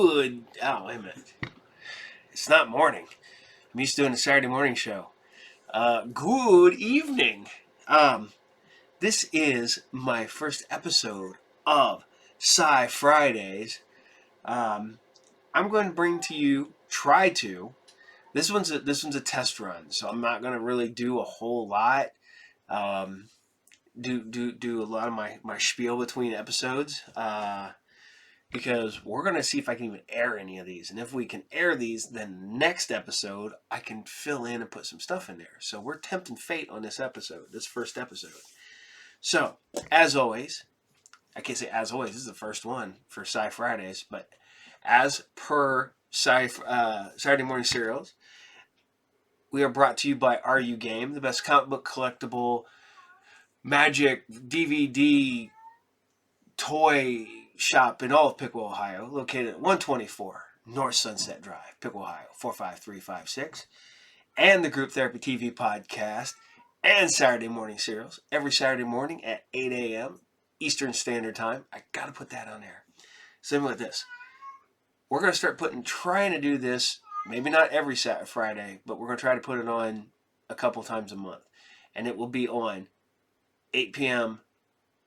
Wait a minute. It's not morning. I'm used to doing a Saturday morning show. Good evening. This is my first episode of Sci Fridays. I'm going to bring to you, This one's a test run, so I'm not going to really do a whole lot. Do a lot of my spiel between episodes. Because we're going to see if I can even air any of these. And if we can air these, then next episode, I can fill in and put some stuff in there. So we're tempting fate on this first episode. So, as always, I can't say as always, this is the first one for Sci Fridays, but as per Saturday Morning Serials, we are brought to you by RU Game, the best comic book collectible, magic, DVD, toy shop in all of Piqua, Ohio, located at 124 North Sunset Drive, Piqua, Ohio, 45356, and the Group Therapy TV podcast and Saturday Morning Serials every Saturday morning at 8 a.m. Eastern Standard Time. I got to put that on there. Same with this. We're going to start trying to do this, maybe not every Friday, but we're going to try to put it on a couple times a month. And it will be on 8 p.m.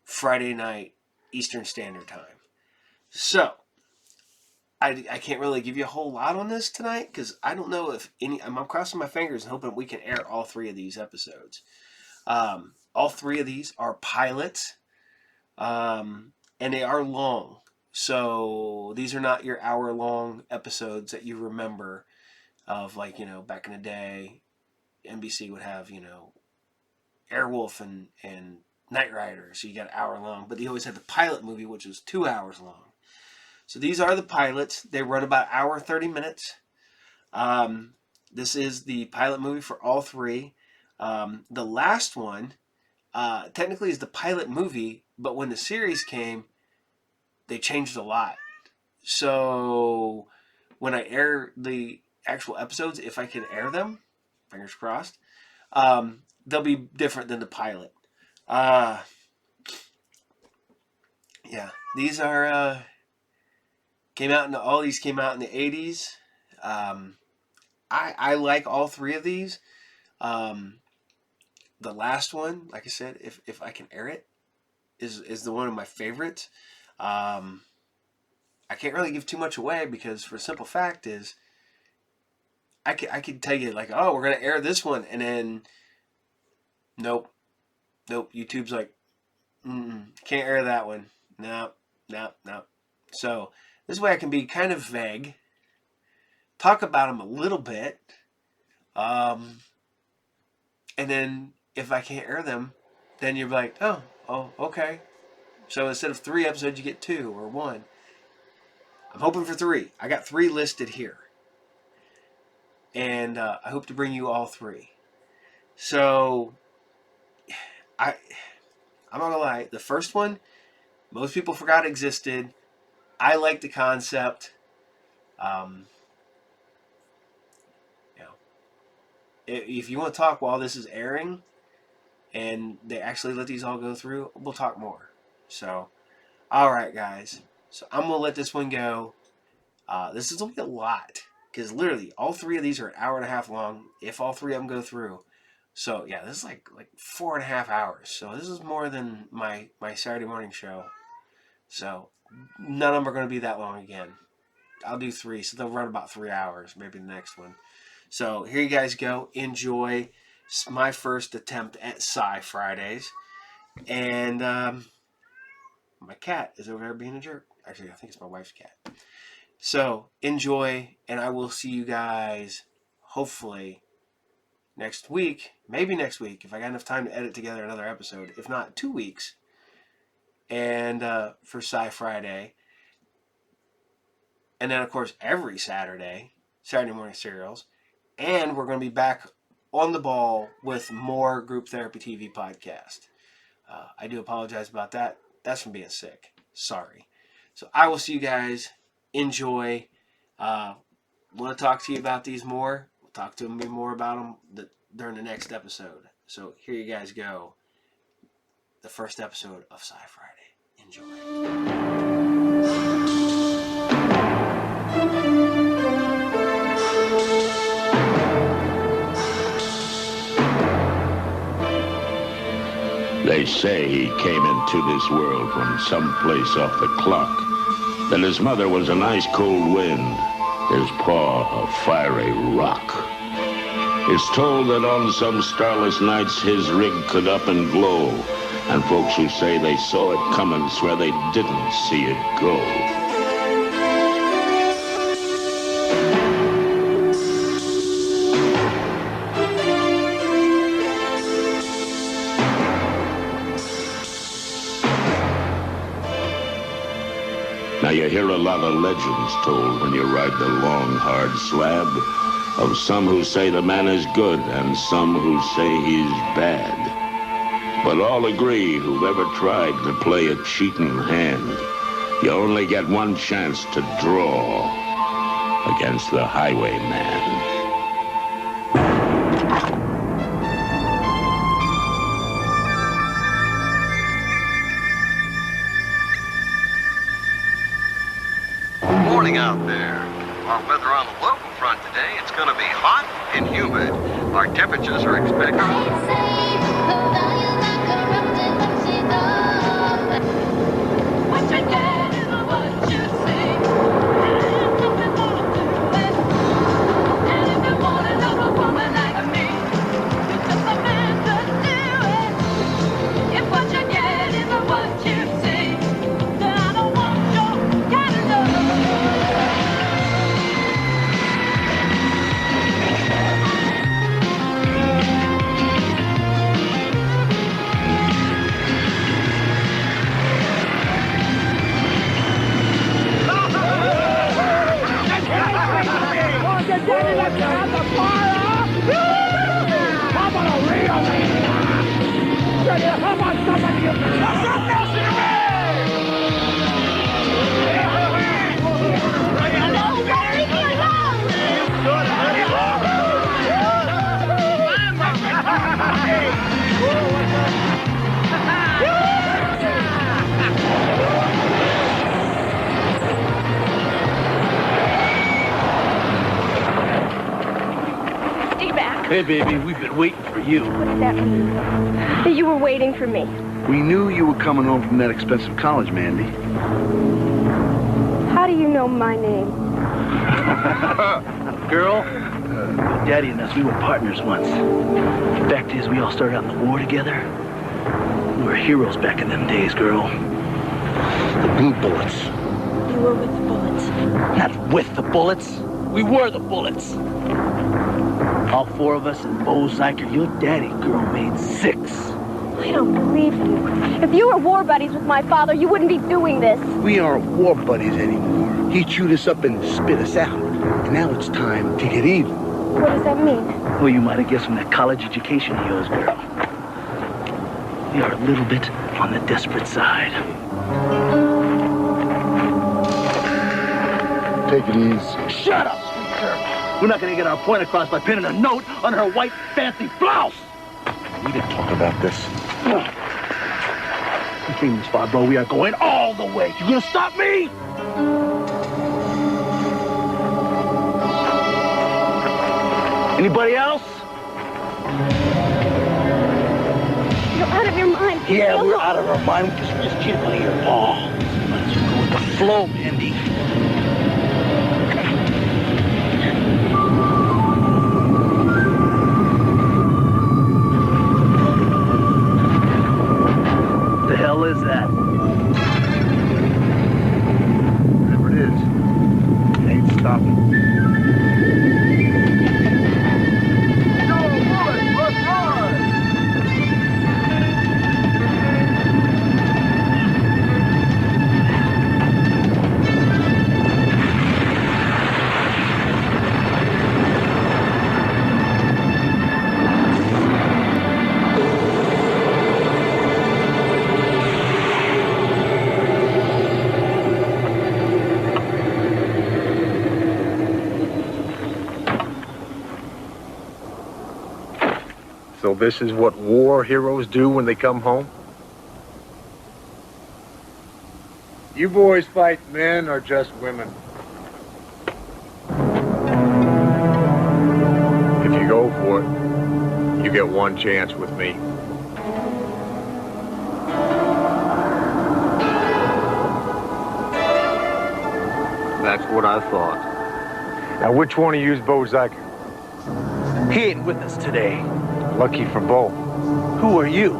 Friday night Eastern Standard Time. So, I can't really give you a whole lot on this tonight because I don't know if I'm crossing my fingers and hoping we can air all three of these episodes. All three of these are pilots, and they are long. So, these are not your hour-long episodes that you remember of, back in the day, NBC would have, Airwolf and Knight Rider, so you got an hour long. But they always had the pilot movie, which was 2 hours long. So these are the pilots. They run about an hour, 30 minutes. This is the pilot movie for all three. The last one, technically, is the pilot movie, but when the series came, they changed a lot. So when I air the actual episodes, if I can air them, fingers crossed, they'll be different than the pilot. These are all these came out in the 80s. I like all three of these. The last one, like I said, if I can air it, is the one of my favorites. I can't really give too much away because for a simple fact is I could tell you we're gonna air this one, and then nope, YouTube's like, can't air that one. No. So this way I can be kind of vague, talk about them a little bit, and then if I can't air them, then you're like, oh, okay. So instead of 3 episodes, you get 2 or 1. I'm hoping for 3. I got 3 listed here, and I hope to bring you all 3. So I'm not gonna lie, the first one, most people forgot existed. I like the concept. If you want to talk while this is airing, and they actually let these all go through, we'll talk more. So, all right, guys. So I'm gonna let this one go. This is gonna be a lot because literally all 3 of these are an hour and a half long. If all 3 of them go through. So yeah, this is like 4.5 hours. So this is more than my Saturday morning show. So none of them are going to be that long again. I'll do 3, so they'll run about 3 hours, maybe the next one. So here you guys go. Enjoy my first attempt at Sci Fridays. And my cat is over there being a jerk. Actually, I think it's my wife's cat. So enjoy, and I will see you guys hopefully next week, maybe next week, if I got enough time to edit together another episode. If not, 2 weeks. And for Sci Friday. And then, of course, every Saturday Morning Serials. And we're going to be back on the ball with more Group Therapy TV podcast. I do apologize about that. That's from being sick. Sorry. So I will see you guys. Enjoy. Want to talk to you about these more? We'll talk to me more about them during the next episode. So here you guys go. The first episode of Sci Friday. Enjoy. They say he came into this world from someplace off the clock. That his mother was an ice cold wind, his paw a fiery rock. It's told that on some starless nights his rig could up and glow, and folks who say they saw it coming swear they didn't see it go. Now you hear a lot of legends told when you ride the long, hard slab, of some who say the man is good and some who say he's bad. But all agree whoever tried to play a cheating hand, you only get one chance to draw against the highwayman. Morning out there. Our weather on the local front today, it's going to be hot and humid. Our temperatures are expected. What you get is what you see. And if you want to love a woman like me, you're just a man to do it. If what you get is what you see, then I don't want your kind of love. Hey, baby, we've been waiting for you. What does that mean? That you were waiting for me? We knew you were coming home from that expensive college, Mandy. How do you know my name? Girl, Daddy and us, we were partners once. The fact is, we all started out in the war together. We were heroes back in them days, girl. The blue bullets. You were with the bullets. Not with the bullets. We were the bullets. All four of us and Bo Zyker, your daddy, girl, made 6. I don't believe you. If you were war buddies with my father, you wouldn't be doing this. We aren't war buddies anymore. He chewed us up and spit us out. And now it's time to get even. What does that mean? Well, you might have guessed from that college education of yours, girl. We are a little bit on the desperate side. Take it easy. Shut up, sweet jerk. We're not going to get our point across by pinning a note on her white fancy blouse. We didn't talk about this. We came this far, bro. We are going all the way. You going to stop me? Anybody else? You're out of your mind. Yeah, Go we're home. out of our mind. We just can't money your paw. Let's go with the flow, Mandy. The hell is that? Whatever it is, it ain't stopping. So this is what war heroes do when they come home? You boys fight men or just women? If you go for it, you get one chance with me. That's what I thought. Now, which one of you is Bo Zyker? He ain't with us today. Lucky for Bo. Who are you?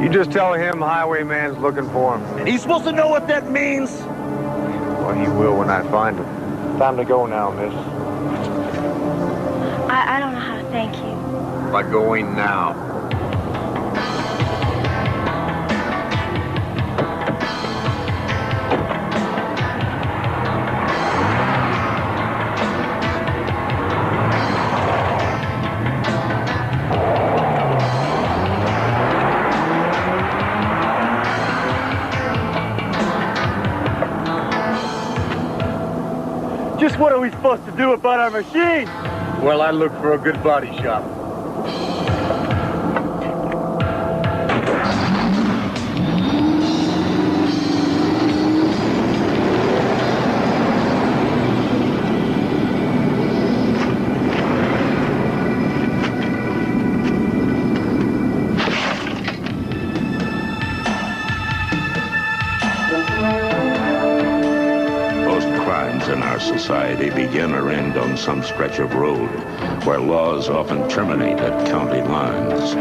You just tell him Highwayman's looking for him. And he's supposed to know what that means? Well, he will when I find him. Time to go now, miss. I don't know how to thank you. By going now. Just what are we supposed to do about our machine? Well, I look for a good body shop. In our society begin or end on some stretch of road where laws often terminate at county lines.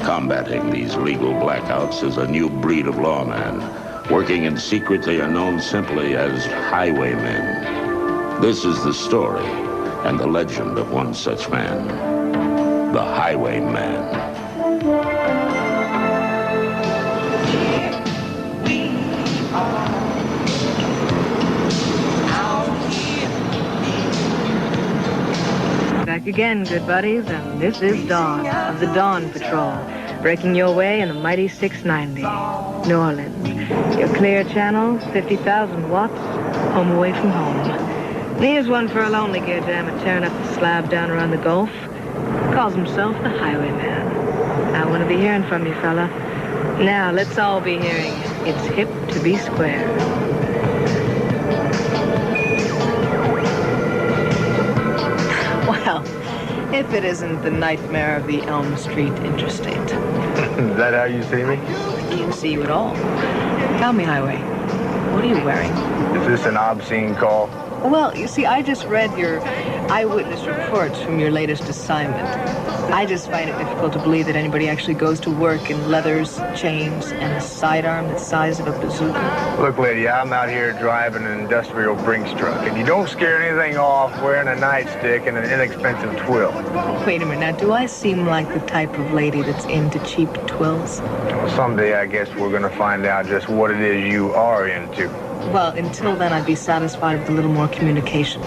Combating these legal blackouts is a new breed of lawman. Working in secret, they are known simply as highwaymen. This is the story and the legend of one such man, the Highwayman. Back again, good buddies, and this is Dawn of the Dawn Patrol, breaking your way in the mighty 690, New Orleans. Your clear channel, 50,000 watts, home away from home. Here's one for a lonely gear jammer tearing up the slab down around the Gulf. Calls himself the Highwayman. I want to be hearing from you, fella. Now, let's all be hearing it. It's hip to be square. Well, if it isn't the nightmare of the Elm Street Interstate. Is that how you see me? You see you at all. Tell me, Highway, what are you wearing? Is this an obscene call? Well, you see, I just read your eyewitness reports from your latest assignment. I just find it difficult to believe that anybody actually goes to work in leathers, chains, and a sidearm the size of a bazooka. Look, lady, I'm out here driving an industrial Brinks truck, and you don't scare anything off wearing a nightstick and an inexpensive twill. Wait a minute, now, do I seem like the type of lady that's into cheap twills? Well, someday I guess we're gonna find out just what it is you are into. Well, until then, I'd be satisfied with a little more communication.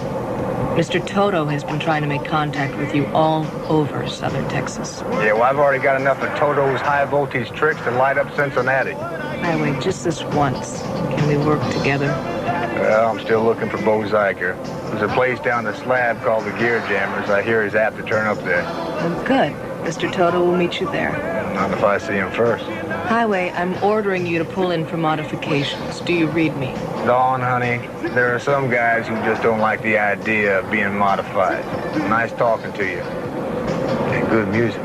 Mr. Toto has been trying to make contact with you all over southern Texas. Yeah, well, I've already got enough of Toto's high-voltage tricks to light up Cincinnati. Highway, just this once. Can we work together? Well, I'm still looking for Bo Zyker. There's a place down the slab called the Gear Jammers. I hear he's apt to turn up there. Well, good. Mr. Toto will meet you there. Not if I see him first. Highway, I'm ordering you to pull in for modifications. Do you read me? Dawn, honey, there are some guys who just don't like the idea of being modified. Nice talking to you. And good music.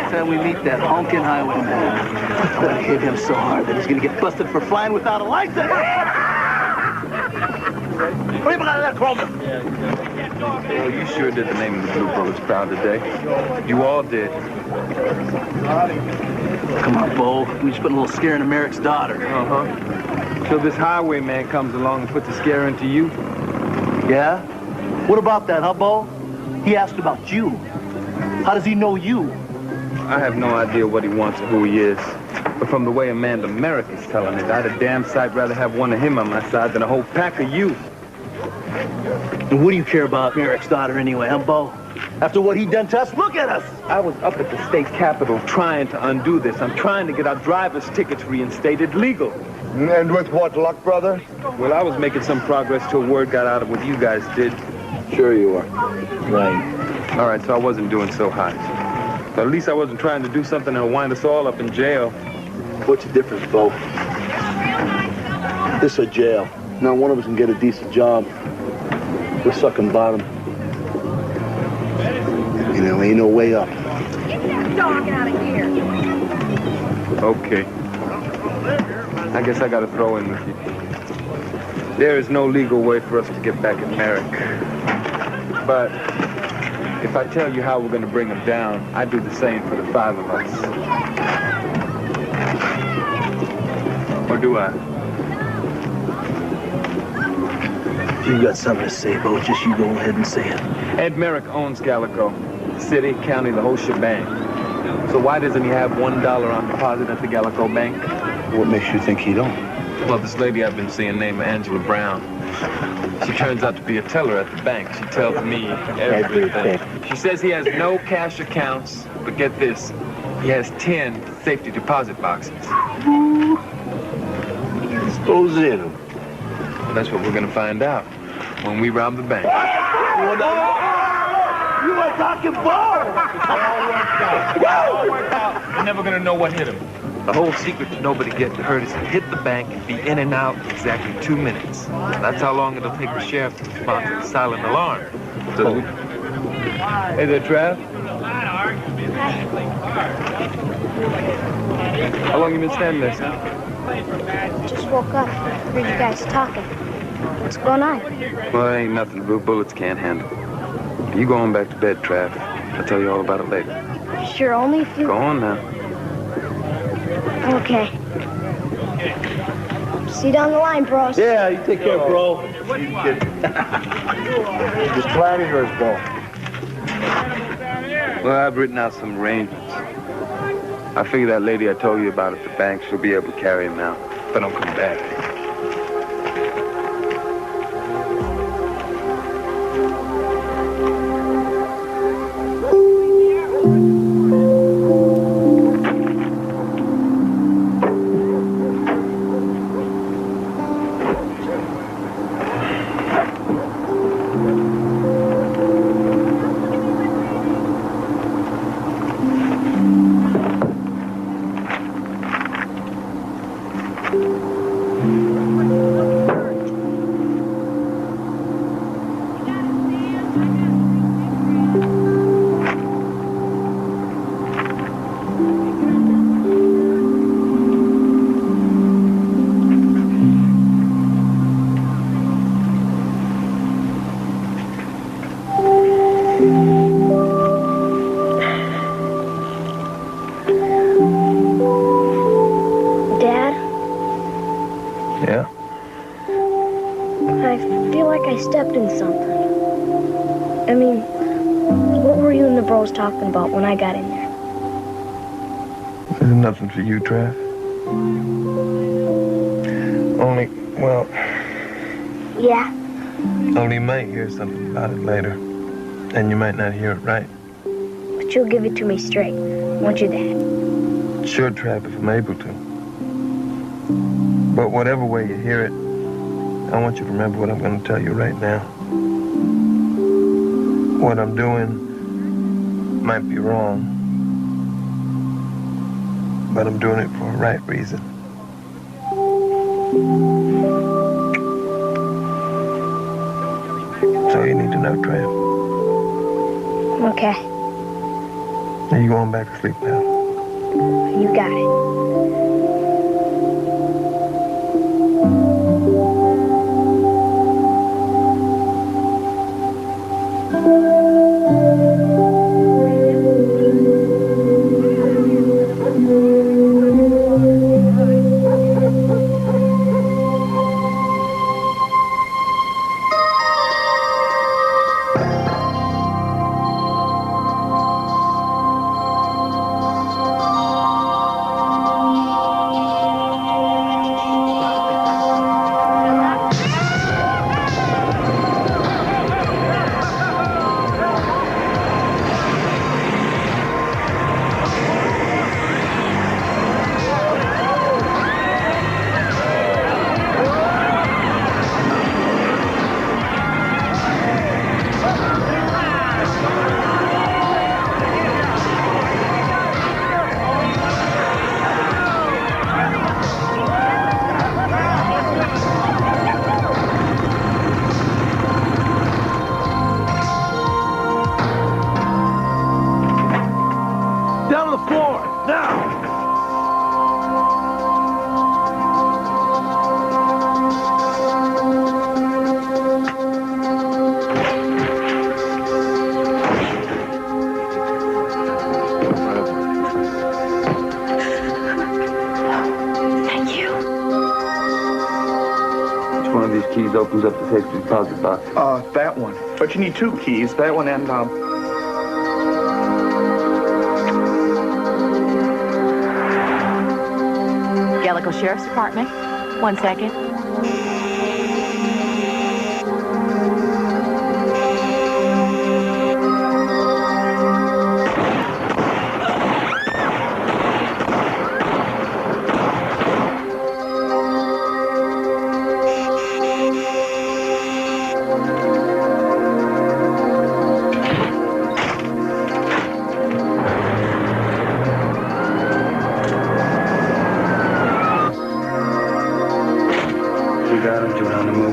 Time we meet that honking highwayman. I'm gonna hit him so hard that he's gonna get busted for flying without a license. Well, you sure did the name of the Blue Bullets proud today. You all did. Come on, Bo. We just put a little scare into Merrick's daughter. Uh-huh. Till this highwayman comes along and puts a scare into you. Yeah? What about that, huh, Bo? He asked about you. How does he know you? I have no idea what he wants or who he is. But from the way Amanda Merrick is telling it, I'd a damn sight rather have one of him on my side than a whole pack of you. And what do you care about Merrick's daughter anyway, huh, Bo? After what he done to us, look at us! I was up at the state capitol trying to undo this. I'm trying to get our driver's tickets reinstated legal. And with what luck, brother? Well, I was making some progress till word got out of what you guys did. Sure you are. Right. All right, so I wasn't doing so hot. But at least I wasn't trying to do something that'll wind us all up in jail. What's the difference, Bo? This is a jail. Now one of us can get a decent job. We're sucking bottom. You know, ain't no way up. Get that dog out of here. Okay. I guess I gotta throw in with you. There is no legal way for us to get back at Merrick. But if I tell you how we're gonna bring him down, I do the same for the 5 of us. Or do I? You got something to say, Bo. Just you go ahead and say it. Ed Merrick owns Gallico. City, county, the whole shebang. So why doesn't he have $1 on deposit at the Gallico Bank? What makes you think he don't? Well, this lady I've been seeing named Angela Brown. She turns out to be a teller at the bank. She tells me everything. She says he has no cash accounts, but get this, he has 10 safety deposit boxes. Goes in him. Well, that's what we're gonna find out when we rob the bank. You are talking Bo! All worked out. You're never gonna know what hit him. The whole secret to nobody getting hurt is to hit the bank and be in and out in exactly 2 minutes. That's how long it'll take the sheriff to respond to the silent alarm. So, hey there, Trav. How long you been standing there, son? Just woke up. Heard you guys talking. What's going on? Well, ain't nothing blue bullets can't handle. You go on back to bed, Trav. I'll tell you all about it later. Sure, only if you... Go on now. Okay. See you down the line, bros. Yeah, you take care, bro. Just plan yours, Bo. Well, I've written out some arrangements. I figure that lady I told you about at the bank, she'll be able to carry him now if I don't come back. Talking about when I got in there. There's nothing for you, Trav. Only, well... Yeah? Only you might hear something about it later. And you might not hear it right. But you'll give it to me straight, won't you, Dad? Sure, Trav, if I'm able to. But whatever way you hear it, I want you to remember what I'm going to tell you right now. What I'm doing might be wrong, but I'm doing it for a right reason. So you need to know, Trav. Okay. Now you going back to sleep now? You got it. Who's up the safety deposit box? That one. But you need 2 keys. That one and, Gallico Sheriff's Department. 1 second.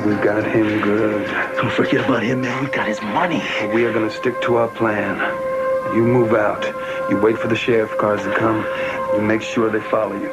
We've got him good. don't forget about him, man. We got his money. We are going to stick to our plan. You move out. You wait for the sheriff cars to come. You make sure they follow you.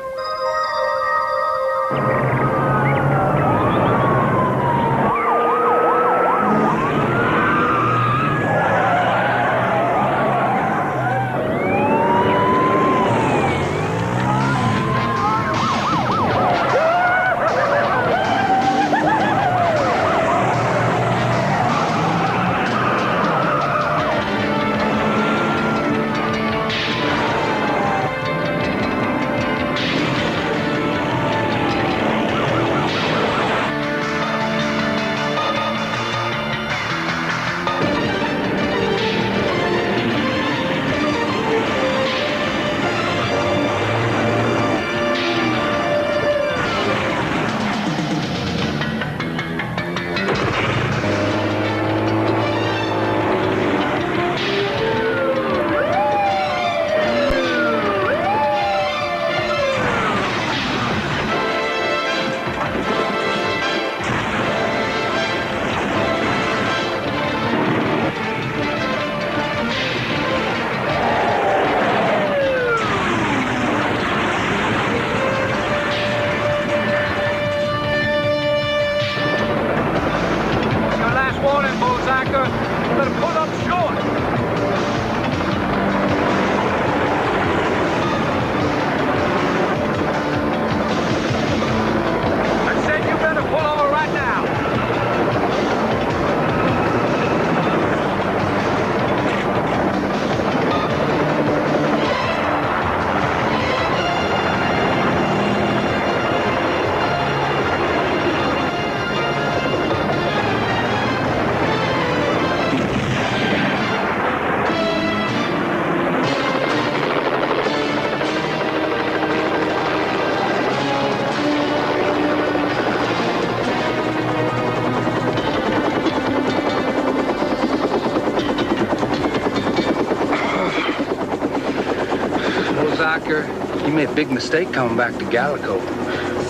You made a big mistake coming back to Gallico.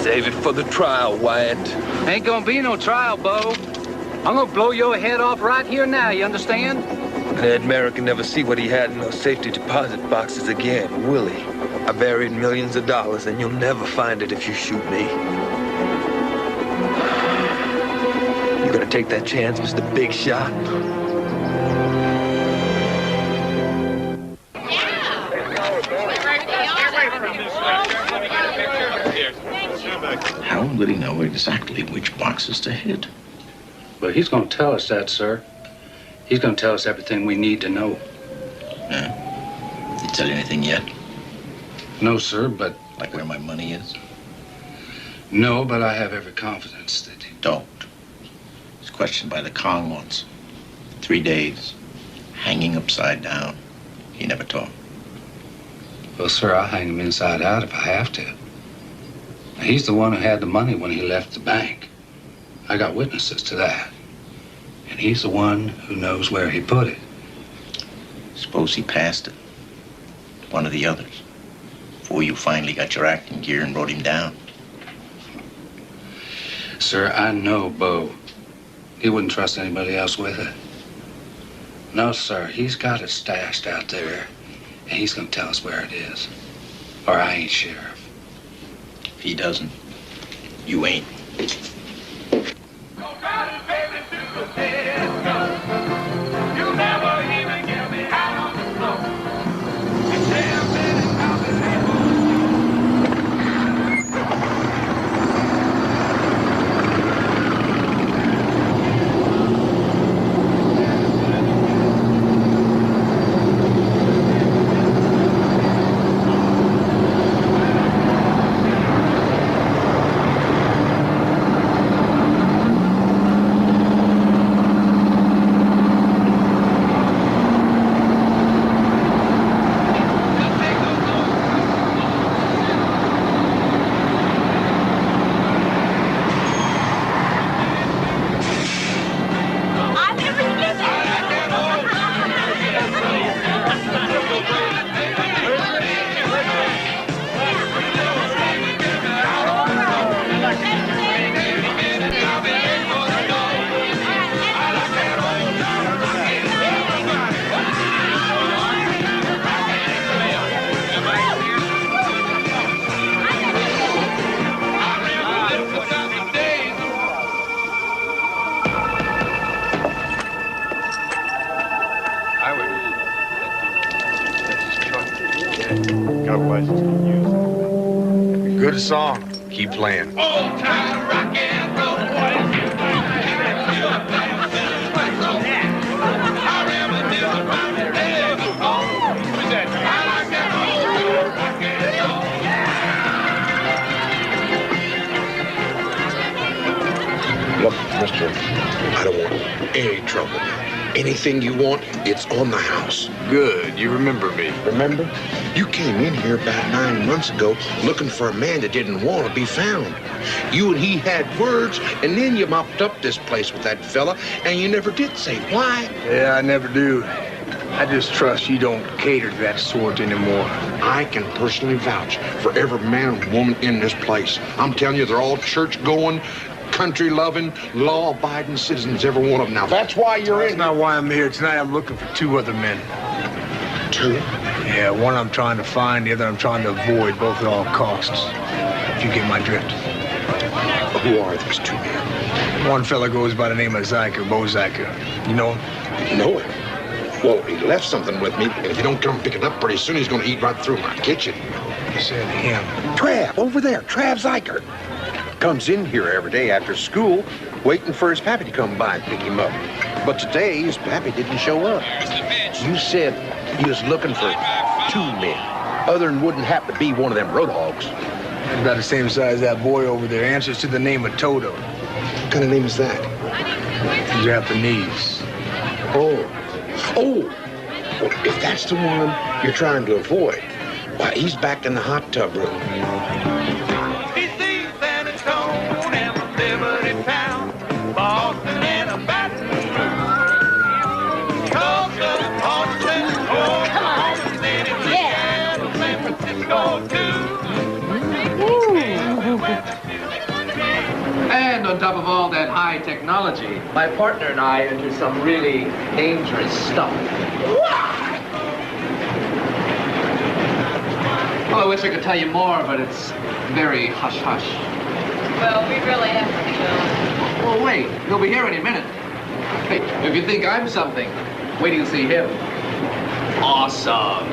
Save it for the trial, Wyatt. Ain't gonna be no trial, Bo. I'm gonna blow your head off right here now, you understand? And Ed Merrick can never see what he had in those safety deposit boxes again, will he? I buried millions of dollars, and you'll never find it if you shoot me. You gonna take that chance, Mr. Big Shot? How would he know exactly which boxes to hit? Well, he's gonna tell us that, sir. He's gonna tell us everything we need to know. Yeah? Did he tell you anything yet? No, sir, but... Like where my money is? No, but I have every confidence that he... Don't. He's questioned by the Kong once. 3 days. Hanging upside down. He never talked. Well, sir, I'll hang him inside out if I have to. He's the one who had the money when he left the bank. I got witnesses to that. And he's the one who knows where he put it. Suppose he passed it to one of the others before you finally got your acting gear and wrote him down. Sir, I know Bo. He wouldn't trust anybody else with it. No, sir, he's got it stashed out there, and he's gonna tell us where it is. Or I ain't sheriff. If he doesn't, you ain't. license to use it. Good song. Keep playing. Old time rock and roll boys. Look, mister, I don't want any trouble. Anything you want, it's on the house. Good. You remember me. Remember? You came in here about 9 months ago looking for a man that didn't want to be found. You and he had words, and then you mopped up this place with that fella, and you never did say why. Yeah, I never do. I just trust you don't cater to that sort anymore. I can personally vouch for every man and woman in this place. I'm telling you, they're all church-going, country-loving, law-abiding citizens, every one of them. Now, that's why you're That's in. not why I'm here. Tonight I'm looking for 2 other men. 2? Yeah, one I'm trying to find, the other I'm trying to avoid, both at all costs. If you get my drift. Who are these 2 men? One fella goes by the name of Zyker, Bo Zyker. You know him? Know him? Well, he left something with me, and if you don't come pick it up pretty soon, he's going to eat right through my kitchen. You said him. Trav, over there, Trav Zyker. Comes in here every day after school, waiting for his pappy to come by and pick him up. But today, his pappy didn't show up. You said he was looking for 2 men. Other than wouldn't happen to be one of them road hogs. About the same size as that boy over there. Answers to the name of Toto. What kind of name is that? Japanese. Oh. Oh! Well, if that's the one you're trying to avoid, why, he's back in the hot tub room. He sees San Antonio and the Liberty Town, Boston and a Baton Rouge. Tulsa, Austin, Oklahoma City, Seattle, San Francisco too. And on top of all that high technology, my partner and I are into some really dangerous stuff. Well, I wish I could tell you more, but it's very hush-hush. Well, we really have to go. Well, wait. He'll be here any minute. Hey, if you think I'm something, wait till you see him. Awesome.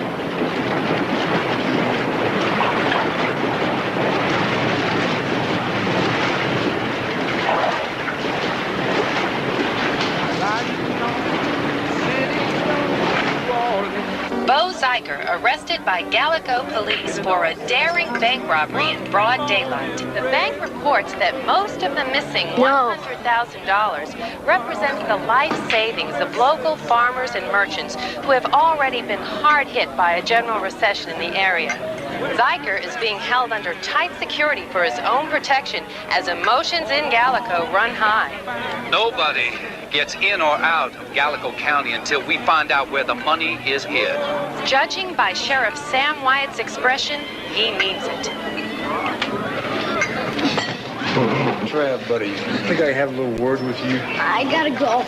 Bo Zyker arrested by Gallico police for a daring bank robbery in broad daylight. The bank reports that most of the missing $100,000 represents the life savings of local farmers and merchants who have already been hard hit by a general recession in the area. Zyker is being held under tight security for his own protection as emotions in Gallico run high. Nobody gets in or out of Gallico County until we find out where the money is hid. Judging by Sheriff Sam Wyatt's expression, he means it. Trav, buddy, I think I have a little word with you. I gotta go.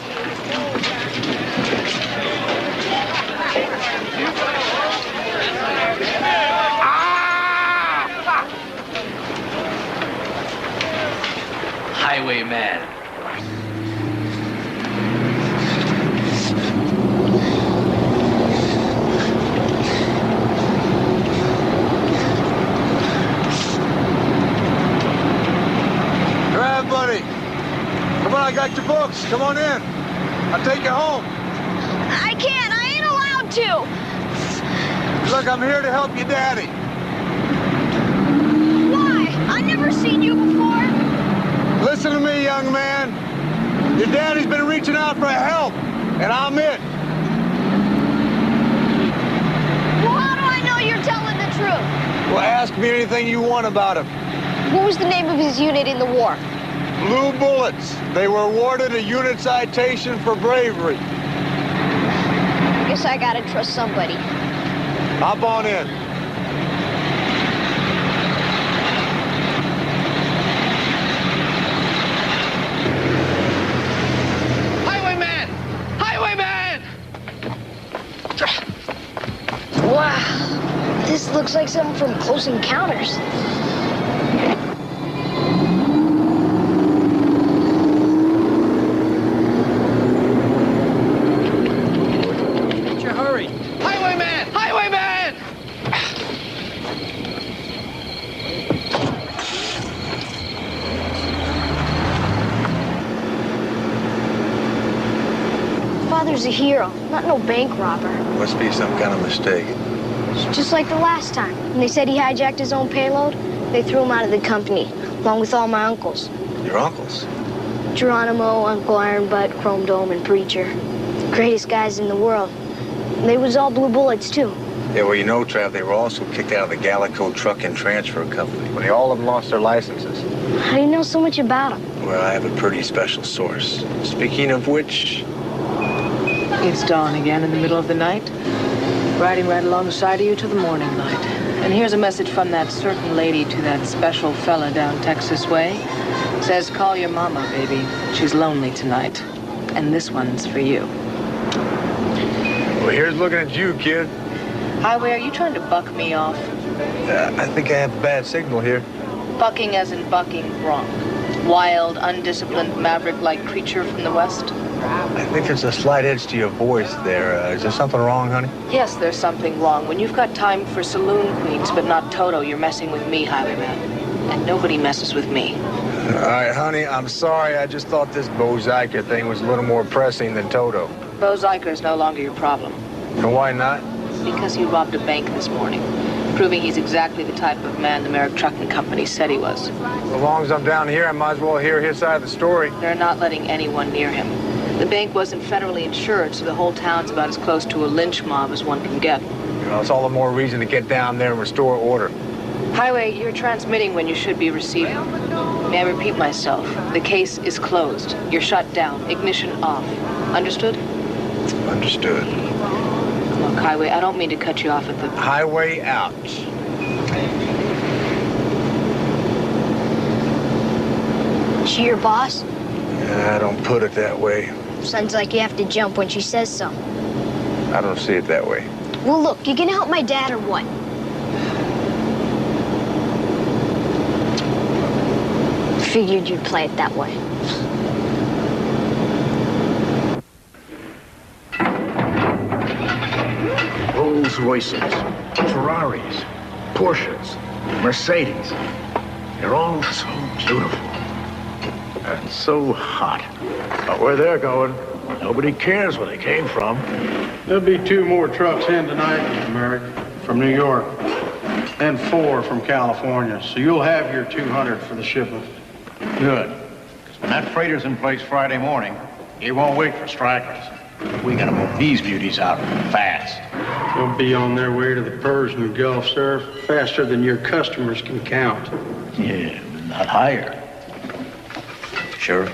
Highwayman. Trav, buddy. Come on, I got your books. Come on in. I'll take you home. I can't. I ain't allowed to. Look, I'm here to help your daddy. Why? I never seen you before. Listen to me, young man. Your daddy's been reaching out for help, and I'm it. Well, how do I know you're telling the truth? Well, ask me anything you want about him. What was the name of his unit in the war? Blue Bullets. They were awarded a unit citation for bravery. Guess I gotta trust somebody. Hop on in. Highwayman! Highwayman! Wow. This looks like something from Close Encounters. What's your hurry? Highwayman! Highwayman! father's a hero, not no bank robber. Must be some kind of mistake. It's just like the last time. When they said he hijacked his own payload, they threw him out of the company, along with all my uncles. Your uncles? Geronimo, Uncle Ironbutt, Chrome Dome, and Preacher. Greatest guys in the world. They was all blue bullets, too. Yeah, well, you know, Trav, they were also kicked out of the Gallico Truck and Transfer Company when they all of them lost their licenses. How do you know so much about them? Well, I have a pretty special source. Speaking of which... It's dawn again in the middle of the night. Riding right alongside of you to the morning light. And here's a message from that certain lady to that special fella down Texas way. Says, call your mama, baby. She's lonely tonight. And this one's for you. Well, here's looking at you, kid. Highway, are you trying to buck me off? I think I have a bad signal here. Bucking as in bucking wrong. Wild, undisciplined, maverick-like creature from the West? I think there's a slight edge to your voice there. Is there something wrong, honey? Yes, there's something wrong. When you've got time for saloon queens, but not Toto, you're messing with me, Highwayman. And nobody messes with me. All right, honey, I'm sorry. I just thought this Bo Zyker thing was a little more pressing than Toto. Bo Zyker's no longer your problem. And why not? Because he robbed a bank this morning, proving he's exactly the type of man the Merrick Trucking Company said he was. As long as I'm down here, I might as well hear his side of the story. They're not letting anyone near him. The bank wasn't federally insured, so the whole town's about as close to a lynch mob as one can get. You know, it's all the more reason to get down there and restore order. Highway, you're transmitting when you should be receiving. May I repeat myself? The case is closed. You're shut down. Ignition off. Understood? Understood. Look, Highway, I don't mean to cut you off at the... Highway out. She your boss? I don't put it that way. Sounds like you have to jump when she says so. I don't see it that way. Well, look, you gonna help my dad or what? Figured you'd play it that way. Rolls Royces, Ferraris, Porsches, Mercedes. They're all so beautiful and so hot. But where they're going, nobody cares where they came from. There'll be 2 more trucks in tonight, Merrick, from New York, and 4 from California. So you'll have your 200 for the shipment. Good. 'Cause when that freighter's in place Friday morning, he won't wait for strikers. We gotta move these beauties out fast. They'll be on their way to the Persian Gulf, sir, faster than your customers can count. Yeah, but not higher. Sheriff?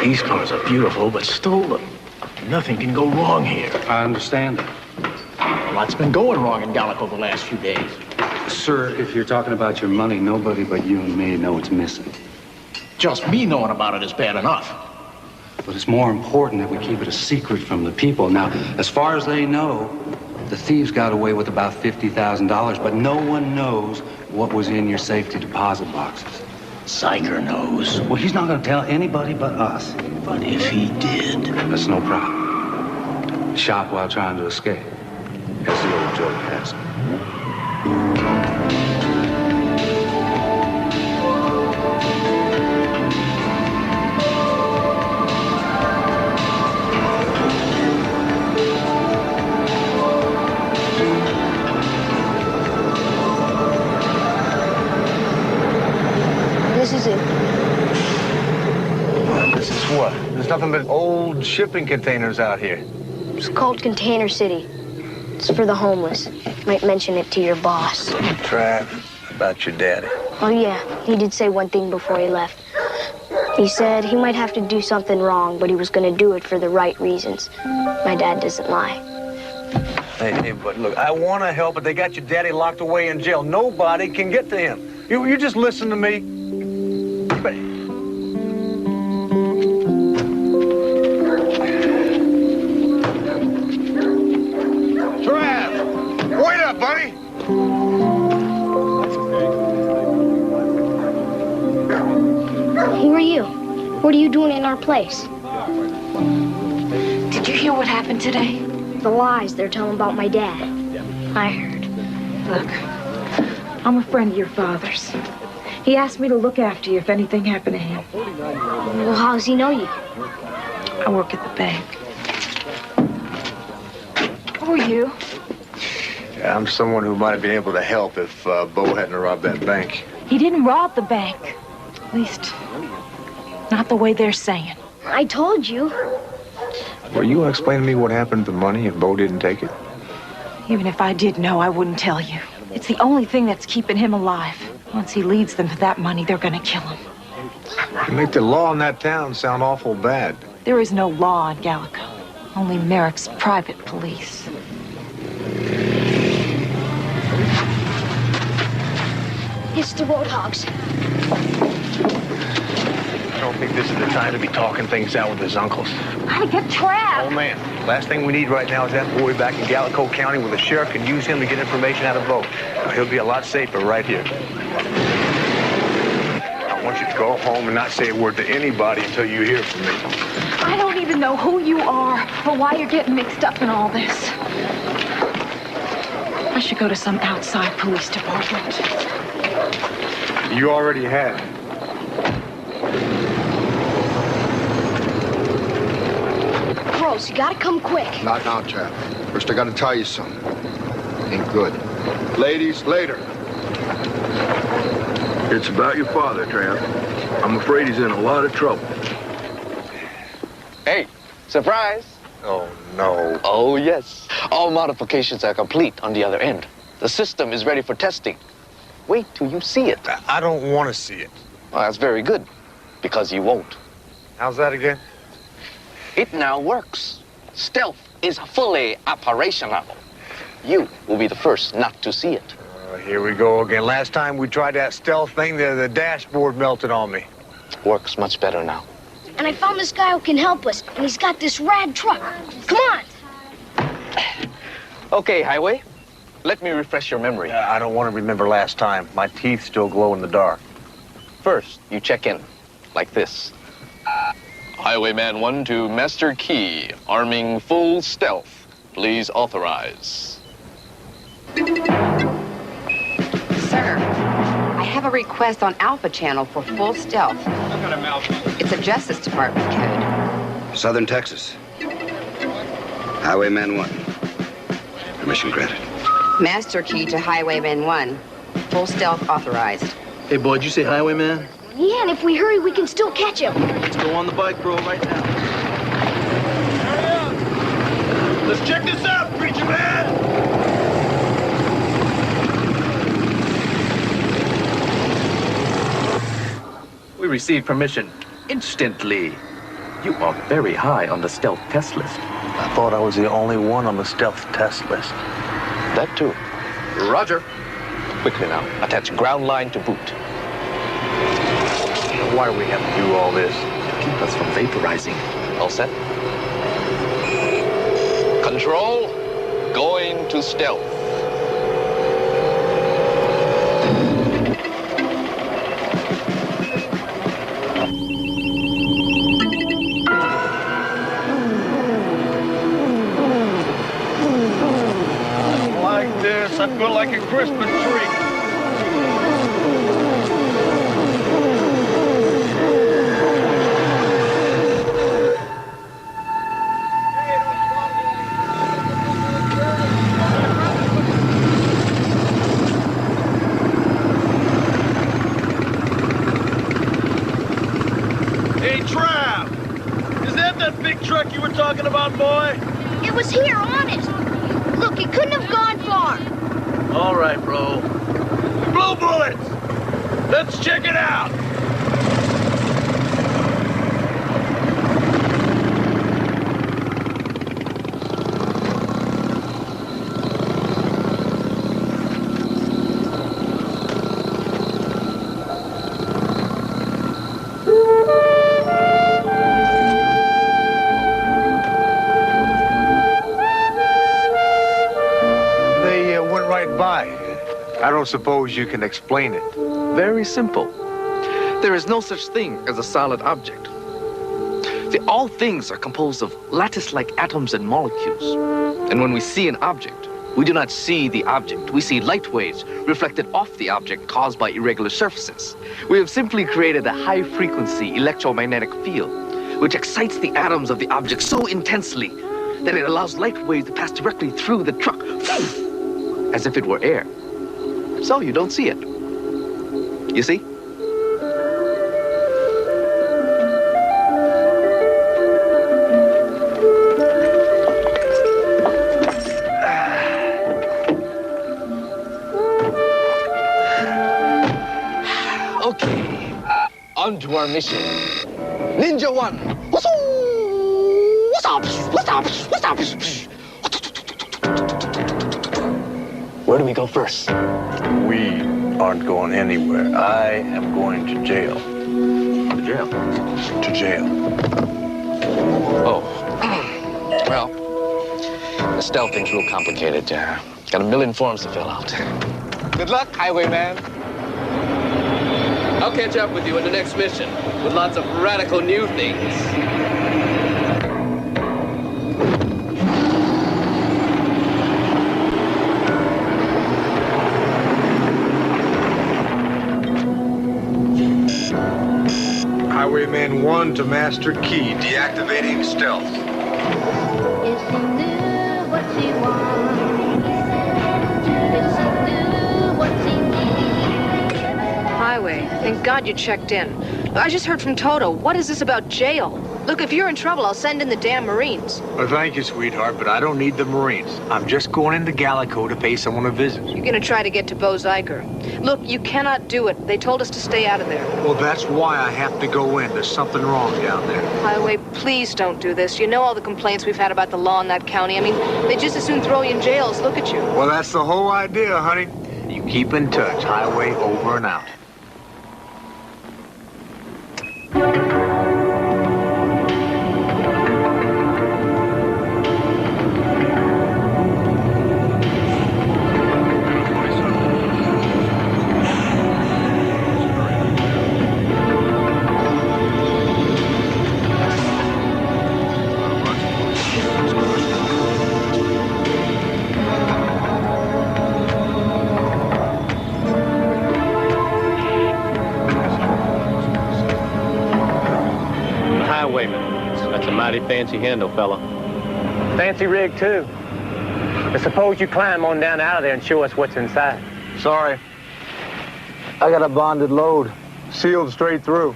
These cars are beautiful, but stolen. Nothing can go wrong here. I understand that. Lots been going wrong in Gallico the last few days. Sir, if you're talking about your money, nobody but you and me know it's missing. Just me knowing about it is bad enough. But it's more important that we keep it a secret from the people. Now, as far as they know, the thieves got away with about $50,000, but no one knows what was in your safety deposit boxes. Zyker knows. Well, he's not going to tell anybody but us. But if he did... That's no problem. Shot while trying to escape. As the old joke has it. This is it. This is what? There's nothing but old shipping containers out here. It's called Container City. It's for the homeless. Might mention it to your boss. Trav, about your daddy. Oh, yeah. He did say one thing before he left. He said he might have to do something wrong, but he was going to do it for the right reasons. My dad doesn't lie. Hey, but look, I want to help, but they got your daddy locked away in jail. Nobody can get to him. You just listen to me. But... Trav! Wait up, buddy! Who are you? What are you doing in our place? Did you hear what happened today? The lies they're telling about my dad. I heard. Look, I'm a friend of your father's. He asked me to look after you if anything happened to him. Well, how does he know you? I work at the bank. Who are you? Yeah, I'm someone who might have been able to help if Bo hadn't robbed that bank. He didn't rob the bank. At least, not the way they're saying. I told you. Will you explain to me what happened to the money if Bo didn't take it? Even if I did know, I wouldn't tell you. It's the only thing that's keeping him alive. Once he leads them to that money, they're gonna kill him. You make the law in that town sound awful bad. There is no law in Gallico. Only Merrick's private police. It's the Roadhogs. I don't think this is the time to be talking things out with his uncles. Gotta get trapped. Oh, man. Last thing we need right now is that boy back in Gallico County where the sheriff can use him to get information out of Bo. He'll be a lot safer right here. I want you to go home and not say a word to anybody until you hear from me. I don't even know who you are or why you're getting mixed up in all this. I should go to some outside police department. You already had. Gross, you gotta come quick. Not now, chap. First, I gotta tell you something. Ain't good. Ladies, later. It's about your father, Trav. I'm afraid he's in a lot of trouble. Hey, surprise! Oh, no. Oh, yes. All modifications are complete on the other end. The system is ready for testing. Wait till you see it. I don't want to see it. Well, that's very good, because you won't. How's that again? It now works. Stealth is fully operational. You will be the first not to see it. Here we go again. Last time we tried that stealth thing, the dashboard melted on me. Works much better now. And I found this guy who can help us, and he's got this rad truck. Come on. Okay, Highway. Let me refresh your memory. I don't want to remember last time. My teeth still glow in the dark. First, you check in, like this. Highwayman 1 to Master Key, arming full stealth. Please authorize. Sir, I have a request on Alpha Channel for full stealth. It's a Justice Department code. Southern Texas. Highwayman 1. Permission granted. Master Key to Highwayman 1. Full stealth authorized. Hey, boy, did you say highwayman? Yeah, and if we hurry, we can still catch him. Let's go on the bike, bro, right now. Hurry up! Let's check this out, preacher man! We received permission instantly. You are very high on the stealth test list. I thought I was the only one on the stealth test list. That too. Roger. Quickly now, attach ground line to boot. Why do we have to do all this? Keep us from vaporizing. All set? Control, going to stealth. Like this, I feel like a Christmas tree. Hey, Trav! Is that big truck you were talking about, boy? It was here, honest. Look, it couldn't have gone far. All right, bro. Blue bullets! Let's check it out! They went right by. I don't suppose you can explain it. Very simple. There is no such thing as a solid object. See, all things are composed of lattice-like atoms and molecules. And when we see an object, we do not see the object. We see light waves reflected off the object caused by irregular surfaces. We have simply created a high-frequency electromagnetic field, which excites the atoms of the object so intensely that it allows light waves to pass directly through the truck, as if it were air. So you don't see it. You see? Okay, on to our mission. Ninja 1. What's up? What's up? What's up? Where do we go first? We aren't going anywhere. I am going to jail. To jail? To jail. Oh. Well, the stealth thing's real complicated. Got a million forms to fill out. Good luck, highwayman. I'll catch up with you in the next mission with lots of radical new things. Highwayman 1 to Master Key, deactivating stealth. Highway, thank God you checked in. I just heard from Toto. What is this about jail? Look, if you're in trouble, I'll send in the damn Marines. Well, thank you, sweetheart, but I don't need the Marines. I'm just going into Gallico to pay someone a visit. You're gonna try to get to Bo Ziker. Look, you cannot do it. They told us to stay out of there. Well, that's why I have to go in. There's something wrong down there. Highway, please don't do this. You know all the complaints we've had about the law in that county. I mean, they just as soon throw you in jails. Look at you. Well, that's the whole idea, honey. You keep in touch. Highway over and out. That's a mighty fancy handle, fella. Fancy rig, too. But suppose you climb on down out of there and show us what's inside. Sorry. I got a bonded load. Sealed straight through.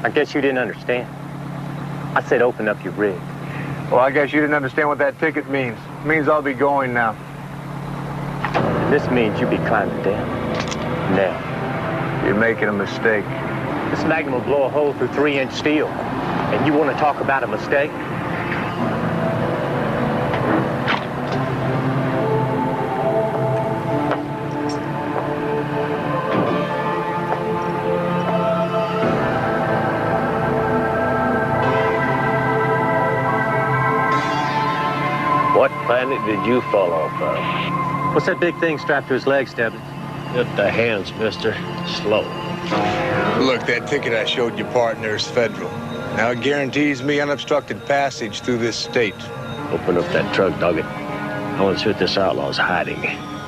I guess you didn't understand. I said open up your rig. Well, I guess you didn't understand what that ticket means. It means I'll be going now. And this means you be climbing down. Now. You're making a mistake. This magnum will blow a hole through 3-inch steel. And you want to talk about a mistake? What planet did you fall off of? What's that big thing strapped to his leg, Stebbins? Get the hands, mister. Slow. Look, that ticket I showed your partner is federal. Now it guarantees me unobstructed passage through this state. Open up that truck, Doggett. I want to see what this outlaw's hiding.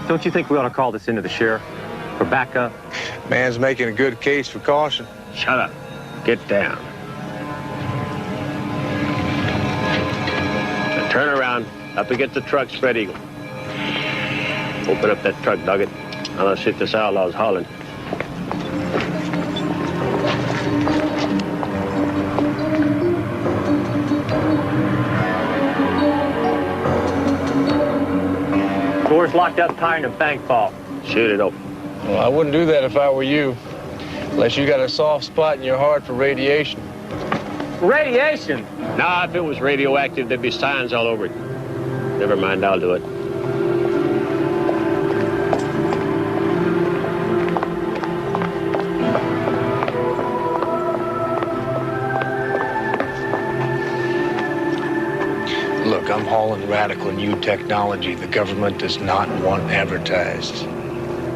Don't you think we ought to call this into the sheriff for backup? Man's making a good case for caution. Shut up. Get down. Now turn around, up against the truck, spread eagle. Open up that truck, Doggett. I want to see if this outlaw's hauling. Door's locked up, tying a bank vault. Shoot it open. Well, I wouldn't do that if I were you. Unless you got a soft spot in your heart for radiation. Radiation? Nah, if it was radioactive, there'd be signs all over it. Never mind, I'll do it. Look, I'm hauling radical new technology the government does not want advertised.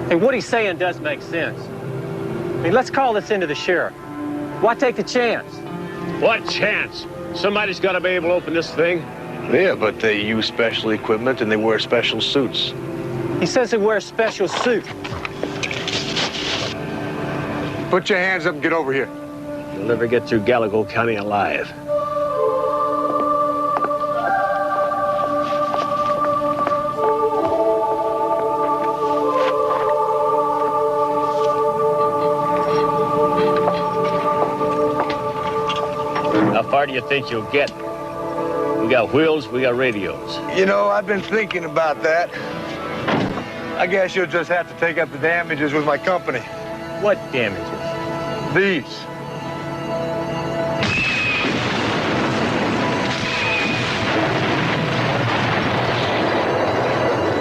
Hey, what he's saying does make sense. I mean, let's call this into the sheriff. Why take the chance? What chance? Somebody's got to be able to open this thing. Yeah, but they use special equipment and they wear special suits. He says they wear a special suit. Put your hands up and get over here. We'll never get through Gallagher County alive. How far do you think you'll get? We got wheels, we got radios. You know, I've been thinking about that. I guess you'll just have to take up the damages with my company. What damages? These.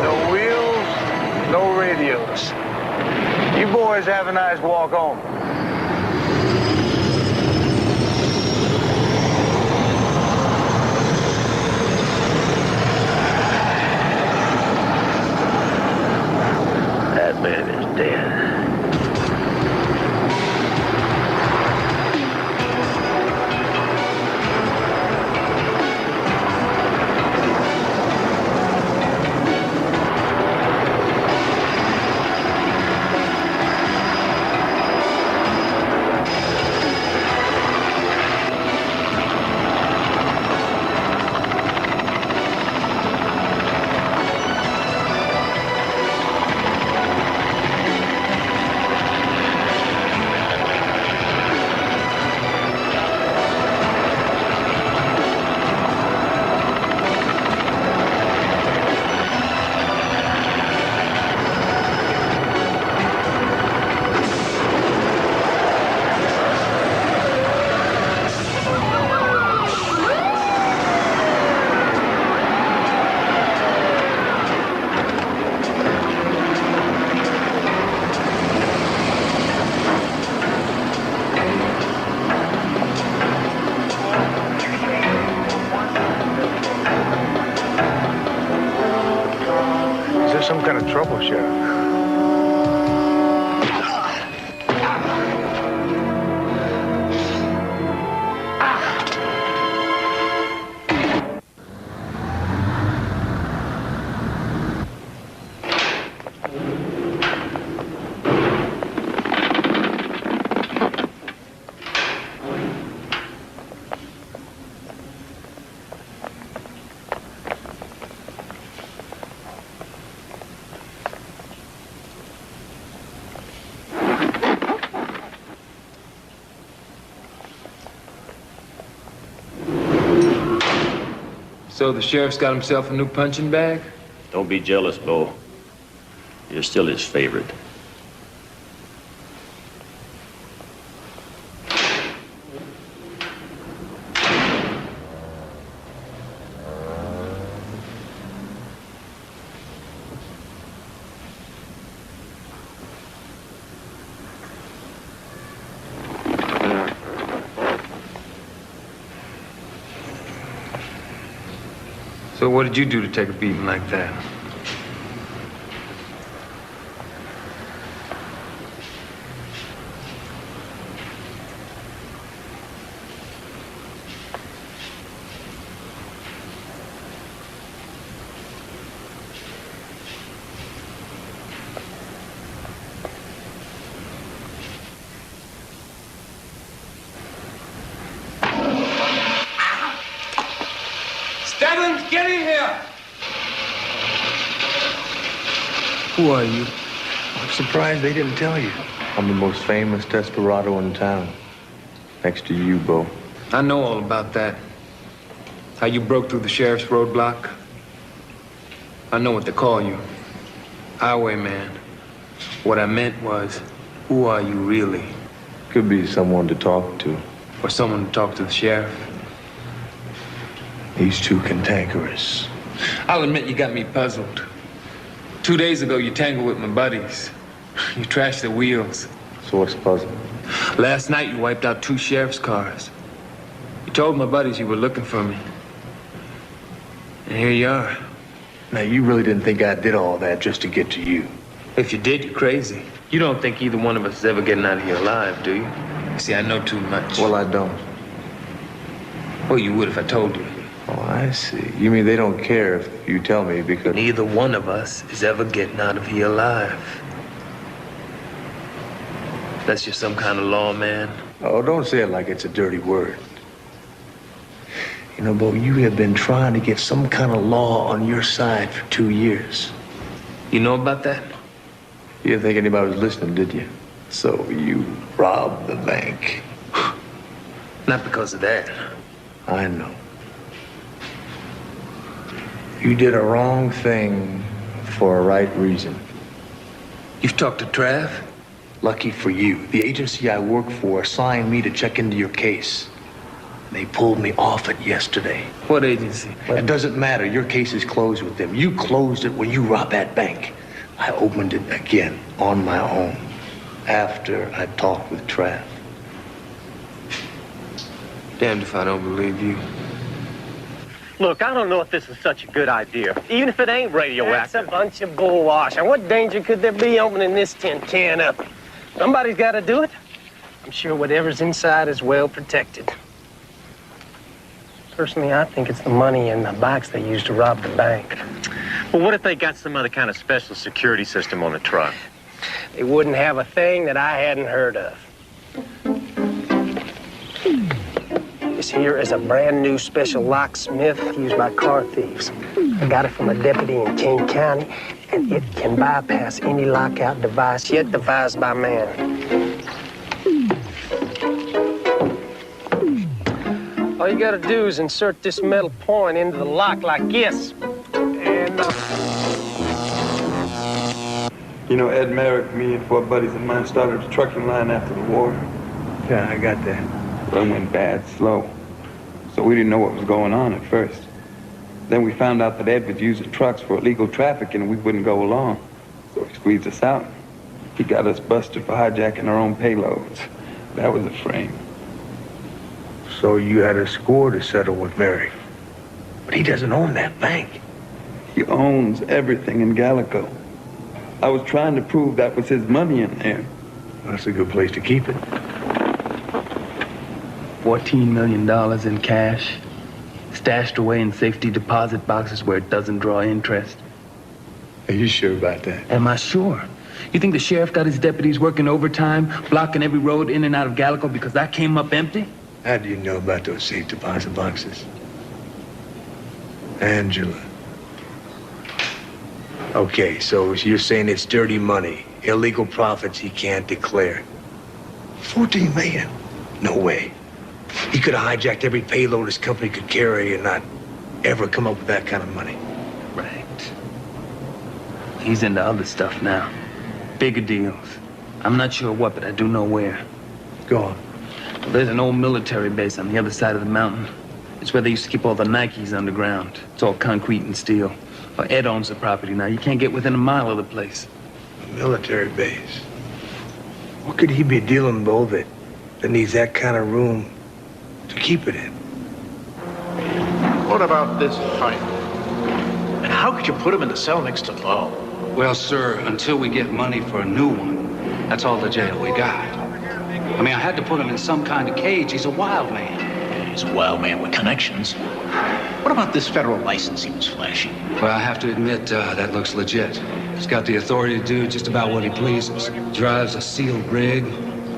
No wheels, no radios. You boys have a nice walk home. That man is dead. Some kind of trouble, Sheriff. So the sheriff's got himself a new punching bag? Don't be jealous, Bo. You're still his favorite. So what did you do to take a beating like that? Stebbins, get in here! Who are you? I'm surprised they didn't tell you. I'm the most famous desperado in town. Next to you, Bo. I know all about that. How you broke through the sheriff's roadblock. I know what they call you. Highwayman. What I meant was, who are you really? Could be someone to talk to. Or someone to talk to the sheriff. He's too cantankerous. I'll admit you got me puzzled. 2 days ago, you tangled with my buddies. You trashed their wheels. So what's the puzzle? Last night, you wiped out 2 sheriff's cars. You told my buddies you were looking for me. And here you are. Now, you really didn't think I did all that just to get to you. If you did, you're crazy. You don't think either one of us is ever getting out of here alive, do you? See, I know too much. Well, I don't. Well, you would if I told you. Oh, I see. You mean they don't care if you tell me because... Neither one of us is ever getting out of here alive. That's just some kind of law, man. Oh, don't say it like it's a dirty word. You know, Bo, you have been trying to get some kind of law on your side for 2 years. You know about that? You didn't think anybody was listening, did you? So you robbed the bank. Not because of that. I know. You did a wrong thing for a right reason. You've talked to Trav? Lucky for you, the agency I work for assigned me to check into your case. They pulled me off it yesterday. What agency? It doesn't matter. Your case is closed with them. You closed it when you robbed that bank. I opened it again on my own after I talked with Trav. Damned if I don't believe you. Look, I don't know if this is such a good idea, even if it ain't radioactive. That's a bunch of bullwash. And what danger could there be opening this tin can up? Somebody's got to do it. I'm sure whatever's inside is well protected. Personally, I think it's the money and the bikes they used to rob the bank. Well, what if they got some other kind of special security system on the truck? They wouldn't have a thing that I hadn't heard of. This here is a brand new special locksmith used by car thieves. I got it from a deputy in King County, and it can bypass any lockout device yet devised by man. All you gotta do is insert this metal point into the lock like this. And, You know, Ed Merrick, me and 4 buddies of mine started a trucking line after the war. Yeah, I got that. Well, it went bad, slow. So we didn't know what was going on at first. Then we found out that Ed was using trucks for illegal traffic and we wouldn't go along. So he squeezed us out. He got us busted for hijacking our own payloads. That was a frame. So you had a score to settle with Merrick. But he doesn't own that bank. He owns everything in Gallico. I was trying to prove that was his money in there. That's a good place to keep it. $14 million in cash, stashed away in safety deposit boxes where it doesn't draw interest. Are you sure about that? Am I sure? You think the sheriff got his deputies working overtime, blocking every road in and out of Gallico because I came up empty? How do you know about those safe deposit boxes? Angela. Okay, so you're saying it's dirty money, illegal profits he can't declare. 14 million? No way. He could have hijacked every payload his company could carry and not ever come up with that kind of money. Right. He's into other stuff now. Bigger deals. I'm not sure what, but I do know where. Go on. Well, there's an old military base on the other side of the mountain. It's where they used to keep all the Nikes underground. It's all concrete and steel. Well, Ed owns the property now. You can't get within a mile of the place. A military base. What could he be dealing, Bo, that needs that kind of room to keep it in? What about this height? And how could you put him in the cell next to Bo? Well, sir, until we get money for a new one, that's all the jail we got. I mean, I had to put him in some kind of cage. He's a wild man. He's a wild man with connections. What about this federal license he was flashing? Well, I have to admit, that looks legit. He's got the authority to do just about what he pleases. Drives a sealed rig,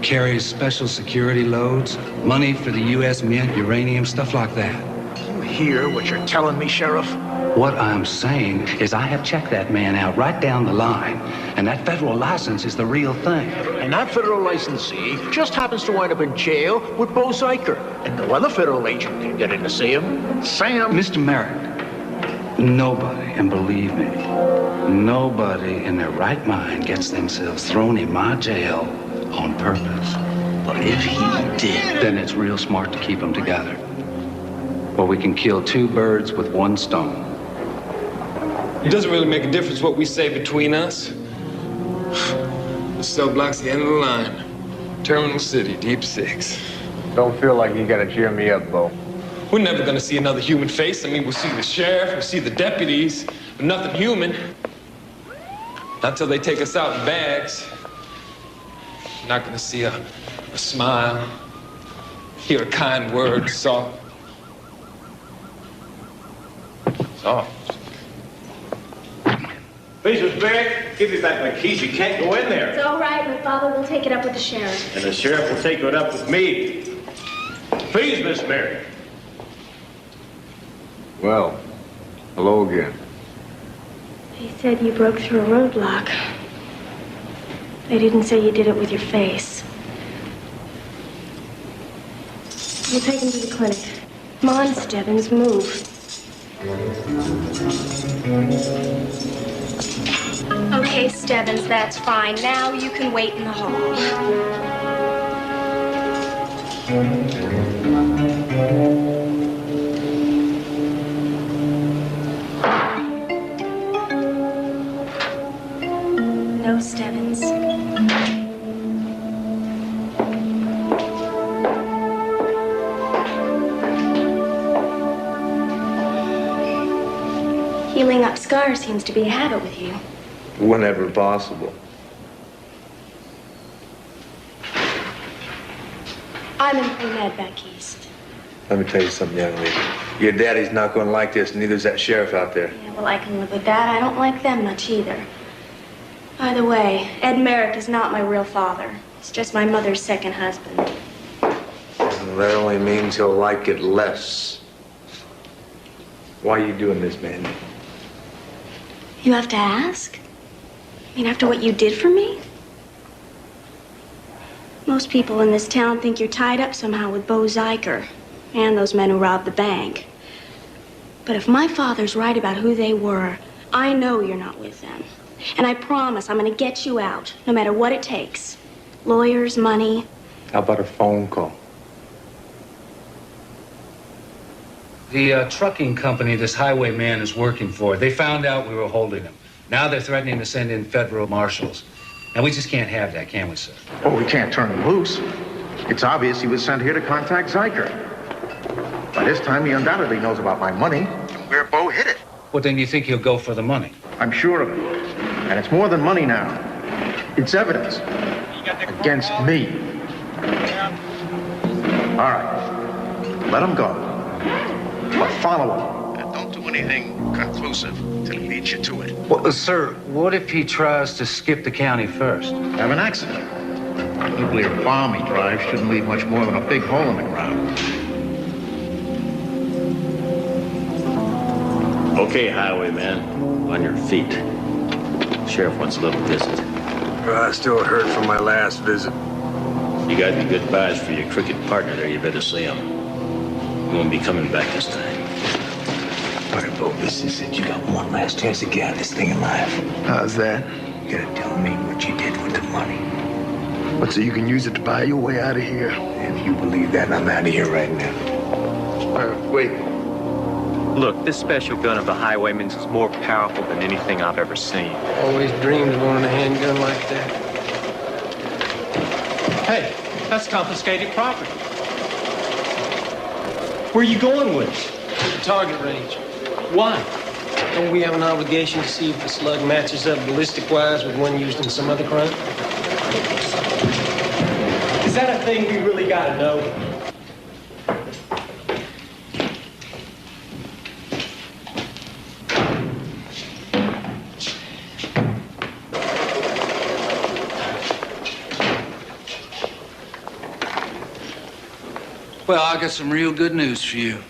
carries special security loads, money for the U.S. Mint, uranium, stuff like that. Do you hear what you're telling me, Sheriff? What I'm saying is I have checked that man out right down the line, and that federal license is the real thing. And that federal licensee just happens to wind up in jail with Bo Ziker. And no other federal agent can get in to see him. Sam. Mr. Merrick, nobody, and believe me, nobody in their right mind gets themselves thrown in my jail on purpose. But if he did, then it's real smart to keep them together. Well, we can kill 2 birds with 1 stone. It doesn't really make a difference what we say between us. The cell block's the end of the line. Terminal City, Deep 6. Don't feel like you gotta cheer me up, Bo. We're never gonna see another human face. I mean, we'll see the sheriff, we'll see the deputies, but nothing human. Not till they take us out in bags. Not gonna see a smile, hear a kind word, soft. Please, Miss Barrett, give me back my keys. You can't go in there. It's all right. My father will take it up with the sheriff. And the sheriff will take it up with me. Please, Miss Barrett. Well, hello again. They said you broke through a roadblock. They didn't say you did it with your face. We'll take him to the clinic. Come on, Stebbins, move. Okay, Stebbins, that's fine. Now you can wait in the hall. No, Stebbins. Healing up scars seems to be a habit with you. Whenever possible. I'm in pre-med back east. Let me tell you something, young lady. Your daddy's not going to like this, neither's that sheriff out there. Yeah, well, I can live with that. I don't like them much either. By the way, Ed Merrick is not my real father. He's just my mother's second husband. Well, that only means he'll like it less. Why are you doing this, man? You have to ask? I mean, after what you did for me? Most people in this town think you're tied up somehow with Bo Zeiker and those men who robbed the bank. But if my father's right about who they were, I know you're not with them. And I promise I'm gonna get you out, no matter what it takes. Lawyers, money. How about a phone call? The trucking company this highwayman is working for, they found out we were holding him. Now they're threatening to send in federal marshals. And we just can't have that, can we, sir? Oh, we can't turn him loose. It's obvious he was sent here to contact Zeiker. By this time, he undoubtedly knows about my money and where Bo hid it. Well, then you think he'll go for the money? I'm sure of it. And it's more than money now. It's evidence against me. All right. Let him go. But follow him. And don't do anything conclusive till he leads you to it. Well, sir, what if he tries to skip the county first? Have an accident. The nuclear bomb he drives shouldn't leave much more than a big hole in the ground. Okay, highwayman, on your feet. Sheriff wants a little visit. I still hurt from my last visit. You got any good buys for your crooked partner there, you better see him. He won't be coming back this time. All right, Bo, this is it. You got one last chance to get out of this thing alive. How's that? You gotta tell me what you did with the money. What, so you can use it to buy your way out of here? If you believe that, I'm out of here right now. Wait. Look, this special gun of the highwayman's is more powerful than anything I've ever seen. Always dreamed of owning a handgun like that. Hey, that's confiscated property. Where are you going with it? To the target range. Why? Don't we have an obligation to see if the slug matches up ballistic-wise with one used in some other crime? Is that a thing we really gotta know? Well, I got some real good news for you.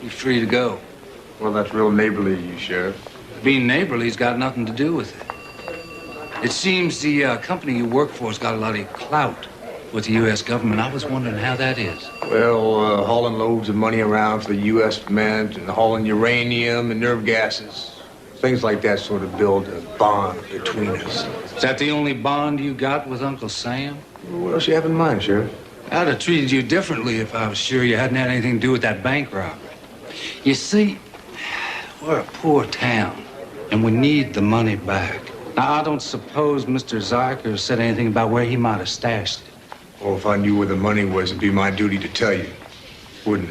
You're free to go. Well, that's real neighborly of you, Sheriff. Being neighborly's got nothing to do with it. It seems the company you work for has got a lot of clout with the U.S. government. I was wondering how that is. Well, hauling loads of money around for the U.S. Mint and hauling uranium and nerve gases. Things like that sort of build a bond between us. Is that the only bond you got with Uncle Sam? What else you have in mind, Sheriff? I'd have treated you differently if I was sure you hadn't had anything to do with that bank robbery. You see, we're a poor town, and we need the money back. Now, I don't suppose Mr. Zeiker said anything about where he might have stashed it. Well, if I knew where the money was, it'd be my duty to tell you, wouldn't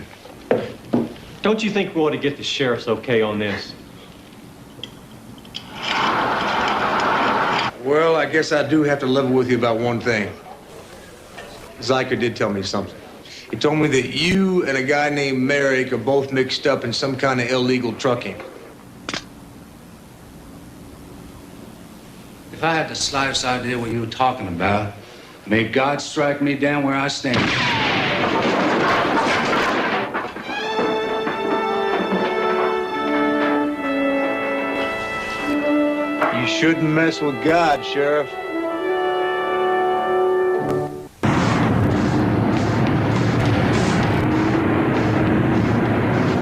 it? Don't you think we ought to get the sheriff's okay on this? Well, I guess I do have to level with you about one thing. Zeiker did tell me something. He told me that you and a guy named Merrick are both mixed up in some kind of illegal trucking. If I had the slightest idea what you were talking about, may God strike me down where I stand. You shouldn't mess with God, Sheriff.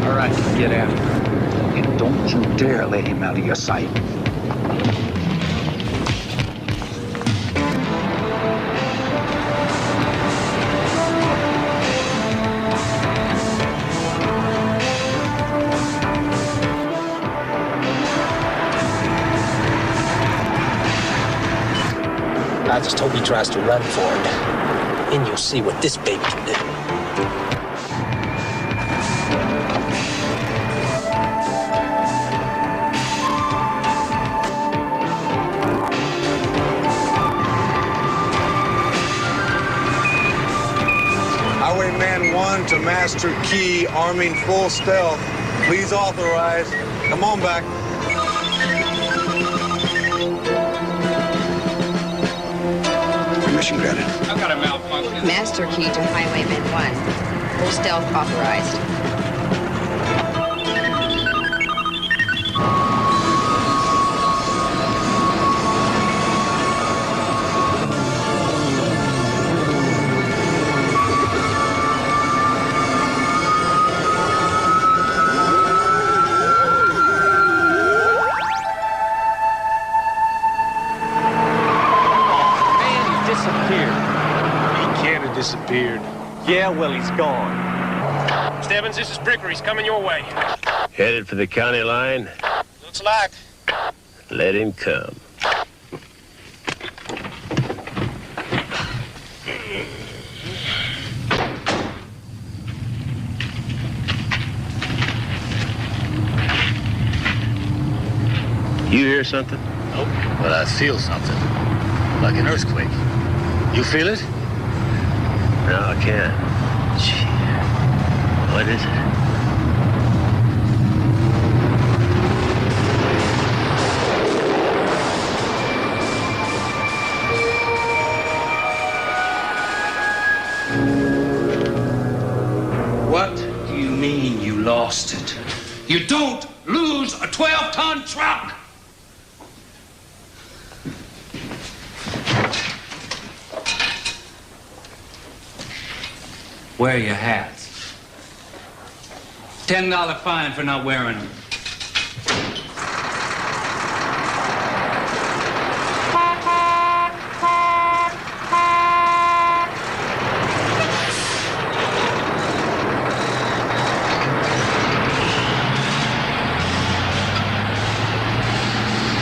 All right, get after him. And don't you dare let him out of your sight. I just hope he tries to run for it. Then you'll see what this baby can do. Highwayman 1 to Master Key, arming full stealth. Please authorize. Come on back. Permission granted. I've got a malfunction. Master key to Highwayman 1. Full stealth authorized. Disappeared. Yeah, well, he's gone. Stebbins, this is Bricker. He's coming your way. Headed for the county line? Looks like. Let him come. You hear something? Nope, but I feel something. Like an earthquake. You feel it? No, I can't. Gee. What is it? What do you mean you lost it? You don't lose a 12-ton truck! Wear your hats. $10 fine for not wearing them.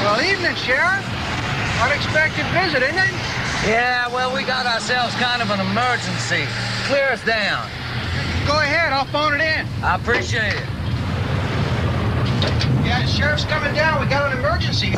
Well, evening, Sheriff. Unexpected visit, isn't it? Yeah, well, we got ourselves kind of an emergency. Clear us down. Go ahead, I'll phone it in. I appreciate it. Yeah, the sheriff's coming down. We got an emergency.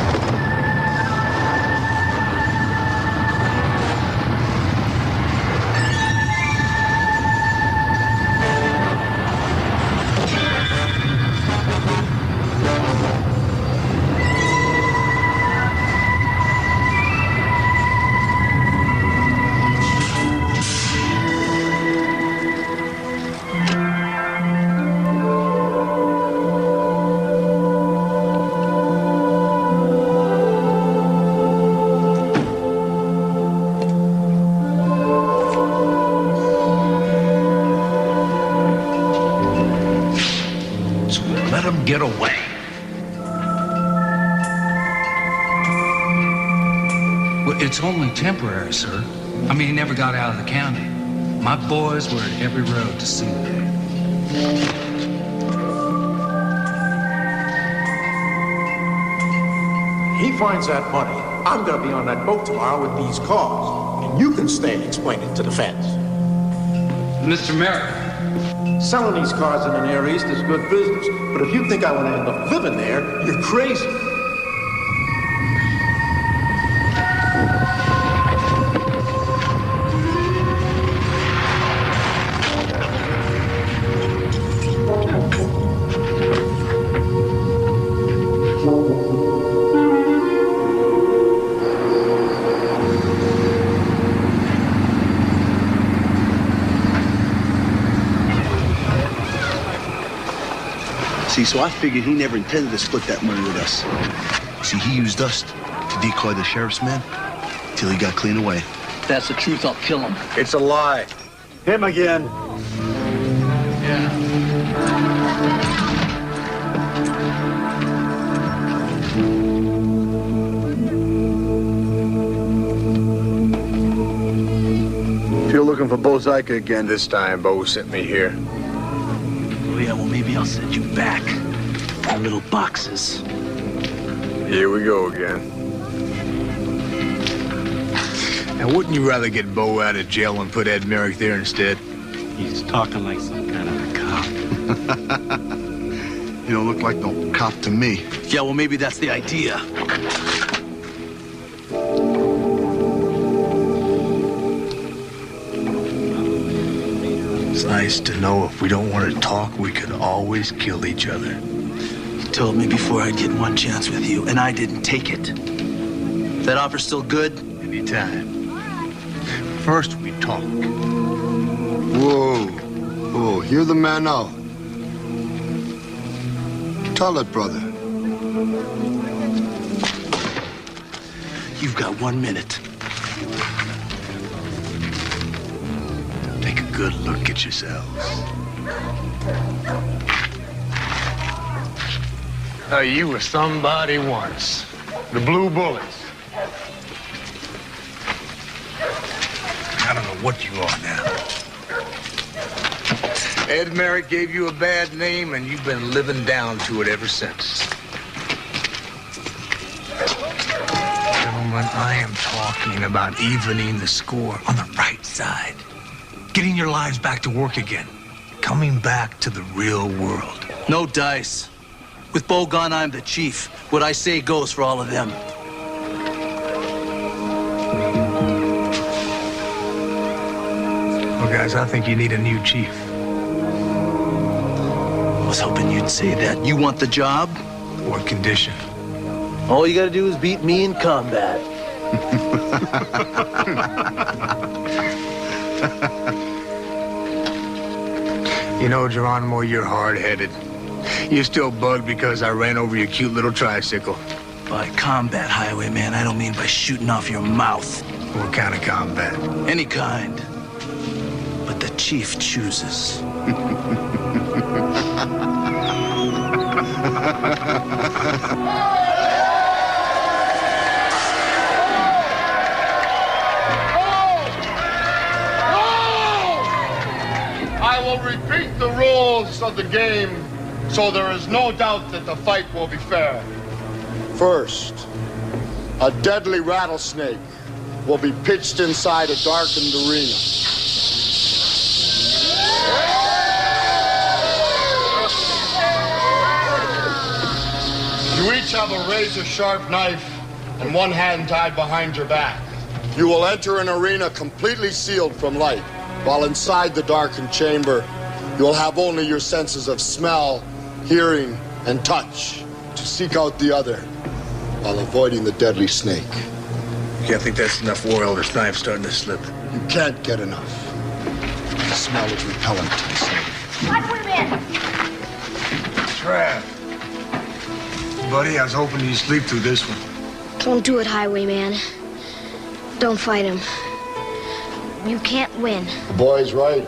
Let him get away. Well, it's only temporary, sir. I mean, he never got out of the county. My boys were at every road to see him. He finds that money. I'm gonna be on that boat tomorrow with these cars. And you can stay and explain it to the feds. Mr. Merrick. Selling these cars in an area east is good business. But if you think I want to end up living there, you're crazy. See, so I figured he never intended to split that money with us. See, he used us to decoy the sheriff's men till he got clean away. If that's the truth, I'll kill him. It's a lie. Him again. You're looking for Bo Zyka again. This time, Bo sent me here. Oh, yeah, well, maybe I'll send you back in little boxes. Here we go again. Now, wouldn't you rather get Bo out of jail and put Ed Merrick there instead? He's talking like some kind of a cop. You don't look like no cop to me. Yeah, well, maybe that's the idea. It's nice to know if we don't want to talk, we can always kill each other. You told me before I'd get one chance with you, and I didn't take it. That offer's still good? Anytime. First we talk. Whoa. Whoa, hear the man out. Tell it, brother. You've got 1 minute. Take a good look at yourselves. You were somebody once. The Blue Bullets. I don't know what you are now. Ed Merrick gave you a bad name, and you've been living down to it ever since. Gentlemen, I am talking about evening the score on the right side. Getting your lives back to work again. Coming back to the real world. No dice. With Bo gone, I'm the chief. What I say goes for all of them. Well, guys, I think you need a new chief. I was hoping you'd say that. You want the job? What condition? All you gotta do is beat me in combat. You know, Geronimo, you're hard-headed. You're still bugged because I ran over your cute little tricycle. By combat, highwayman, I don't mean by shooting off your mouth. What kind of combat? Any kind. But the chief chooses. I will repeat the rules of the game so there is no doubt that the fight will be fair. First, a deadly rattlesnake will be pitched inside a darkened arena. You each have a razor-sharp knife and one hand tied behind your back. You will enter an arena completely sealed from light, while inside the darkened chamber, you will have only your senses of smell, hearing, and touch to seek out the other while avoiding the deadly snake. Yeah, I think that's enough oil. This knife's starting to slip. You can't get enough. The smell is repellent to the snake. Trav. Buddy, I was hoping you'd sleep through this one. Don't do it, highwayman. Don't fight him. You can't win. The boy's right.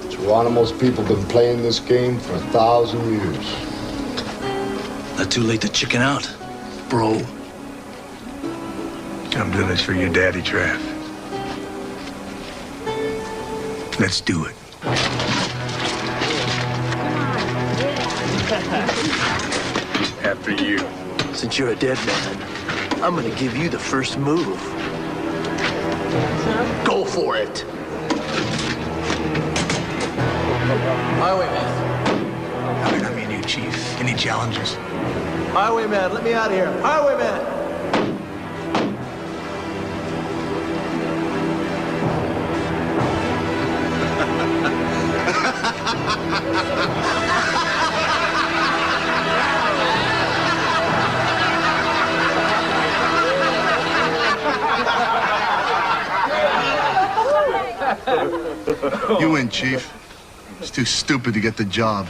Geronimo's people have been playing this game for 1,000 years. Not too late to chicken out, bro. I'm doing this for your daddy, Trav. Let's do it. After you. Since you're a dead man, I'm gonna give you the first move. Go for it. Highwayman. I mean you, Chief. Any challenges? Highwayman, let me out of here. Highwayman! You win, Chief. It's too stupid to get the job.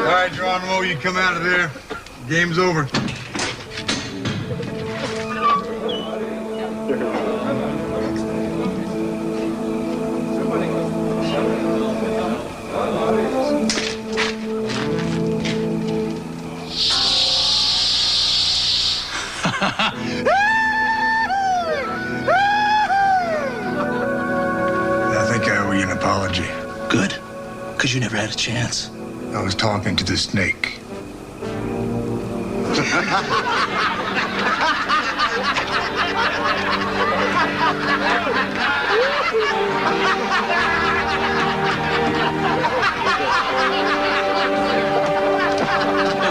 All right, Geronimo, you come out of there. Game's over. I think I owe you an apology. Good, because you never had a chance. I was talking to the snake.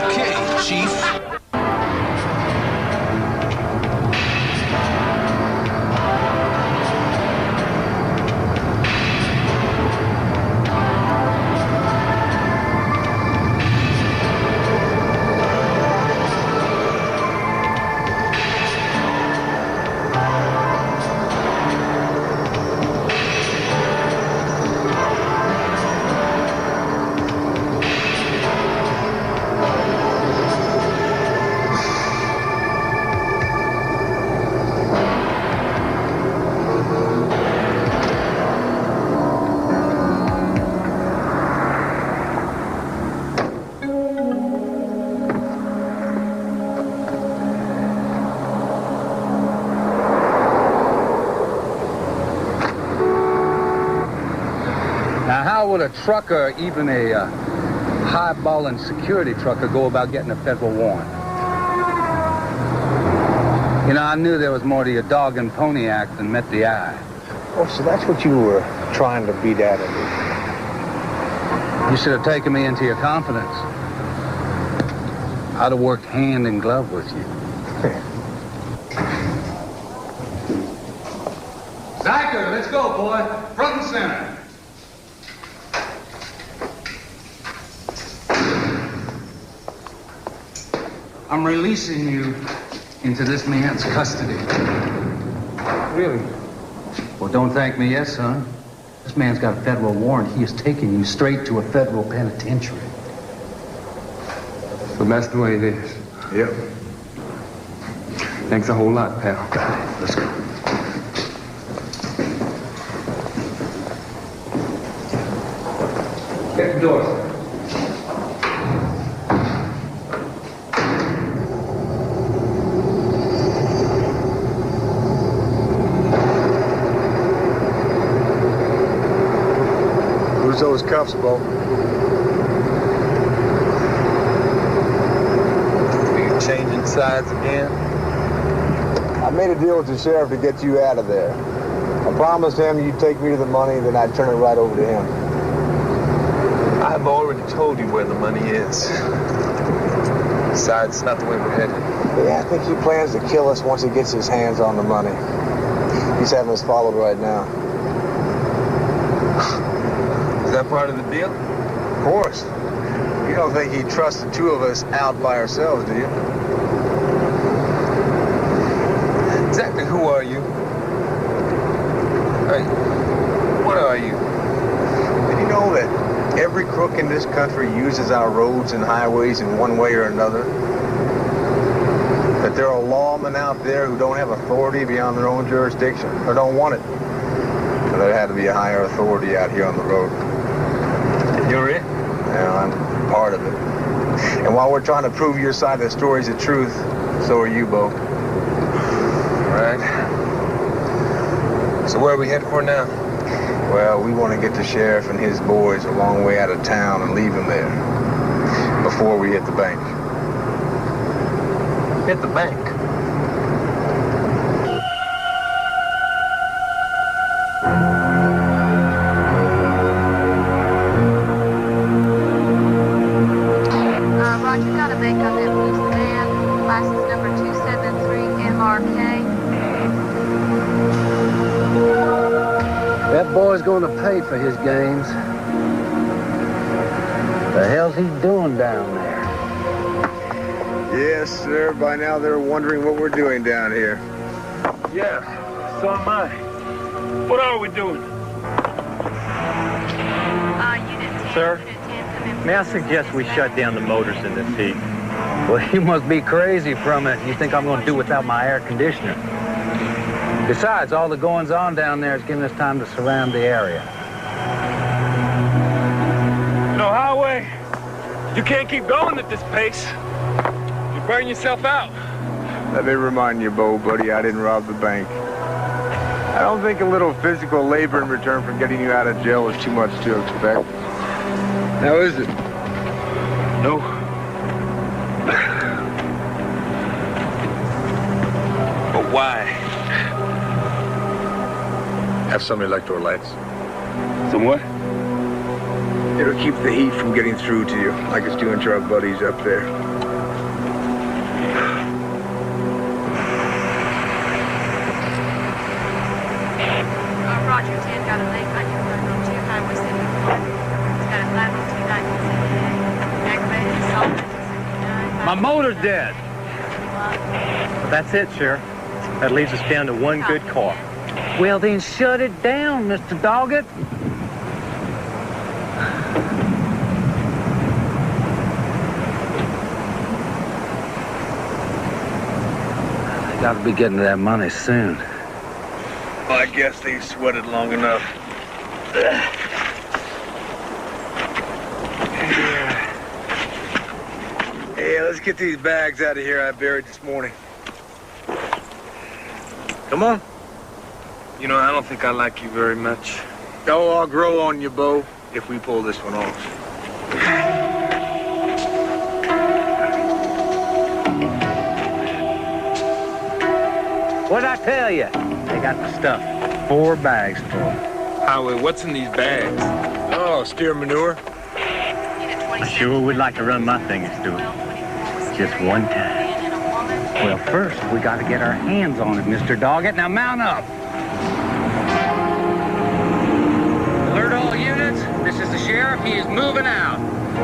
Okay, Chief. Now, how would a trucker, even a high-balling security trucker, go about getting a federal warrant? You know, I knew there was more to your dog and pony act than met the eye. Oh, so that's what you were trying to beat out of me. You should have taken me into your confidence. I'd have worked hand in glove with you. Zyker, let's go, boy. Front and center. I'm releasing you into this man's custody. Really? Well, don't thank me yet, son. This man's got a federal warrant. He is taking you straight to a federal penitentiary. So that's the way it is. Yep. Thanks a whole lot, pal. Let's go. Get the door, sir. Who's those cuffs, Bo? Are you changing sides again? I made a deal with the sheriff to get you out of there. I promised him you'd take me to the money, then I'd turn it right over to him. I've already told you where the money is. Besides, it's not the way we're headed. Yeah, I think he plans to kill us once he gets his hands on the money. He's having us followed right now. Is that part of the deal? Of course. You don't think he'd trust the two of us out by ourselves, do you? Exactly who are you? Hey, what are you? Did you know that every crook in this country uses our roads and highways in one way or another? That there are lawmen out there who don't have authority beyond their own jurisdiction, or don't want it. So there had to be a higher authority out here on the road. You're it? Yeah, I'm part of it. And while we're trying to prove your side of the story's the truth, so are you, Bo. Right. So where are we headed for now? Well, we want to get the sheriff and his boys a long way out of town and leave them there before we hit the bank. Hit the bank? Roger, got a bank on that blue sedan. License number 273 MRK. That boy's gonna pay for his games. The hell's he doing down there? Yes, sir. By now they're wondering what we're doing down here. Yeah, so am I. What are we doing? Unit 10, Sir? Unit 10, come in May I suggest we shut down the motors in this heat? Well, you must be crazy from it. You think I'm going to do without my air conditioner. Besides, all the goings-on down there is giving us time to surround the area. You know, Highway, you can't keep going at this pace. You burn yourself out. Let me remind you, Bo, buddy, I didn't rob the bank. I don't think a little physical labor in return for getting you out of jail is too much to expect. Now, is it? No. But why? Have some electro lights. Some what? It'll keep the heat from getting through to you, like it's doing to our buddies up there. Roger 10 got a lake on your road on 2 Highway 74. It's got a flat on 21978. Aggravated assault 79. My motor's dead. That's it, Sheriff. That leaves us down to one good car. Well, then shut it down, Mr. Doggett. I got to be getting to that money soon. Well, I guess they sweated long enough. Hey, let's get these bags out of here I buried this morning. Come on. You know, I don't think I like you very much. Oh, I'll grow on you, Bo, if we pull this one off. What'd I tell you? They got the stuff. 4 bags full. Highway, what's in these bags? Oh, steer manure. I sure would like to run my fingers through it. Just one time. Well, first, we got to get our hands on it, Mr. Doggett. Now, mount up. Alert all units. This is the sheriff. He is moving out.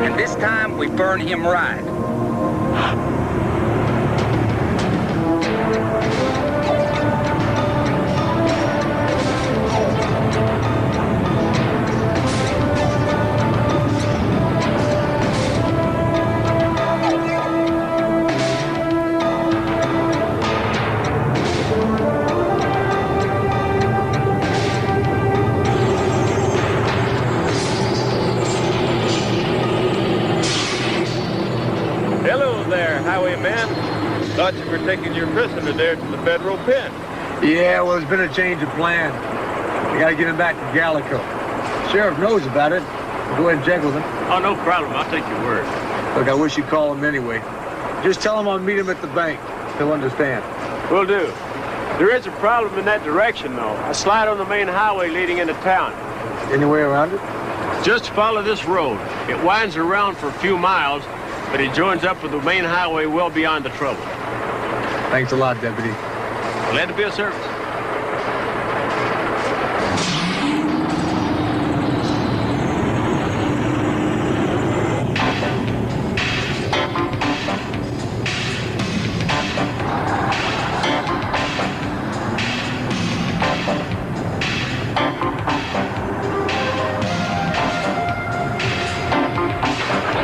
And this time, we burn him right. Thought you were taking your prisoner there to the federal pen. Yeah, well, there's been a change of plan. We gotta get him back to Gallico. Sheriff knows about it. Go ahead and check with him. Oh, no problem. I'll take your word. Look, I wish you'd call him anyway. Just tell him I'll meet him at the bank. He'll understand. Will do. There is a problem in that direction, though. I slide on the main highway leading into town. Any way around it? Just follow this road. It winds around for a few miles, but it joins up with the main highway well beyond the trouble. Thanks a lot, Deputy. Glad to be of service.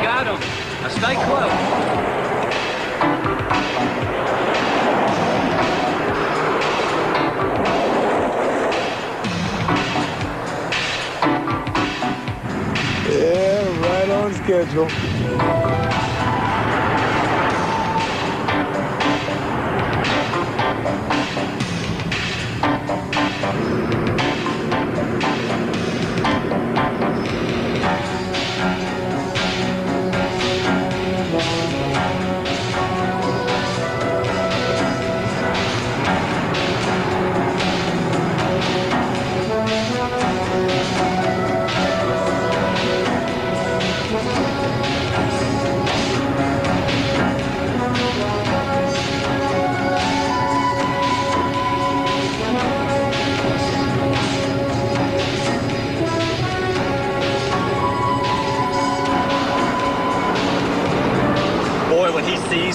Got him. Now stay close. Schedule.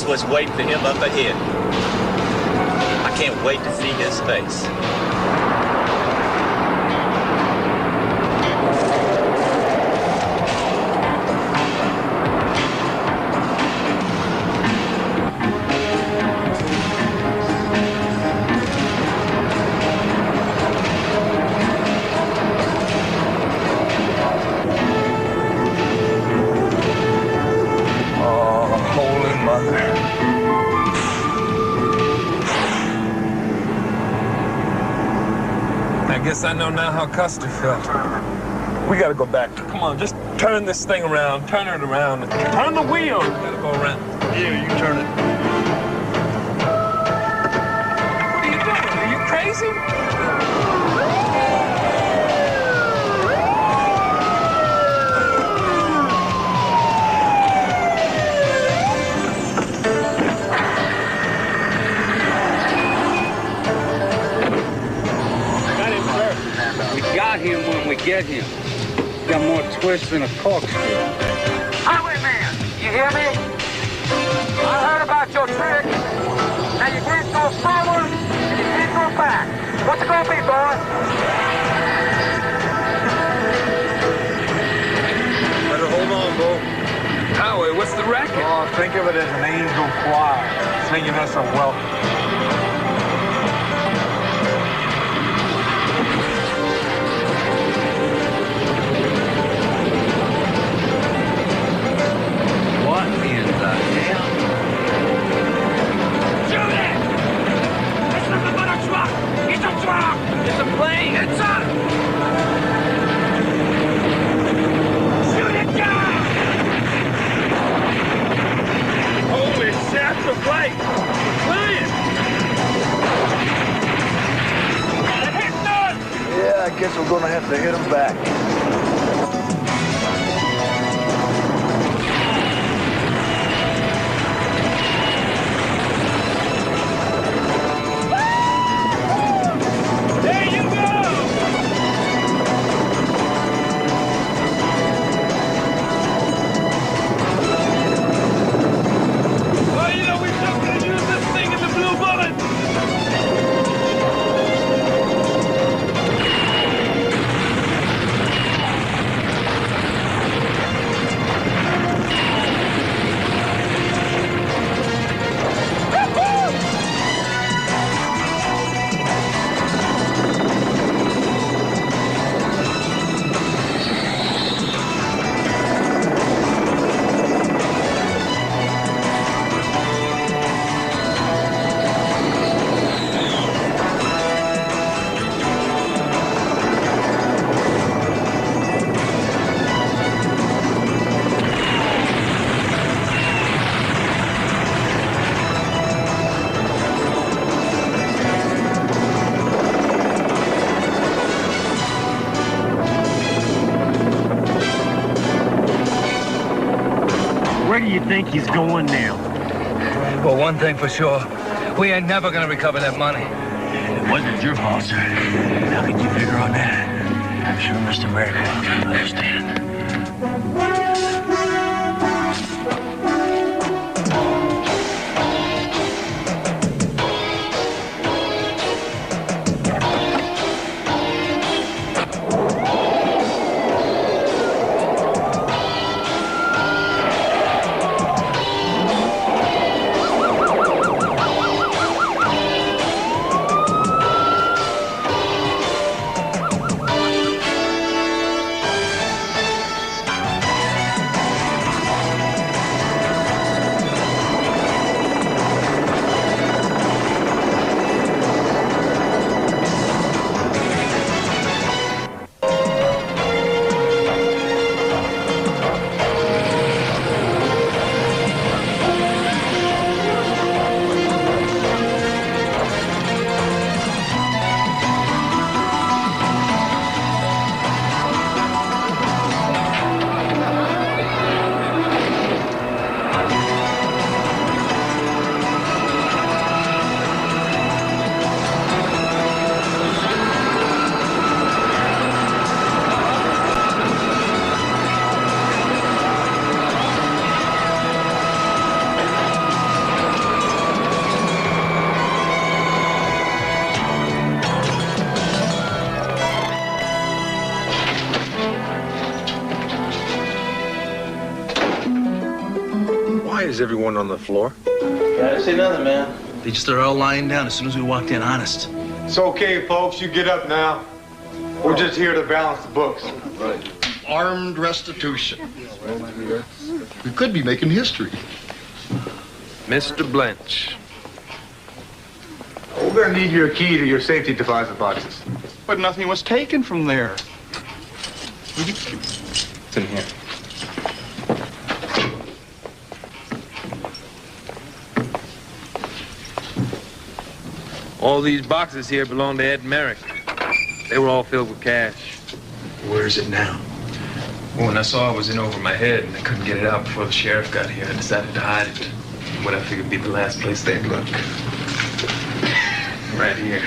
What's waiting for him up ahead. I can't wait to see his face. I guess I know now how Custer felt. We gotta go back. Come on, just turn this thing around. Turn it around. Turn the wheel. Gotta go around. Here, you turn it. What are you doing? Are you crazy? We got him when we get him. Got more twists than a corkscrew. Highwayman, you hear me? I heard about your trick. Now you can't go forward and you can't go back. What's it gonna be, boy? Better hold on, Bo. Howie, what's the racket? Oh, think of it as an angel choir singing us a welcome. What in the hell? Shoot it! It's nothing but a truck! It's a truck! It's a plane! It's a... Shoot it down! Holy shafts of light! We're flying! Yeah, I guess we're gonna have to hit them back. Where do you think he's going now? Well, one thing for sure. We ain't never gonna recover that money. It wasn't your fault, sir. How could you figure on that? I'm sure Mr. Merrick will understand. Why is everyone on the floor? I didn't say nothing, man. They just are all lying down as soon as we walked in, honest. It's okay, folks. You get up now. We're just here to balance the books. Right. Armed restitution. We could be making history. Mr. Blanche. We're gonna need your key to your safety deposit boxes. But nothing was taken from there. It's in here. All these boxes here belong to Ed Merrick. They were all filled with cash. Where is it now? Well, when I saw it was in over my head and I couldn't get it out before the sheriff got here, I decided to hide it. What I figured would be the last place they'd look. Right here.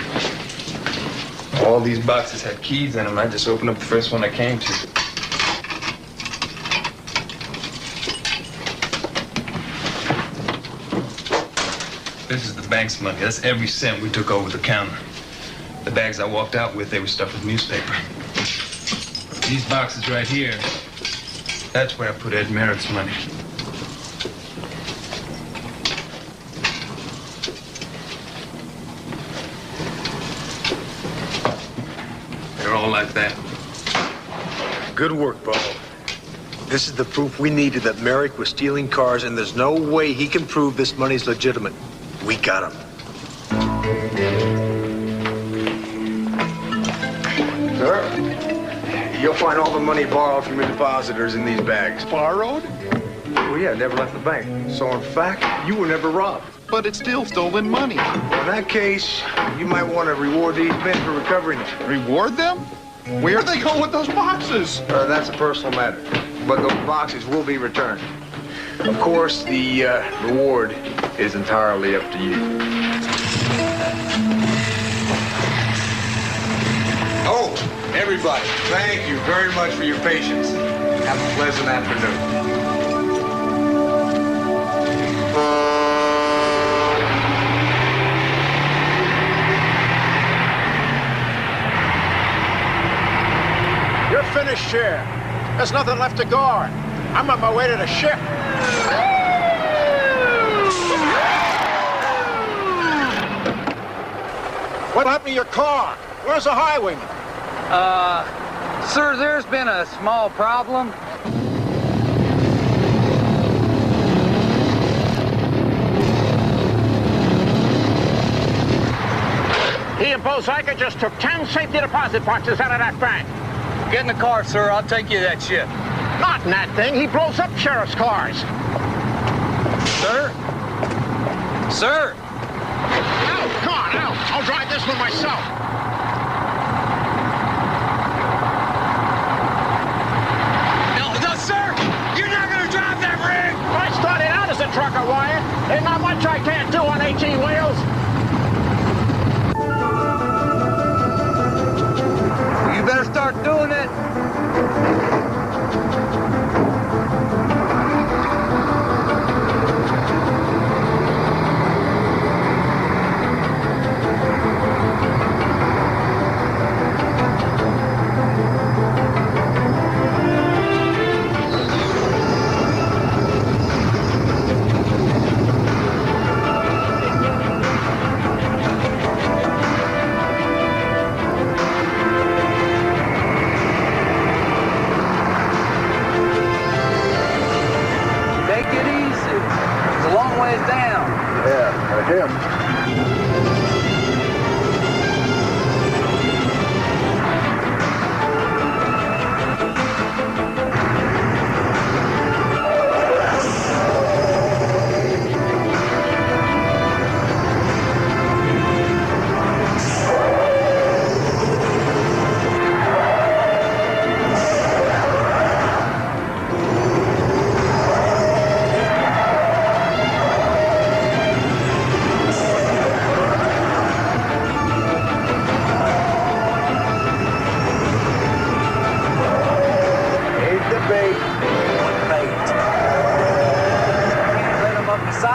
All these boxes had keys in them. I just opened up the first one I came to. This is the bank's money. That's every cent we took over the counter. The bags I walked out with, they were stuffed with newspaper. These boxes right here, that's where I put Ed Merrick's money. They're all like that. Good work, Bo. This is the proof we needed that Merrick was stealing cars, and there's no way he can prove this money's legitimate. We got him. Sir, you'll find all the money borrowed from your depositors in these bags. Borrowed? Well, yeah, never left the bank. So, in fact, you were never robbed. But it's still stolen money. Well, in that case, you might want to reward these men for recovering it. Reward them? Where are they going with those boxes? That's a personal matter. But those boxes will be returned. Of course, the reward is entirely up to you. Oh, everybody, thank you very much for your patience. Have a pleasant afternoon. You're finished, Sheriff. There's nothing left to guard. I'm on my way to the ship. What happened to your car? Where's the highwayman? Sir, there's been a small problem. He and Bo Zyker just took 10 safety deposit boxes out of that bank. Get in the car, sir. I'll take you to that ship. Not in that thing. He blows up sheriff's cars. Sir? Sir? Al, come on, Al. I'll drive this one myself. No, sir! You're not gonna drive that rig! I started out as a trucker, Wyatt. There's not much I can't do on 18 wheels. You better start doing it.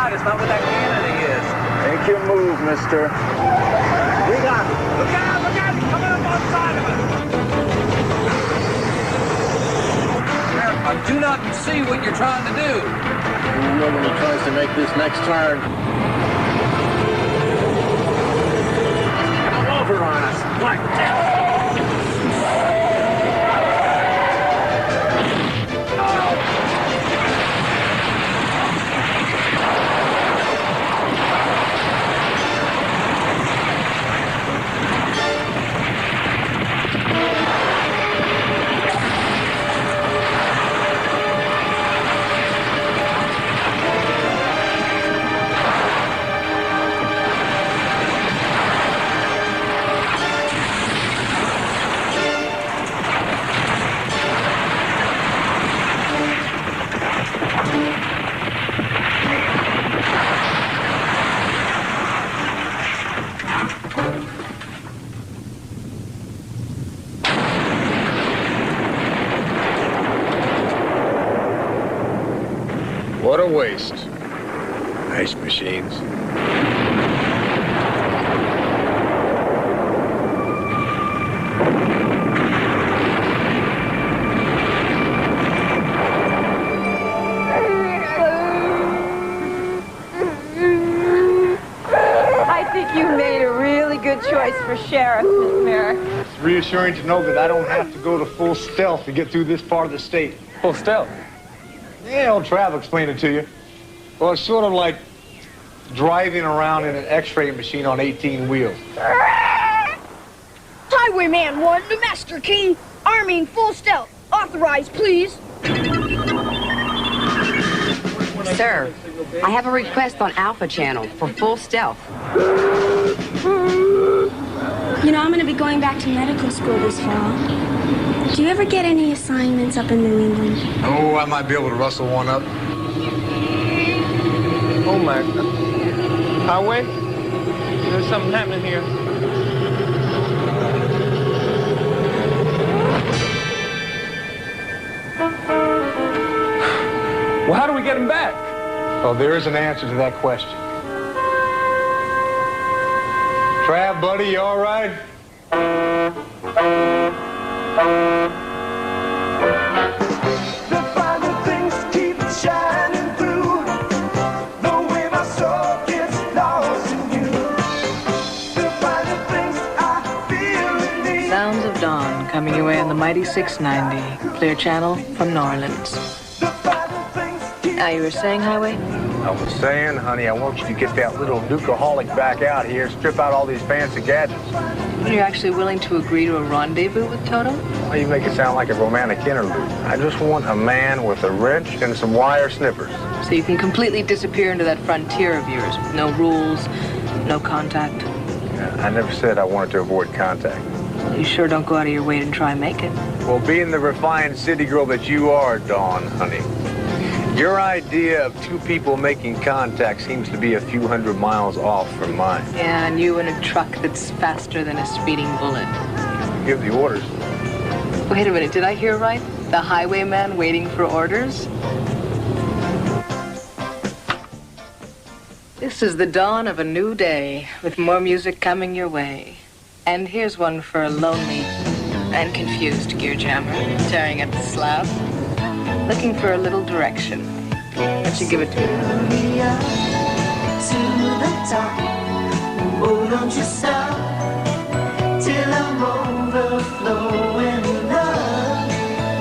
It's not what that Kennedy is. Make your move, mister. We got it. Look out! Look out! He's coming up on side of us. I do not see what you're trying to do. Whoever tries to make this next turn. Come over on us. Like that. What a waste. Nice machines. I think you made a really good choice for sheriff, Miss Merrick. It's reassuring to know that I don't have to go to full stealth to get through this part of the state. Full stealth? Yeah, old Trav explained it to you. Well, it's sort of like driving around in an X-ray machine on 18 wheels. Highwayman 1 to Master King. Arming full stealth. Authorized, please. Sir, I have a request on Alpha Channel for full stealth. You know, I'm going to be going back to medical school this fall. Do you ever get any assignments up in New England? Oh, I might be able to rustle one up. Oh, my God. Highway? There's something happening here. Well, how do we get him back? Oh, there is an answer to that question. Trav, buddy, you all right? The finer things keep shining through. The way my soul gets lost in you. The finer things I feel in me. Sounds of Dawn coming your way on the mighty 690. Clear channel from New Orleans. Now, you were saying, Highway? I was saying, honey, I want you to get that little Dukeaholic back out here, strip out all these fancy gadgets. You're actually willing to agree to a rendezvous with Toto? Why you make it sound like a romantic interlude? I just want a man with a wrench and some wire snippers. So you can completely disappear into that frontier of yours with no rules, no contact. I never said I wanted to avoid contact. You sure don't go out of your way to try and make it. Well, being the refined city girl that you are, Dawn, honey, your idea of two people making contact seems to be a few hundred miles off from mine. Yeah, and you in a truck that's faster than a speeding bullet. Give the orders. Wait a minute, did I hear right? The highwayman waiting for orders? This is the dawn of a new day, with more music coming your way. And here's one for a lonely and confused gear jammer, tearing at the slab, looking for a little direction. Why don't you give it to me? To the top. Oh, don't you stop till I'm overflowing. Love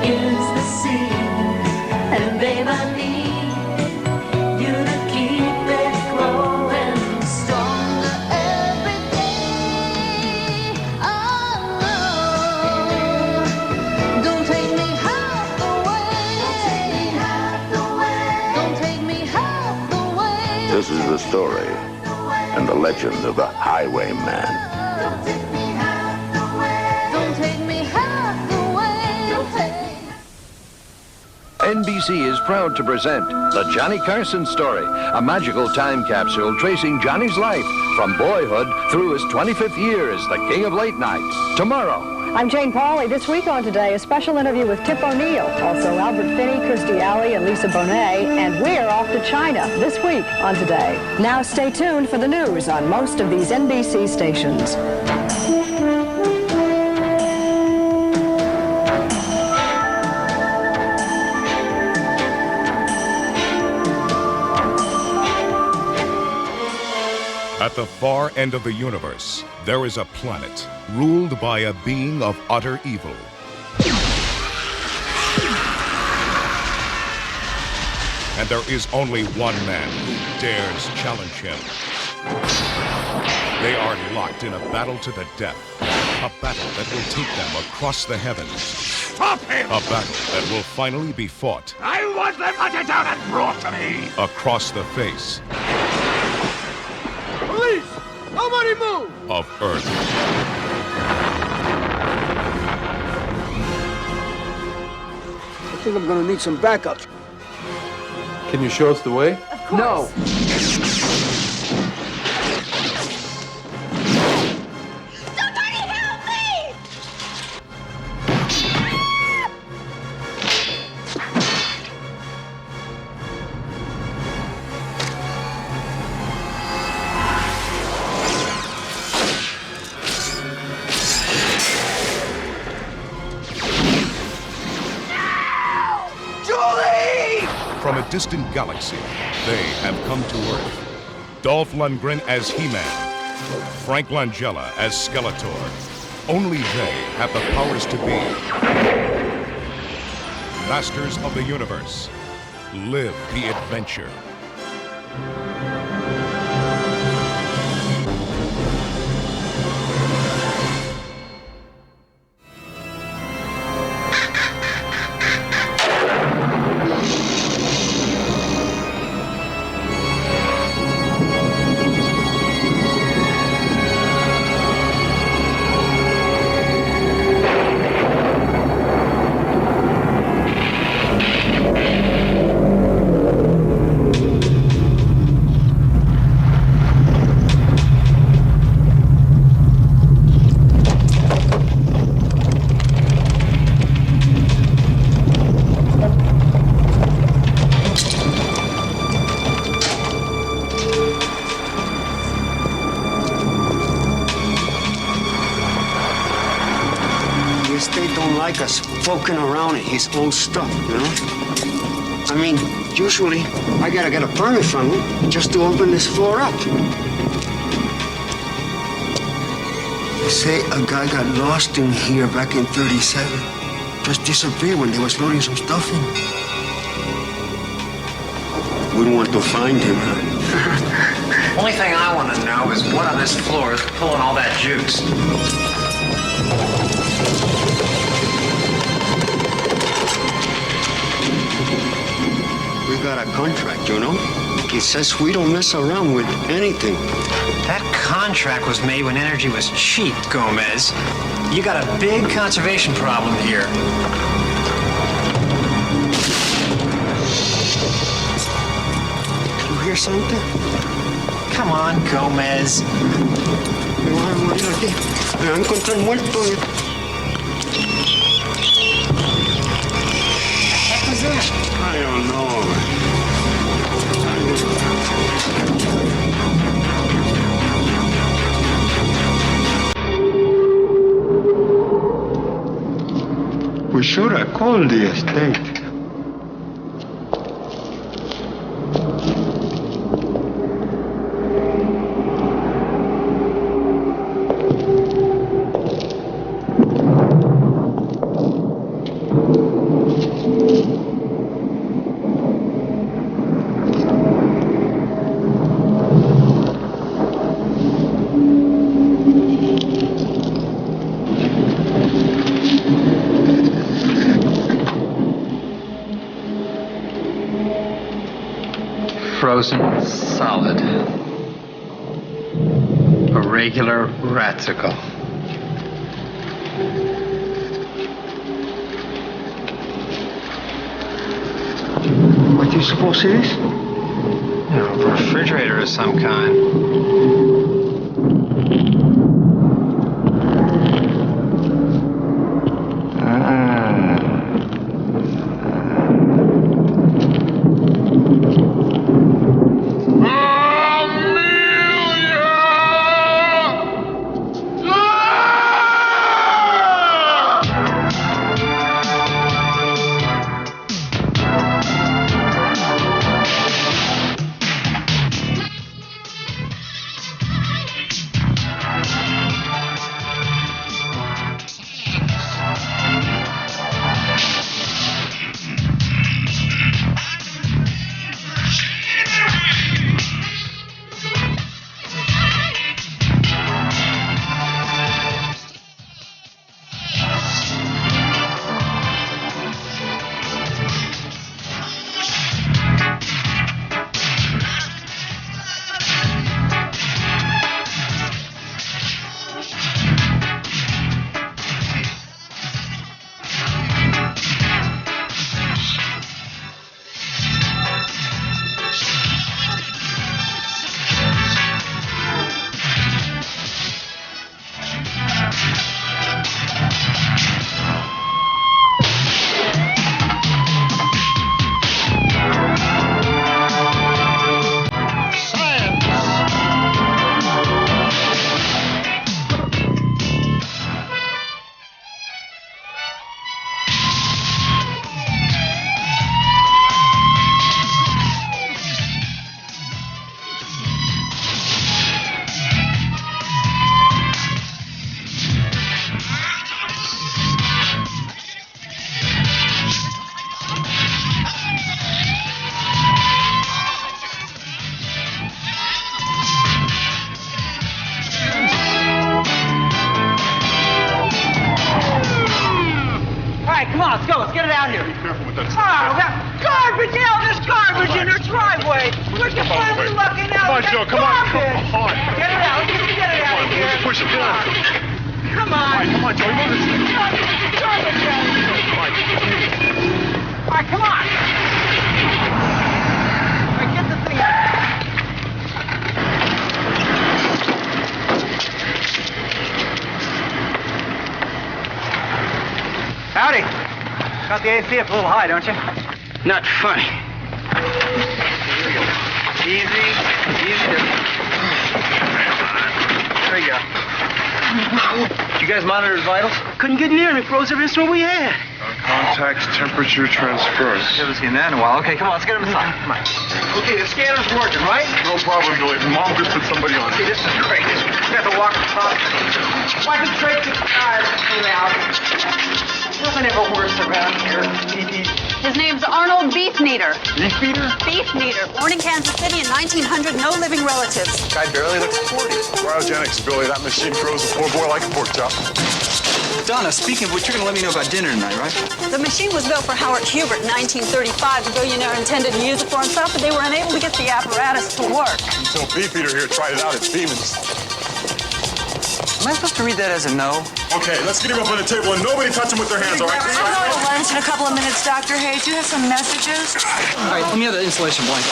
is the sea, and babe, I need you to keep it growing stronger every day. Oh, no. Don't take me half the way. Don't take me half the way. This is the story and the legend of the Highwayman. Don't take me half the way. NBC is proud to present The Johnny Carson Story, a magical time capsule tracing Johnny's life from boyhood through his 25th year as the king of late night. Tomorrow. I'm Jane Pauley. This week on Today, a special interview with Tip O'Neill, also Albert Finney, Kirstie Alley, and Lisa Bonet, and we're off to China this week on Today. Now stay tuned for the news on most of these NBC stations. At the far end of the universe, there is a planet ruled by a being of utter evil. And there is only one man who dares challenge him. They are locked in a battle to the death. A battle that will take them across the heavens. Stop him! A battle that will finally be fought I want them hunted down and brought to me! across the face Police! Nobody move! of Earth. I think I'm gonna need some backup. Can you show us the way? Of course. No. Somebody help me! distant galaxy, they have come to Earth. Dolph Lundgren as He-Man, Frank Langella as Skeletor. Only they have the powers to be masters of the universe. Live the adventure. They don't like us poking around in his old stuff, you know? I mean, usually I gotta get a permit from him just to open this floor up. They say a guy got lost in here back in 37. Just disappeared when they was loading some stuff in. Wouldn't want to find him, huh? Only thing I want to know is what on this floor is pulling all that juice. We got a contract, you know? It says we don't mess around with anything. That contract was made when energy was cheap, Gomez. You got a big conservation problem here. You hear something? Come on, Gomez. Me van a morir aquí. Me van a encontrar muerto. What the heck was that? I don't know. We should have called the estate. Frozen solid. A regular raticle. What do you suppose it is? You know, a refrigerator of some kind. Joe, come on. Come on. Get it out. Get it out of here. Just push it down. Come on. All right, come on, Joe. Move this thing. All right, come on. All right, get the thing out. Howdy. Got the AC up a little high, don't you? Not funny. Here we go. Easy. There you go. Did you guys monitor his vitals? Couldn't get near him. He froze every instrument we had. Contact temperature transference. Haven't seen that in a while. Okay, come on, let's get him inside. Come on. Okay, the scanner's working, right? No problem, Billy. Mom just put somebody on. Okay, this is great. We got to walk the top. Why did Drake get out? Nothing ever worse around here. His name's Arnold Beefneater. Beefeater? Beefneater. Born in Kansas City in 1900, no living relatives. Guy barely looks 40. Cryogenics, Billy. That machine froze a poor boy like a pork chop. Donna, speaking of which, you're going to let me know about dinner tonight, right? The machine was built for Howard Hubert in 1935. The billionaire intended to use it for himself, but they were unable to get the apparatus to work. Until Beefeater here tried it out, it's demons. Am I supposed to read that as a no? Okay, let's get him up on the table and nobody touch him with their hands, all right? I'm going to lunch in a couple of minutes, Dr. Hayes. Do you have some messages? All right, let me have that insulation blanket.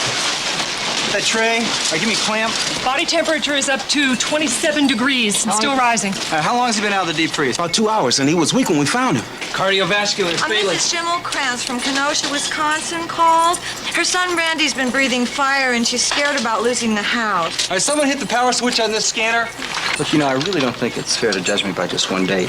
That tray, give me a clamp. Body temperature is up to 27 degrees and still rising. How long has he been out of the deep freeze? About 2 hours, and he was weak when we found him. Cardiovascular I'm Mrs. Schimmelkranz from Kenosha, Wisconsin called. Her son Randy's been breathing fire and she's scared about losing the house. All right, someone hit the power switch on this scanner. Look, I really don't think it's fair to judge me by just one day,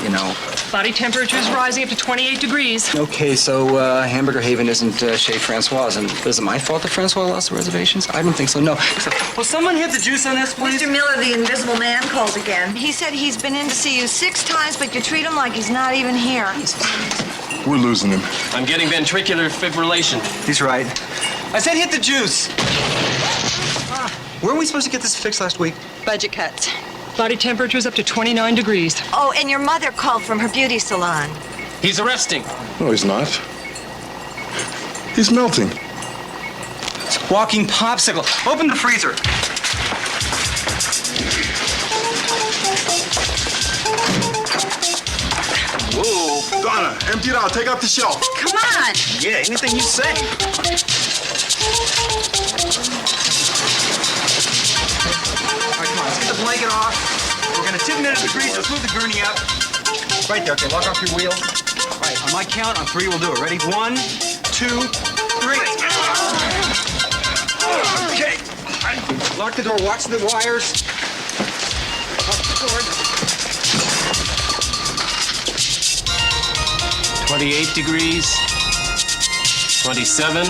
Body temperature is rising up to 28 degrees. Okay, so Hamburger Haven isn't Chez Francois, and is it my fault that Francois lost the reservations? I don't think so, no. Will someone hit the juice on this, please? Mr. Miller, the invisible man, called again. He said he's been in to see you 6 times, but you treat him like he's not even here. We're losing him. I'm getting ventricular fibrillation. He's right. I said hit the juice. Weren't we supposed to get this fixed last week? Budget cuts. Body temperature is up to 29 degrees. Oh, and your mother called from her beauty salon. He's arresting. No, he's not. He's melting. It's a walking popsicle. Open the freezer. Whoa. Donna, empty it out. Take off the shelf. Come on. Yeah, anything you say. All right, come on, let's get the blanket off. We're gonna tip it into the freezer, smooth the gurney out. Right there, okay, lock off your wheel. All right, on my count, on 3 we'll do it. Ready? 1, 2, 3. Okay. Lock the door, watch the wires. Lock the cord. 28 degrees. 27.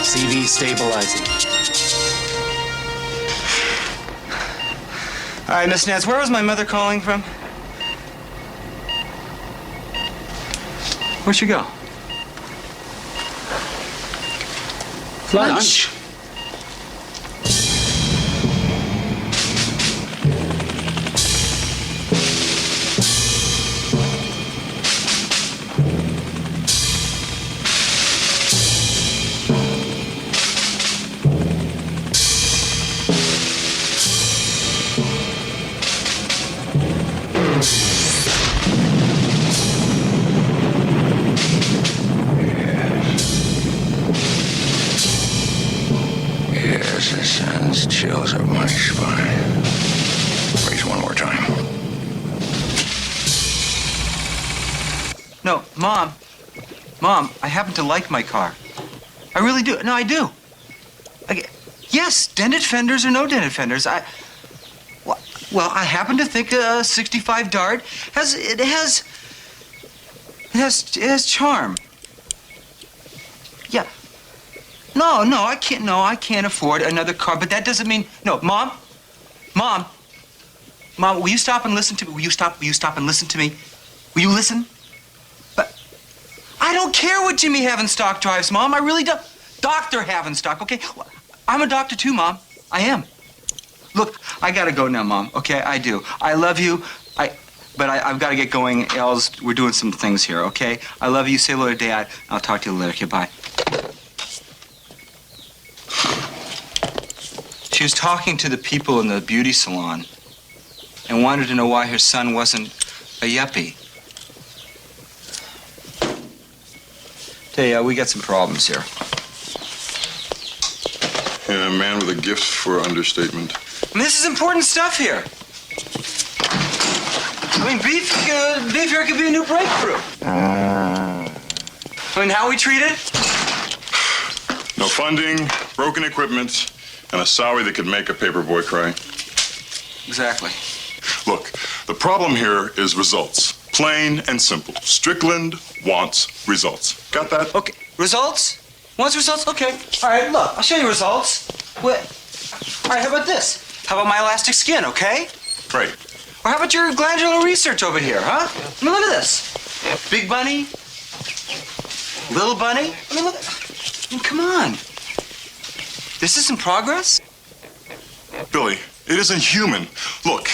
CV stabilizing. All right, Miss Nance, where was my mother calling from? Where'd she go? Lunch. Yes, it sends chills up my spine. Raise one more time. No, Mom. Mom, I happen to like my car. I really do. No, I do. Yes, dented fenders or no dented fenders. Well, I happen to think a 65 Dart has charm. Yeah. No, I can't afford another car, but that doesn't mean, no, Mom, will you stop and listen to me? Will you stop and listen to me? Will you listen? But I don't care what Jimmy Havenstock drives, Mom. I really don't. Dr. Havenstock, okay? I'm a doctor too, Mom. I am. Look, I gotta go now, Mom, okay? I do. I love you, but I've got to get going. Els, we're doing some things here, okay? I love you. Say hello to Dad. I'll talk to you later. Okay, bye. She was talking to the people in the beauty salon and wanted to know why her son wasn't a yuppie. Hey, we got some problems here. Yeah, a man with a gift for understatement. I mean, this is important stuff here. I mean, beef here could be a new breakthrough. I mean, how we treat it? No funding, broken equipment, and a salary that could make a paperboy cry. Exactly. Look, the problem here is results. Plain and simple. Strickland wants results. Got that? Okay. Results? Wants results? Okay. All right, look, I'll show you results. What? All right, how about this? How about my elastic skin, okay? Right. Or how about your glandular research over here, huh? I mean, look at this. Big bunny. Little bunny. I mean, look. I mean, come on. This isn't progress? Billy, it isn't human. Look,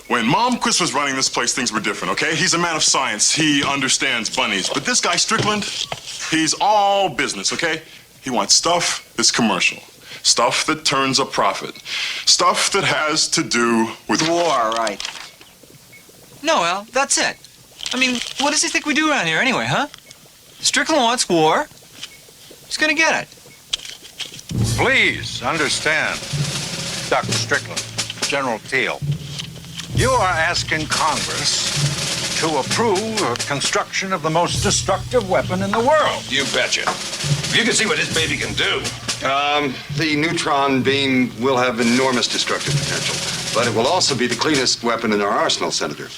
when Momquist was running this place, things were different, okay? He's a man of science. He understands bunnies. But this guy, Strickland, he's all business, okay? He wants stuff that's commercial. Stuff that turns a profit. Stuff that has to do with war, right? No, Al, that's it. I mean, what does he think we do around here anyway, huh? Strickland wants war. He's gonna get it. Please understand, Dr. Strickland, General Teal, you are asking Congress to approve of construction of the most destructive weapon in the world. You betcha. If you can see what this baby can do. The neutron beam will have enormous destructive potential, but it will also be the cleanest weapon in our arsenal, Senator.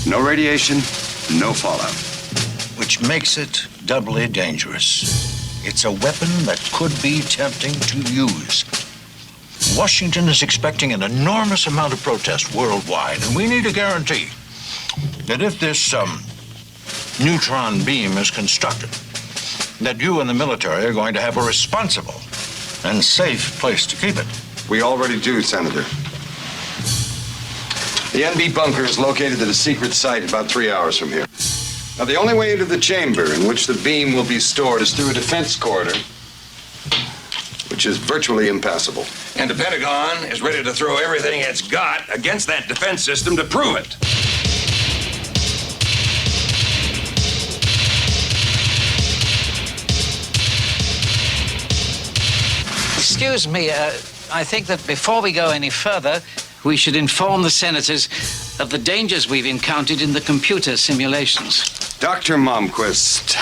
No radiation, no fallout. Which makes it doubly dangerous. It's a weapon that could be tempting to use. Washington is expecting an enormous amount of protest worldwide, and we need a guarantee that if this neutron beam is constructed, that you and the military are going to have a responsible and safe place to keep it. We already do, Senator. The NB bunker is located at a secret site about 3 hours from here. Now, the only way into the chamber in which the beam will be stored is through a defense corridor, which is virtually impassable. And the Pentagon is ready to throw everything it's got against that defense system to prove it. Excuse me, I think that before we go any further, we should inform the senators of the dangers we've encountered in the computer simulations. Dr. Momquist,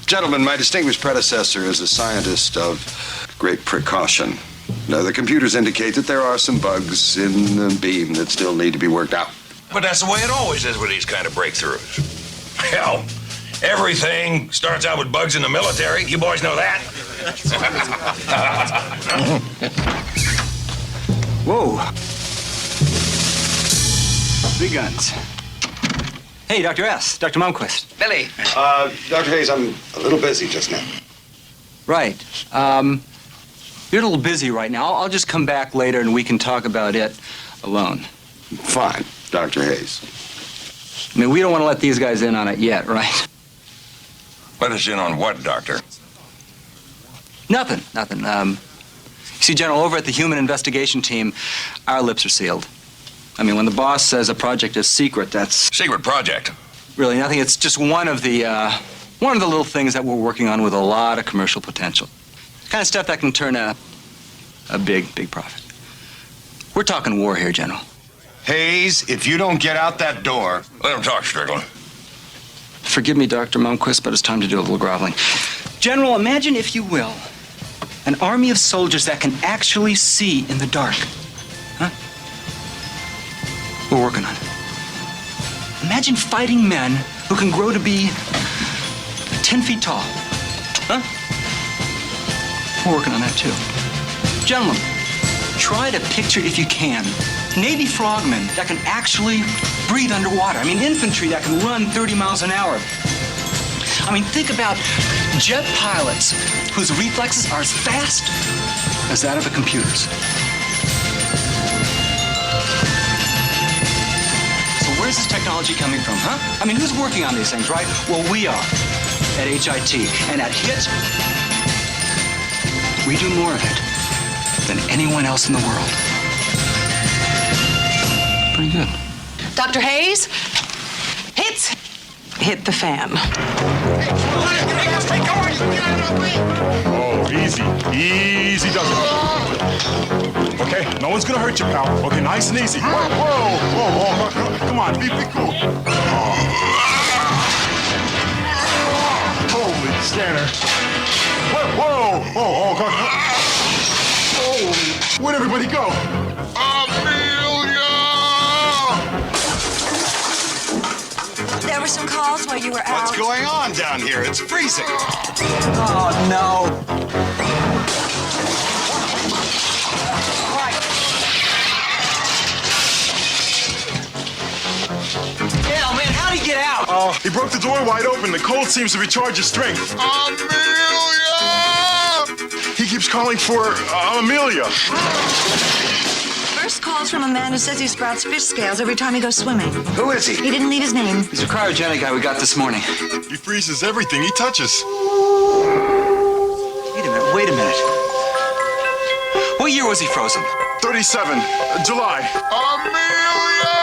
gentlemen, my distinguished predecessor is a scientist of great precaution. Now, the computers indicate that there are some bugs in the beam that still need to be worked out. But that's the way it always is with these kind of breakthroughs. Hell, everything starts out with bugs in the military. You boys know that. Whoa. Big guns. Hey, Dr. S. Dr. Momquist. Billy. Dr. Hayes, I'm a little busy just now. Right. You're a little busy right now. I'll just come back later and we can talk about it alone. Fine, Dr. Hayes. I mean, we don't want to let these guys in on it yet, right? Let us in on what, Doctor? Nothing. See, General, over at the Human Investigation Team, our lips are sealed. I mean, when the boss says a project is secret, that's... Secret project? Really nothing. It's just one of the little things that we're working on with a lot of commercial potential. The kind of stuff that can turn a big profit. We're talking war here, General. Hayes, if you don't get out that door... Let him talk, Strickland. Forgive me, Dr. Momquist, but it's time to do a little groveling. General, imagine, if you will, an army of soldiers that can actually see in the dark. Huh? We're working on it. Imagine fighting men who can grow to be 10 feet tall. Huh? We're working on that, too. Gentlemen, try to picture, if you can, Navy frogmen that can actually breathe underwater. I mean, infantry that can run 30 miles an hour. I mean, think about jet pilots whose reflexes are as fast as that of the computers. So where's this technology coming from, huh? I mean, who's working on these things, right? Well, we are at HIT. And at HIT, we do more of it. than anyone else in the world. Pretty good. Dr. Hayes, hit the fan. Oh, easy. Easy does it. Okay, no one's gonna hurt you, pal. Okay, nice and easy. Whoa, whoa, whoa. Come on, be cool. Holy scanner. Whoa, whoa, God. Holy, where'd everybody go? There were some calls while you were out. What's going on down here? It's freezing. Oh, no. Yeah, man, how'd he get out? Oh, he broke the door wide open. The cold seems to recharge his strength. Amelia! He keeps calling for Amelia. First calls from a man who says he sprouts fish scales every time he goes swimming. Who is he? He didn't leave his name. He's a cryogenic guy we got this morning. He freezes everything he touches. Wait a minute. What year was he frozen? 37, July. Amelia!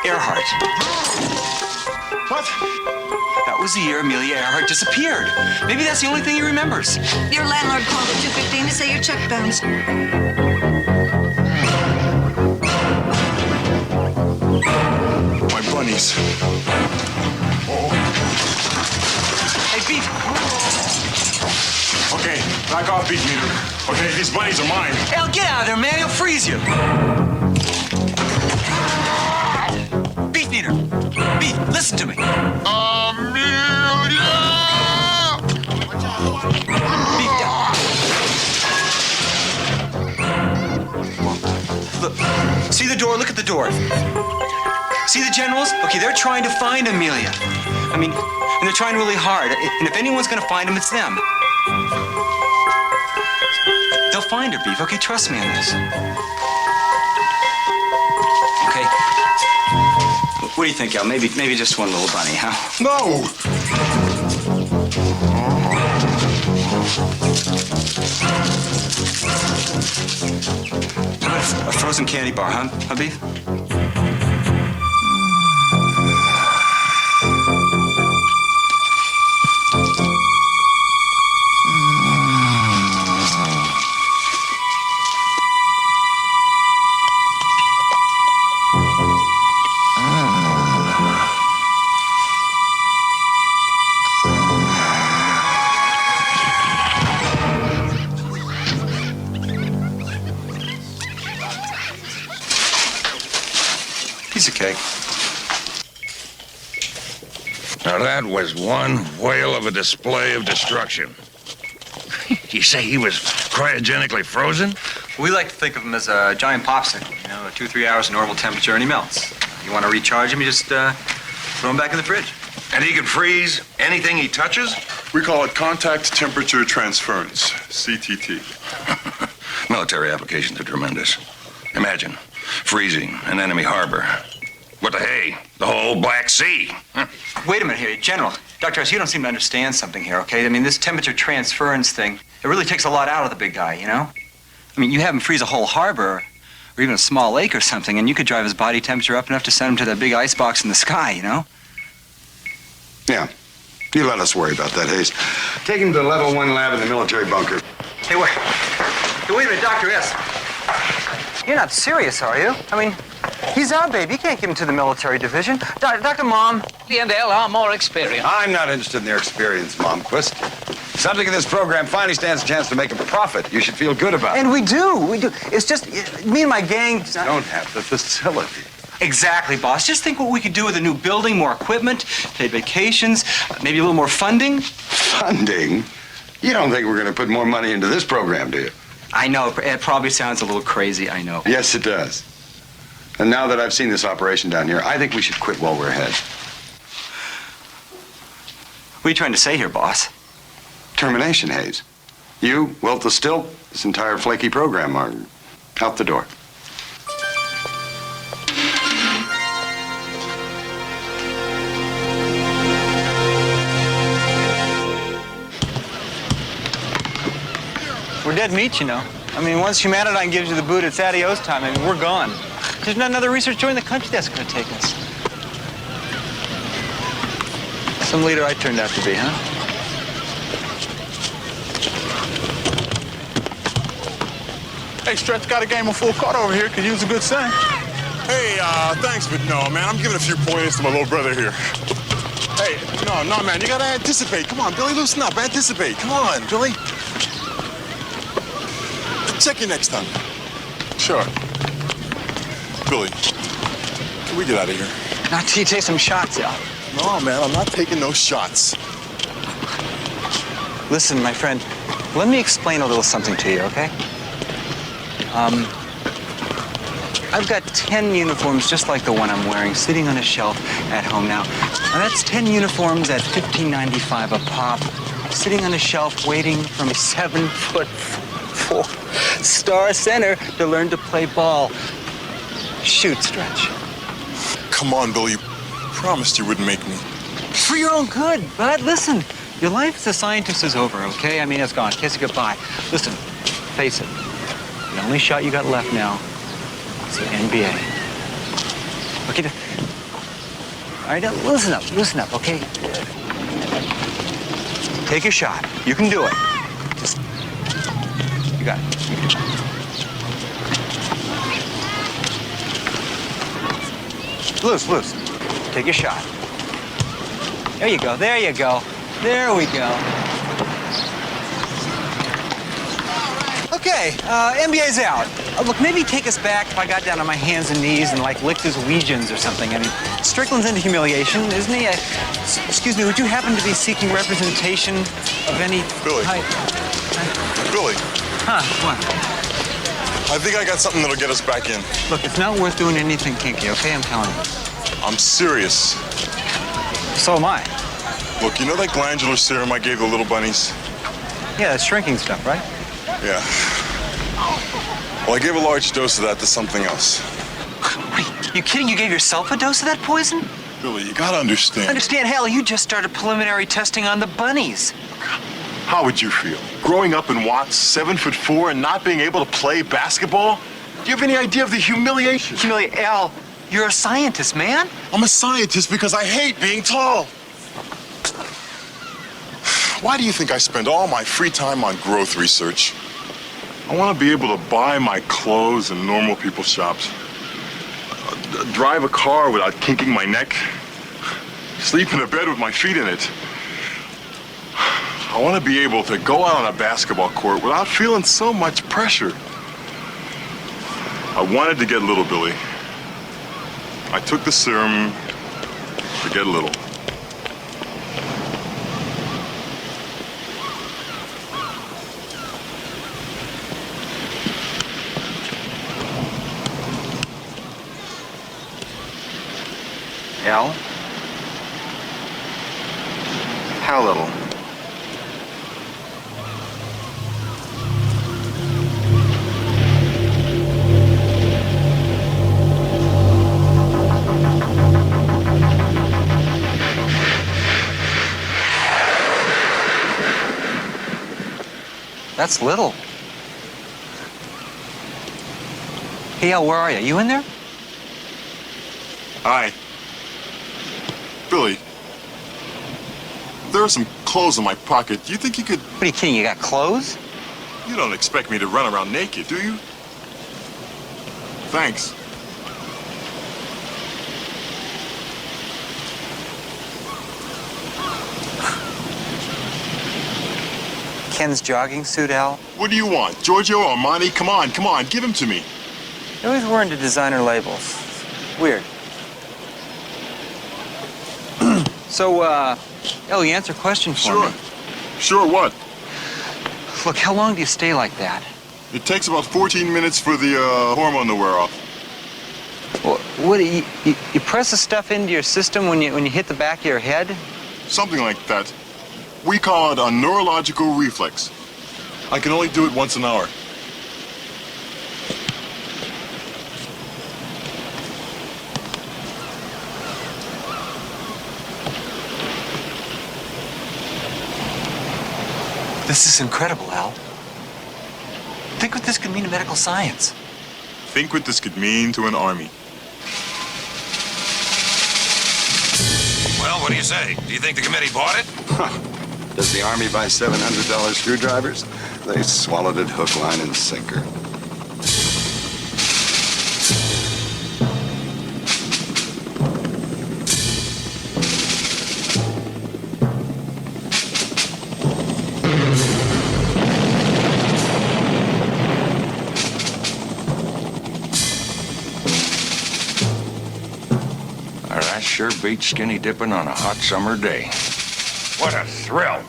Earhart. What? That was the year Amelia Earhart disappeared. Maybe that's the only thing he remembers. Your landlord called at 2:15 to say your check bounced. My bunnies. Oh. Hey, Beef. Okay, back off, Beef Meter. Okay, these bunnies are mine. Al, get out of there, man. He'll freeze you. Beef Meter. Beef, listen to me. Amelia! Beef, down. Look, see the door? Look at the door. See the generals? Okay, they're trying to find Amelia. I mean, and they're trying really hard. And if anyone's gonna find him, it's them. They'll find her, Beef. Okay, trust me on this. Okay. What do you think, Al? Maybe just one little bunny, huh? No! How about a frozen candy bar, huh, Beef? Piece of cake. Now that was one whale of a display of destruction. You say he was cryogenically frozen? We like to think of him as a giant popsicle, 2-3 hours normal temperature, and he melts. You want to recharge him, you just throw him back in the fridge. And he can freeze anything he touches? We call it contact temperature transference, CTT. Military applications are tremendous. Imagine freezing an enemy harbor. What the hey? The whole Black Sea. Wait a minute here, General. Dr. S, you don't seem to understand something here, okay? I mean, this temperature transference thing, it really takes a lot out of the big guy, I mean, you have him freeze a whole harbor or even a small lake or something, and you could drive his body temperature up enough to send him to that big icebox in the sky, Yeah. You let us worry about that, Hayes. Take him to the level 1 lab in the military bunker. Hey, wait a minute, Dr. S. You're not serious, are you? I mean, he's our baby. You can't give him to the military division. Dr. Mom. The and L are more experienced. I'm not interested in their experience, Momquist. Something in this program finally stands a chance to make a profit. You should feel good about it. And we do. It's just, me and my gang... Don't have the facility. Exactly, boss. Just think what we could do with a new building, more equipment, paid vacations, maybe a little more funding. Funding? You don't think we're going to put more money into this program, do you? I know. It probably sounds a little crazy, I know. Yes, it does. And now that I've seen this operation down here, I think we should quit while we're ahead. What are you trying to say here, boss? Termination, Hayes. You, Wilt the Stilt, this entire flaky program are out the door. We're dead meat, I mean, once Humanidine gives you the boot, it's adios time. I mean, we're gone. There's not another researcher in the country that's going to take us. Some leader I turned out to be, huh? Hey, Stretch got a game of full court over here. Could use a good center. Hey, thanks, but no, man. I'm giving a few pointers to my little brother here. Hey, no, man. You gotta anticipate. Come on, Billy, loosen up. Anticipate. Come on, Billy. Check you next time. Sure. Billy, can we get out of here? Not till you take some shots, Al. No, man, I'm not taking no shots. Listen, my friend, let me explain a little something to you, okay? I've got 10 uniforms just like the one I'm wearing sitting on a shelf at home now. And that's 10 uniforms at $15.95 a pop, sitting on a shelf waiting for my 7'4" star center to learn to play ball. Shoot, Stretch. Come on, Billy. You promised you wouldn't make me. For your own good, bud. Listen, your life as a scientist is over, okay? I mean, it's gone. Kiss it goodbye. Listen, face it. The only shot you got left now is the NBA. Okay, all right, now listen up, okay? Take your shot. You can do it. Just, you got it. You can do it. Loose. Take your shot. There you go. There we go. Okay, NBA's out. Look, maybe take us back if I got down on my hands and knees and, like, licked his Ouija's or something. I mean, Strickland's into humiliation, isn't he? Excuse me, would you happen to be seeking representation of any type? Billy. Huh, what? I think I got something that'll get us back in. Look, it's not worth doing anything kinky, okay? I'm telling you. I'm serious. So am I. Look, you know that glandular serum I gave the little bunnies? Yeah, that's shrinking stuff, right? Yeah. Well, I gave a large dose of that to something else. You kidding? You gave yourself a dose of that poison? Billy, you gotta understand. Understand? Hell, you just started preliminary testing on the bunnies. How would you feel? Growing up in Watts, 7'4", and not being able to play basketball? Do you have any idea of the humiliation? Al, you're a scientist, man. I'm a scientist because I hate being tall. Why do you think I spend all my free time on growth research? I want to be able to buy my clothes in normal people's shops. Drive a car without kinking my neck. Sleep in a bed with my feet in it. I want to be able to go out on a basketball court without feeling so much pressure. I wanted to get little, Billy. I took the serum to get little. Al? How little? That's little. Hey, Al, where are you? You in there? Hi. Billy, there are some clothes in my pocket. Do you think you could... What are you kidding? You got clothes? You don't expect me to run around naked, do you? Thanks. Ken's jogging suit, Al? What do you want? Giorgio Armani? Come on, give him to me. You're always wearing the designer labels. Weird. So, El, you answer a question for me. Sure, what? Look, how long do you stay like that? It takes about 14 minutes for the hormone to wear off. Well, what do you press the stuff into your system when you hit the back of your head? Something like that. We call it a neurological reflex. I can only do it once an hour. This is incredible, Al. Think what this could mean to medical science. Think what this could mean to an army. Well, what do you say? Do you think the committee bought it? Does the Army buy $700 screwdrivers? They swallowed it hook, line, and sinker. That sure beats skinny dipping on a hot summer day. What a thrill.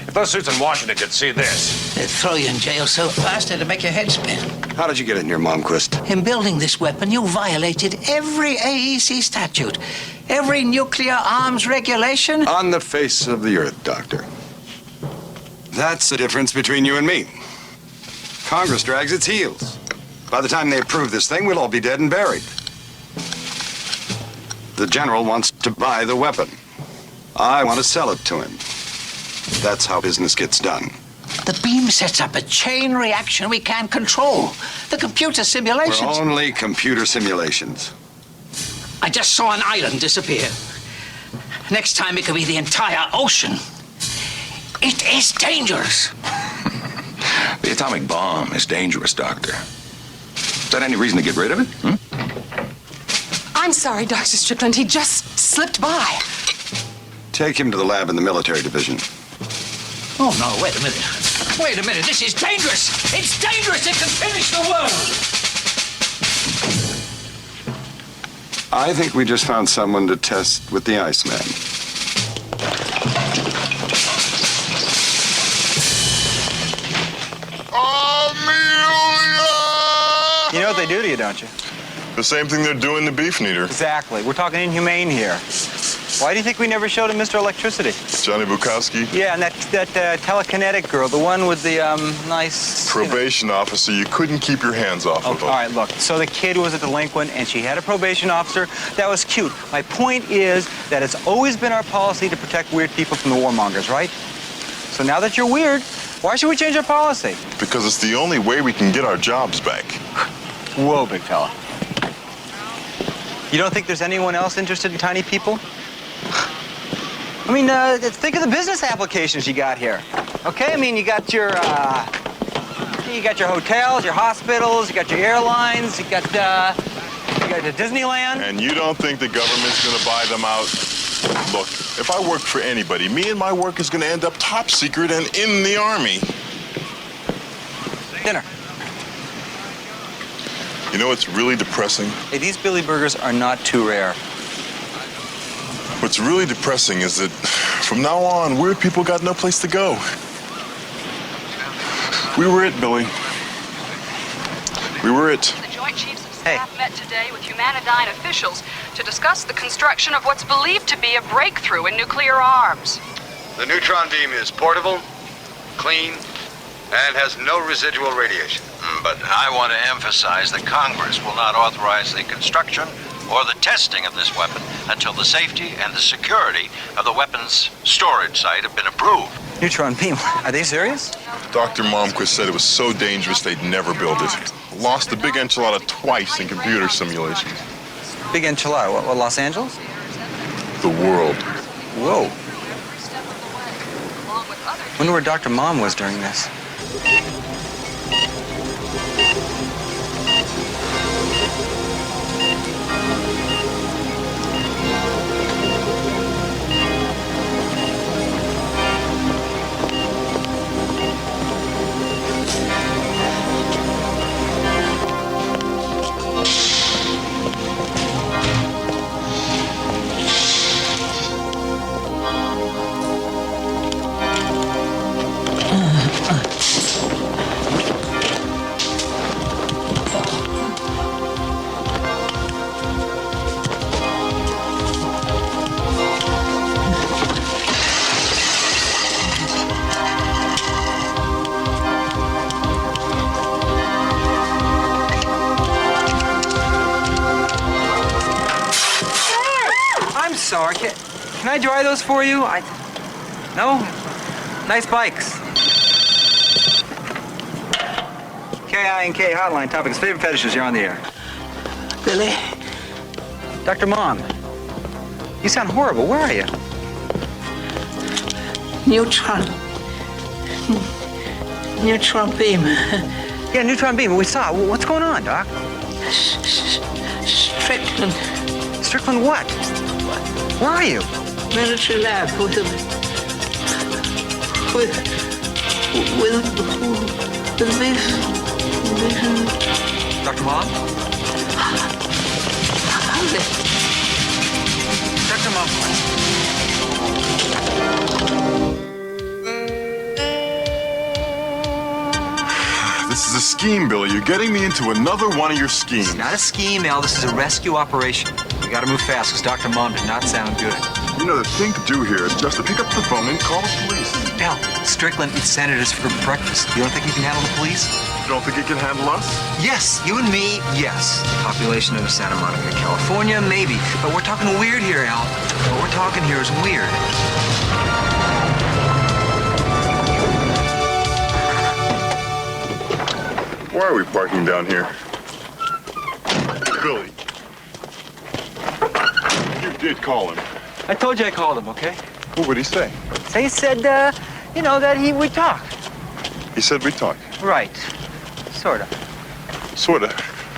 If those suits in Washington could see this. They'd throw you in jail so fast it'd make your head spin. How did you get it in your Momquist? In building this weapon, you violated every AEC statute, every nuclear arms regulation. On the face of the earth, Doctor. That's the difference between you and me. Congress drags its heels. By the time they approve this thing, we'll all be dead and buried. The general wants to buy the weapon. I want to sell it to him. That's how business gets done. The beam sets up a chain reaction we can't control. The computer simulations. We're only computer simulations. I just saw an island disappear. Next time it could be the entire ocean. It is dangerous. The atomic bomb is dangerous, Doctor. Is that any reason to get rid of it? I'm sorry, Dr. Strickland. He just slipped by. Take him to the lab in the military division. Oh, no, wait a minute. Wait a minute, this is dangerous. It's dangerous. It can finish the world. I think we just found someone to test with the Iceman. You know what they do to you, don't you? The same thing they're doing to Beef Neater. Exactly. We're talking inhumane here. Why do you think we never showed him Mr. Electricity? Johnny Bukowski? Yeah, and that telekinetic girl, the one with the nice... Probation officer. You couldn't keep your hands off of him. All right, look. So the kid was a delinquent, and she had a probation officer. That was cute. My point is that it's always been our policy to protect weird people from the warmongers, right? So now that you're weird, why should we change our policy? Because it's the only way we can get our jobs back. Whoa, big fella. You don't think there's anyone else interested in tiny people? I mean, think of the business applications you got here. Okay, I mean, you got your hotels, your hospitals, you got your airlines, you got the Disneyland. And you don't think the government's gonna buy them out? Look, if I work for anybody, me and my work is gonna end up top secret and in the Army. Dinner. You know what's really depressing? Hey, these Billy Burgers are not too rare. What's really depressing is that from now on, weird people got no place to go. We were it, Billy. We were it. The Joint Chiefs of Staff met today with Humanidyne officials to discuss the construction of what's believed to be a breakthrough in nuclear arms. The neutron beam is portable, clean, and has no residual radiation. But I want to emphasize that Congress will not authorize the construction or the testing of this weapon until the safety and the security of the weapon's storage site have been approved. Neutron beam, are they serious? Dr. Momquist said it was so dangerous they'd never build it. Lost the big enchilada twice in computer simulations. Big enchilada, what, Los Angeles? The world. Whoa. Wonder where Dr. Mom was during this. Sorry, can I dry those for you? No? Nice bikes. KINK hotline. Topics, favorite fetishes. You're on the air. Billy? Dr. Mom. You sound horrible. Where are you? Neutron beam. Yeah, neutron beam. We saw it. What's going on, Doc? Strickland. Strickland what? Where are you? Military lab with vision. Dr. Mom? Dr. Mom. This is a scheme, Billy. You're getting me into another one of your schemes. It's not a scheme, Al. This is a rescue operation. We gotta move fast, because Dr. Mom did not sound good. You know, the thing to do here is just to pick up the phone and call the police. Al, Strickland eats senators for breakfast. You don't think he can handle the police? You don't think he can handle us? Yes, you and me, yes. Population of Santa Monica, California, maybe. But we're talking weird here, Al. What we're talking here is weird. Why are we parking down here? Billy. You did call him. I told you I called him, okay? What would he say? So he said, you know, that we'd talk. He said we'd talk. Right. Sorta. Sorta?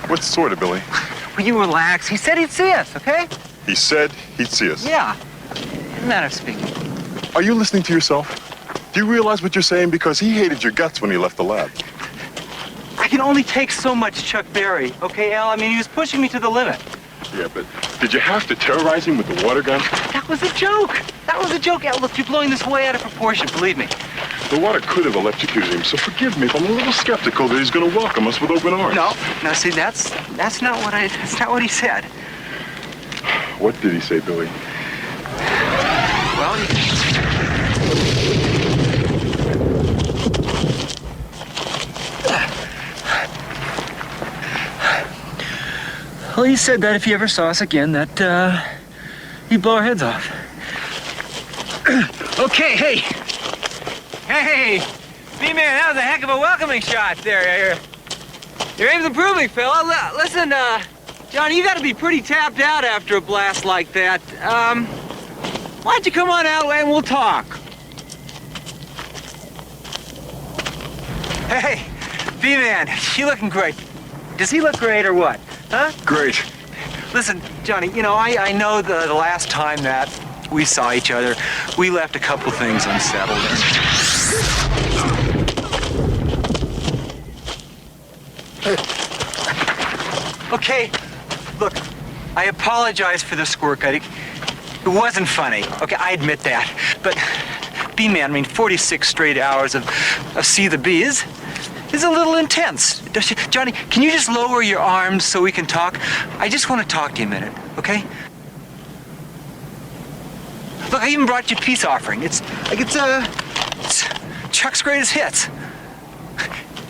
What's sorta, Billy? Will you relax? He said he'd see us, okay? He said he'd see us. Yeah. In a manner of speaking. Are you listening to yourself? Do you realize what you're saying? Because he hated your guts when he left the lab. I can only take so much Chuck Berry, okay, Al? I mean, he was pushing me to the limit. Yeah, but did you have to terrorize him with the water gun? That was a joke. That was a joke, Al. Look, you're blowing this way out of proportion, believe me. The water could have electrocuted him, so forgive me if I'm a little skeptical that he's going to welcome us with open arms. No, see, that's not what he said. What did he say, Billy? Well, Well, he said that if he ever saw us again, that, he'd blow our heads off. Okay, hey! Hey! B-Man, that was a heck of a welcoming shot there. Your aim's improving, fella. Listen, John, you gotta be pretty tapped out after a blast like that. Why don't you come on out and we'll talk? Hey, B-Man, you looking great. Does he look great or what? Huh? Great. Listen, Johnny, you know, I know the last time that we saw each other, we left a couple things unsettled. Okay, look, I apologize for the squirk. It wasn't funny. Okay, I admit that. But, B-Man, I mean, 46 straight hours of See the Bee is a little intense. Johnny, can you just lower your arms so we can talk? I just want to talk to you a minute, okay? Look, I even brought you a peace offering. It's Chuck's greatest hits.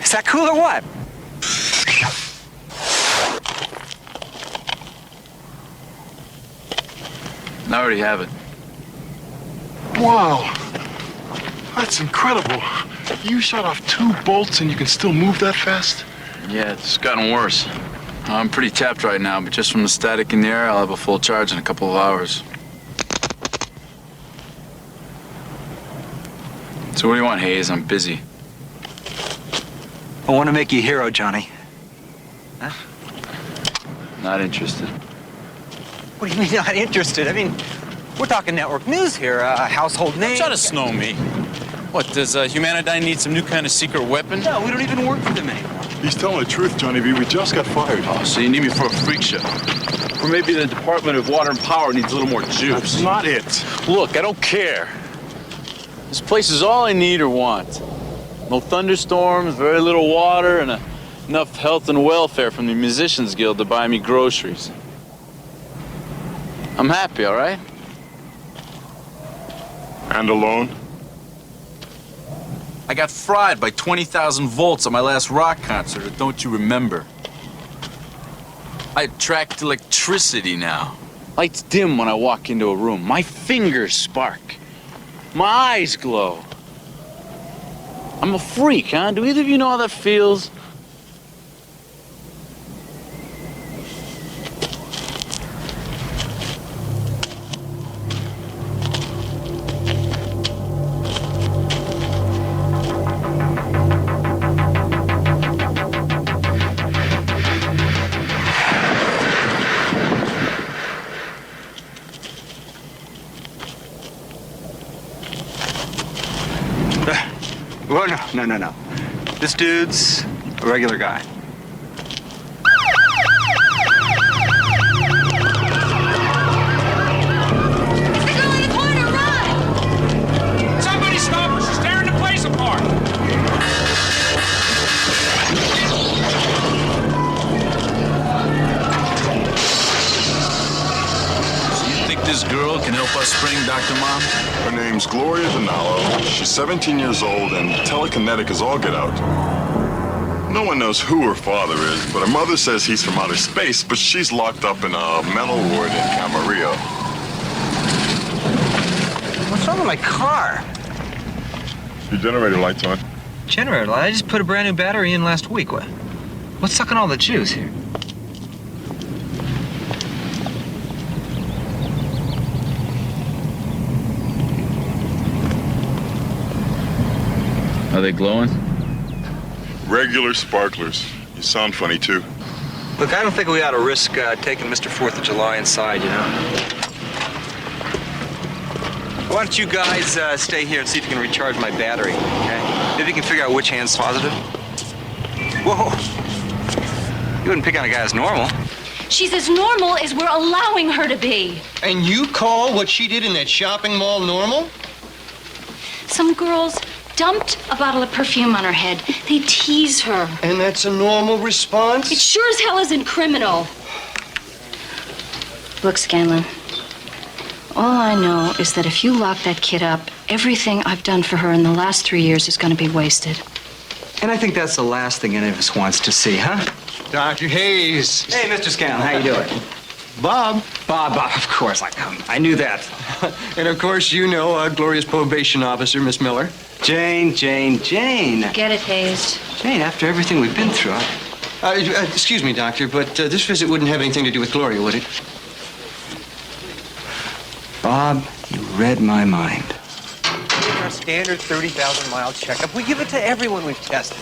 Is that cool or what? I already have it. Wow. That's incredible. You shot off 2 bolts and you can still move that fast? Yeah, it's gotten worse. I'm pretty tapped right now, but just from the static in the air, I'll have a full charge in a couple of hours. So what do you want, Hayes? I'm busy. I want to make you a hero, Johnny. Huh? Not interested. What do you mean not interested? I mean, we're talking network news here, household name. Try to snow me. What, does Humanityne need some new kind of secret weapon? No, we don't even work for them anymore. He's telling the truth, Johnny B. We just got fired. Oh, so you need me for a freak show? Or maybe the Department of Water and Power needs a little more juice. That's not it. Look, I don't care. This place is all I need or want. No thunderstorms, very little water, and enough health and welfare from the Musicians Guild to buy me groceries. I'm happy, all right? And alone? I got fried by 20,000 volts at my last rock concert, or don't you remember? I attract electricity now. Lights dim when I walk into a room. My fingers spark. My eyes glow. I'm a freak, huh? Do either of you know how that feels? No. This dude's a regular guy. Somebody stop her! She's tearing the place apart! You think this girl can help us spring Dr. Mom? Her name's Gloria Donalo. She's 17 years old and telekinetic as all get out. No one knows who her father is, but her mother says he's from outer space, but she's locked up in a mental ward in Camarillo. What's wrong with my car? Your generator light's on. Generator light? I just put a brand new battery in last week. What's sucking all the juice here? Are they glowing? Regular sparklers. You sound funny, too. Look, I don't think we ought to risk taking Mr. 4th of July inside, you know? Why don't you guys stay here and see if you can recharge my battery, okay? Maybe you can figure out which hand's positive. Whoa! You wouldn't pick on a guy as normal. She's as normal as we're allowing her to be. And you call what she did in that shopping mall normal? Some girls dumped a bottle of perfume on her head. They tease her. And that's a normal response? It sure as hell isn't criminal. Look, Scanlon, all I know is that if you lock that kid up, everything I've done for her in the last 3 years is going to be wasted. And I think that's the last thing any of us wants to see, huh? Dr. Hayes. Hey, Mr. Scanlon, how you doing? Bob. Bob, of course. I knew that. And of course, you know Gloria's probation officer, Miss Miller. Jane. Get it, Hayes. Jane, after everything we've been through, Excuse me, Doctor, but this visit wouldn't have anything to do with Gloria, would it? Bob, you read my mind. Our standard 30,000-mile checkup. We give it to everyone we've tested.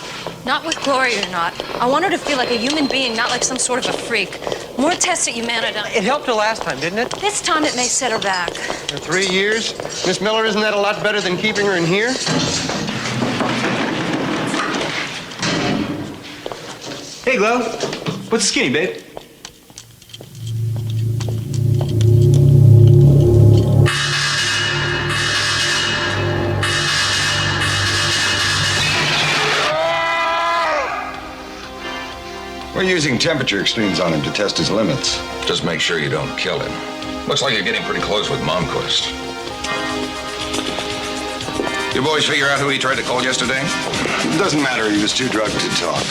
Not with Gloria or not. I want her to feel like a human being, not like some sort of a freak. More tests at Humanityne. It helped her last time, didn't it? This time it may set her back. For 3 years? Miss Miller, isn't that a lot better than keeping her in here? Hey, Glo. What's the skinny, babe? We're using temperature extremes on him to test his limits. Just make sure you don't kill him. Looks like you're getting pretty close with Momquist. You boys figure out who he tried to call yesterday? It doesn't matter. He was too drugged to talk.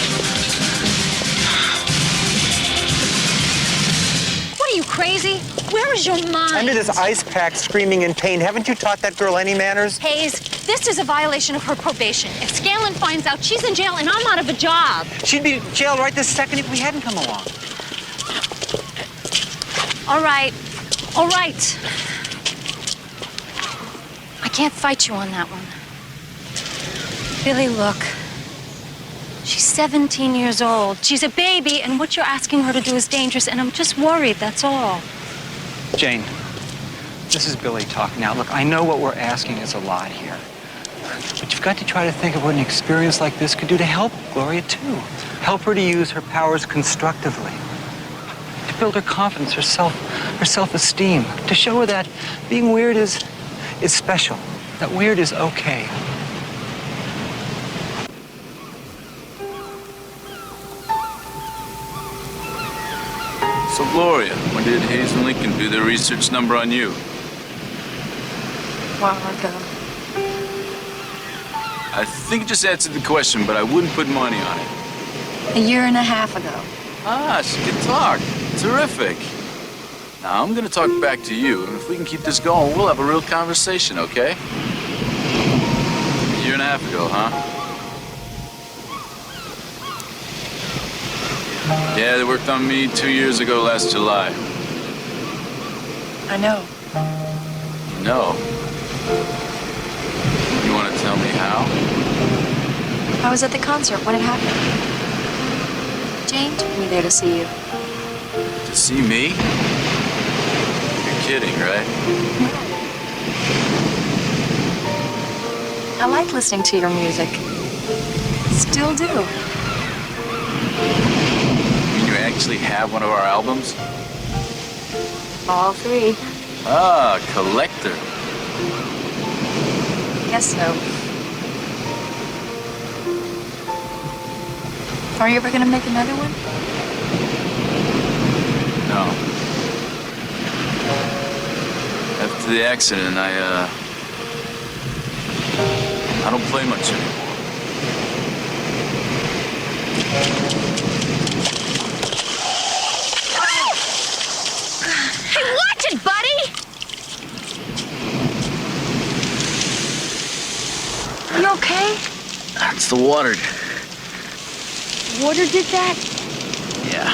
What are you, crazy? Where is your mind? Under this ice pack, screaming in pain. Haven't you taught that girl any manners? Hayes, this is a violation of her probation. If Scanlon finds out, she's in jail and I'm out of a job. She'd be jailed right this second if we hadn't come along. All right. I can't fight you on that one. Billy, look. She's 17 years old. She's a baby, and what you're asking her to do is dangerous, and I'm just worried, that's all. Jane, this is Billy talking now. Look, I know what we're asking is a lot here. But you've got to try to think of what an experience like this could do to help Gloria, too. Help her to use her powers constructively. To build her confidence, her self-esteem. To show her that being weird is special. That weird is okay. So, Gloria, when did Hayes and Lincoln do their research number on you? A while ago. I think you just answered the question, but I wouldn't put money on it. A year and a half ago. Ah, she can talk. Terrific. Now, I'm gonna talk back to you, and if we can keep this going, we'll have a real conversation, okay? A year and a half ago, huh? Yeah, they worked on me 2 years ago last July. I know. No. You want to tell me how? I was at the concert when it happened. Jane took me there to see you. To see me? You're kidding, right? I like listening to your music. Still do. You mean you actually have one of our albums? All three. Ah, collector. Guess so. Are you ever gonna make another one? No. After the accident, I don't play much anymore. Hey, watch it, buddy! You okay? It's the water. Water did that? Yeah.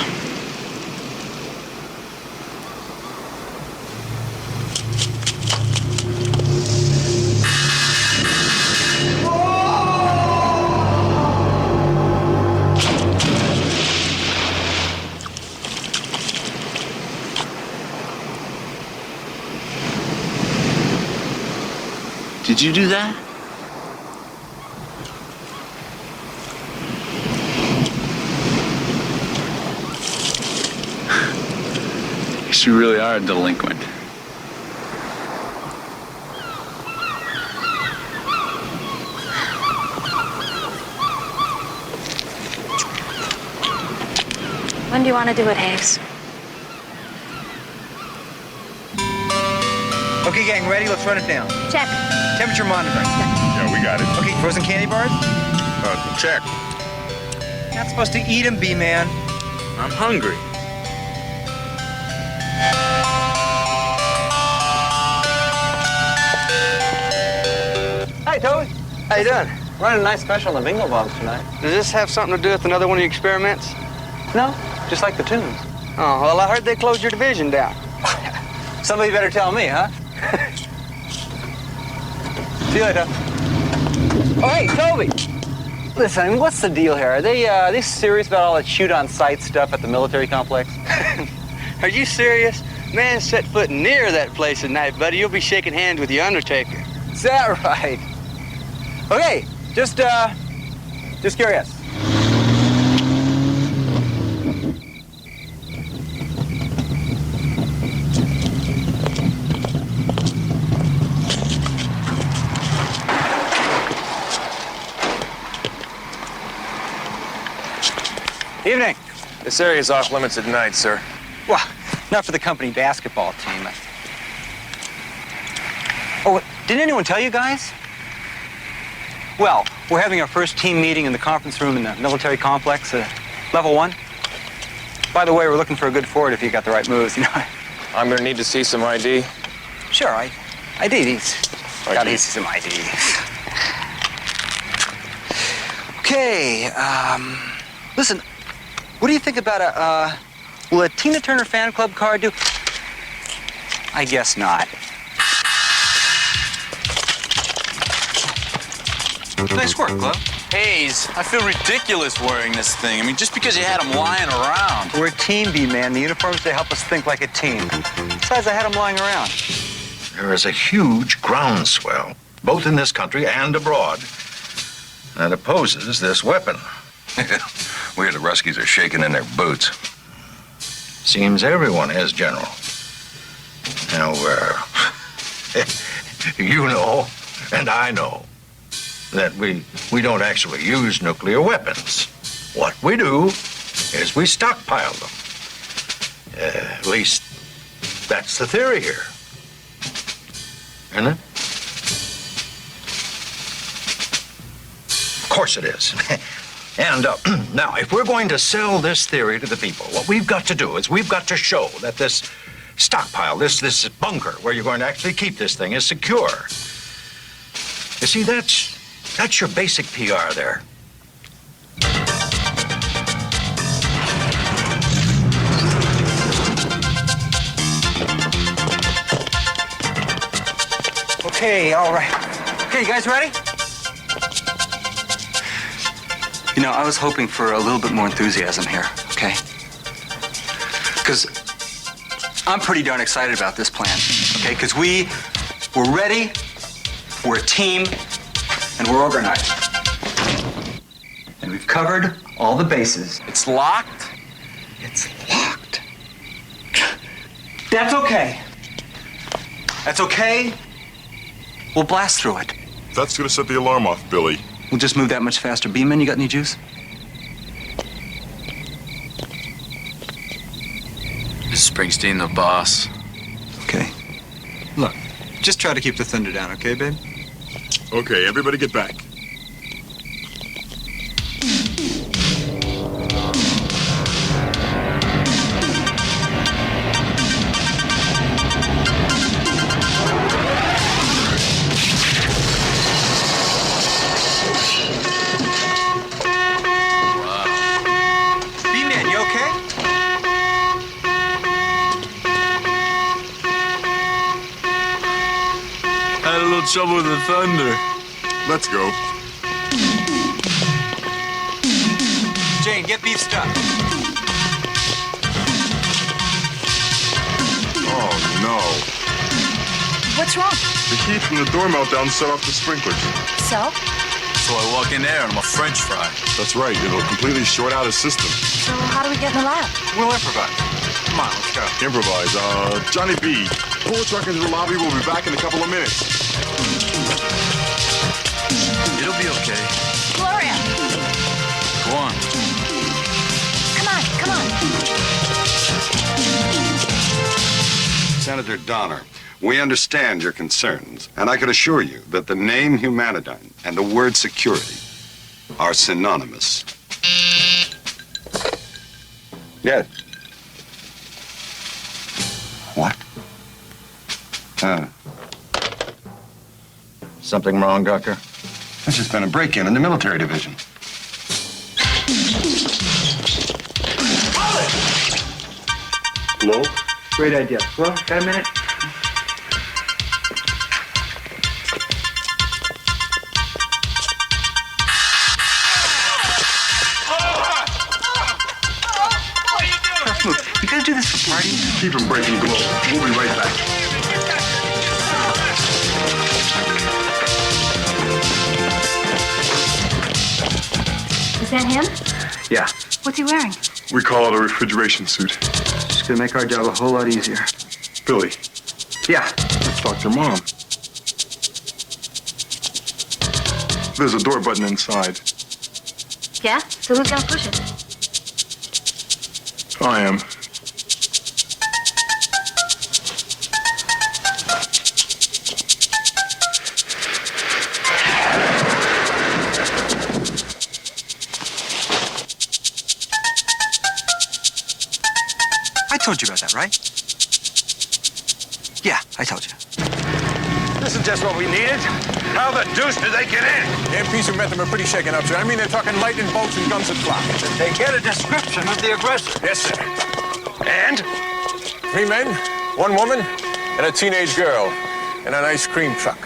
Did you do that? Guess you really are a delinquent. When do you want to do it, Hayes? Okay, gang, ready? Let's run it down. Check. Temperature monitoring. Yeah, we got it. Okay, frozen candy bars? Check. Not supposed to eat them, B-man. I'm hungry. Hi, Toby. How you doing? Running a nice special on the bingo bombs tonight. Does this have something to do with another one of your experiments? No, just like the tunes. Oh, well, I heard they closed your division down. Somebody better tell me, huh? See you later. Oh, hey, Toby. Listen, what's the deal here? Are they serious about all that shoot-on-sight stuff at the military complex? Are you serious? Man, set foot near that place at night, buddy. You'll be shaking hands with your undertaker. Is that right? Okay, just curious. Evening. This area's off limits at night, sir. Well, not for the company basketball team. Oh, didn't anyone tell you guys? Well, we're having our first team meeting in the conference room in the military complex, level 1. By the way, we're looking for a good forward if you got the right moves, you know. I'm gonna need to see some ID. Sure, IDs. Gotta need some IDs. Okay, listen, what do you think about will a Tina Turner fan club card do? I guess not. Nice work, Glove. Hayes, I feel ridiculous wearing this thing. I mean, just because you had them lying around. We're a team, B-man. The uniforms, they help us think like a team. Besides, I had them lying around. There is a huge groundswell, both in this country and abroad, that opposes this weapon. We the Ruskies are shaking in their boots. Seems everyone is, General. Now, you know, and I know, that we don't actually use nuclear weapons. What we do is we stockpile them. At least, that's the theory here. Isn't it? Of course it is. And now, if we're going to sell this theory to the people, what we've got to do is we've got to show that this stockpile, this bunker where you're going to actually keep this thing is secure. You see, that's your basic PR there. Okay, all right. Okay, you guys ready? You know, I was hoping for a little bit more enthusiasm here, okay? Because I'm pretty darn excited about this plan, okay? Because we're ready, we're a team, and we're organized. covered all the bases. It's locked? It's locked. That's okay. That's okay. We'll blast through it. That's gonna set the alarm off, Billy. We'll just move that much faster. Beeman, you got any juice? Is Springsteen the boss? Okay. Look, just try to keep the thunder down, okay, babe? Okay, everybody get back. Beeman, you okay? Had a little trouble with the thunder. Let's go. Jane, get beef stuff. Oh, no. What's wrong? The heat from the door meltdown set off the sprinklers. So? So I walk in there and I'm a French fry. That's right. It'll completely short out his system. So how do we get in the lab? We'll improvise. Come on, let's go. Improvise. Johnny B, pull the truck into the lobby. We'll be back in a couple of minutes. It'll be okay. Gloria! Go on. Come on, come on. Senator Donner, we understand your concerns, and I can assure you that the name Humanityne and the word security are synonymous. Yes. What? Something wrong, Doctor? There's just been a break-in the military division. Hello? Great idea. Well, got a minute? Look, you gotta do this for parties. Keep him breaking glow. We'll be right back. Is that him? Yeah, What's he wearing? We call it a refrigeration suit. just gonna make our job a whole lot easier. Billy, Yeah. let's talk to your mom. There's a door button inside. Yeah? So who's gonna push it? I am. I told you about that, right? Yeah, I told you. This is just what we needed. How the deuce did they get in? AMPs who met them are pretty shaken up, sir. I mean, they're talking lightning bolts and guns that fly. They get a description of the aggressor. Yes, sir. And? 3 men, 1 woman, and a teenage girl in an ice cream truck.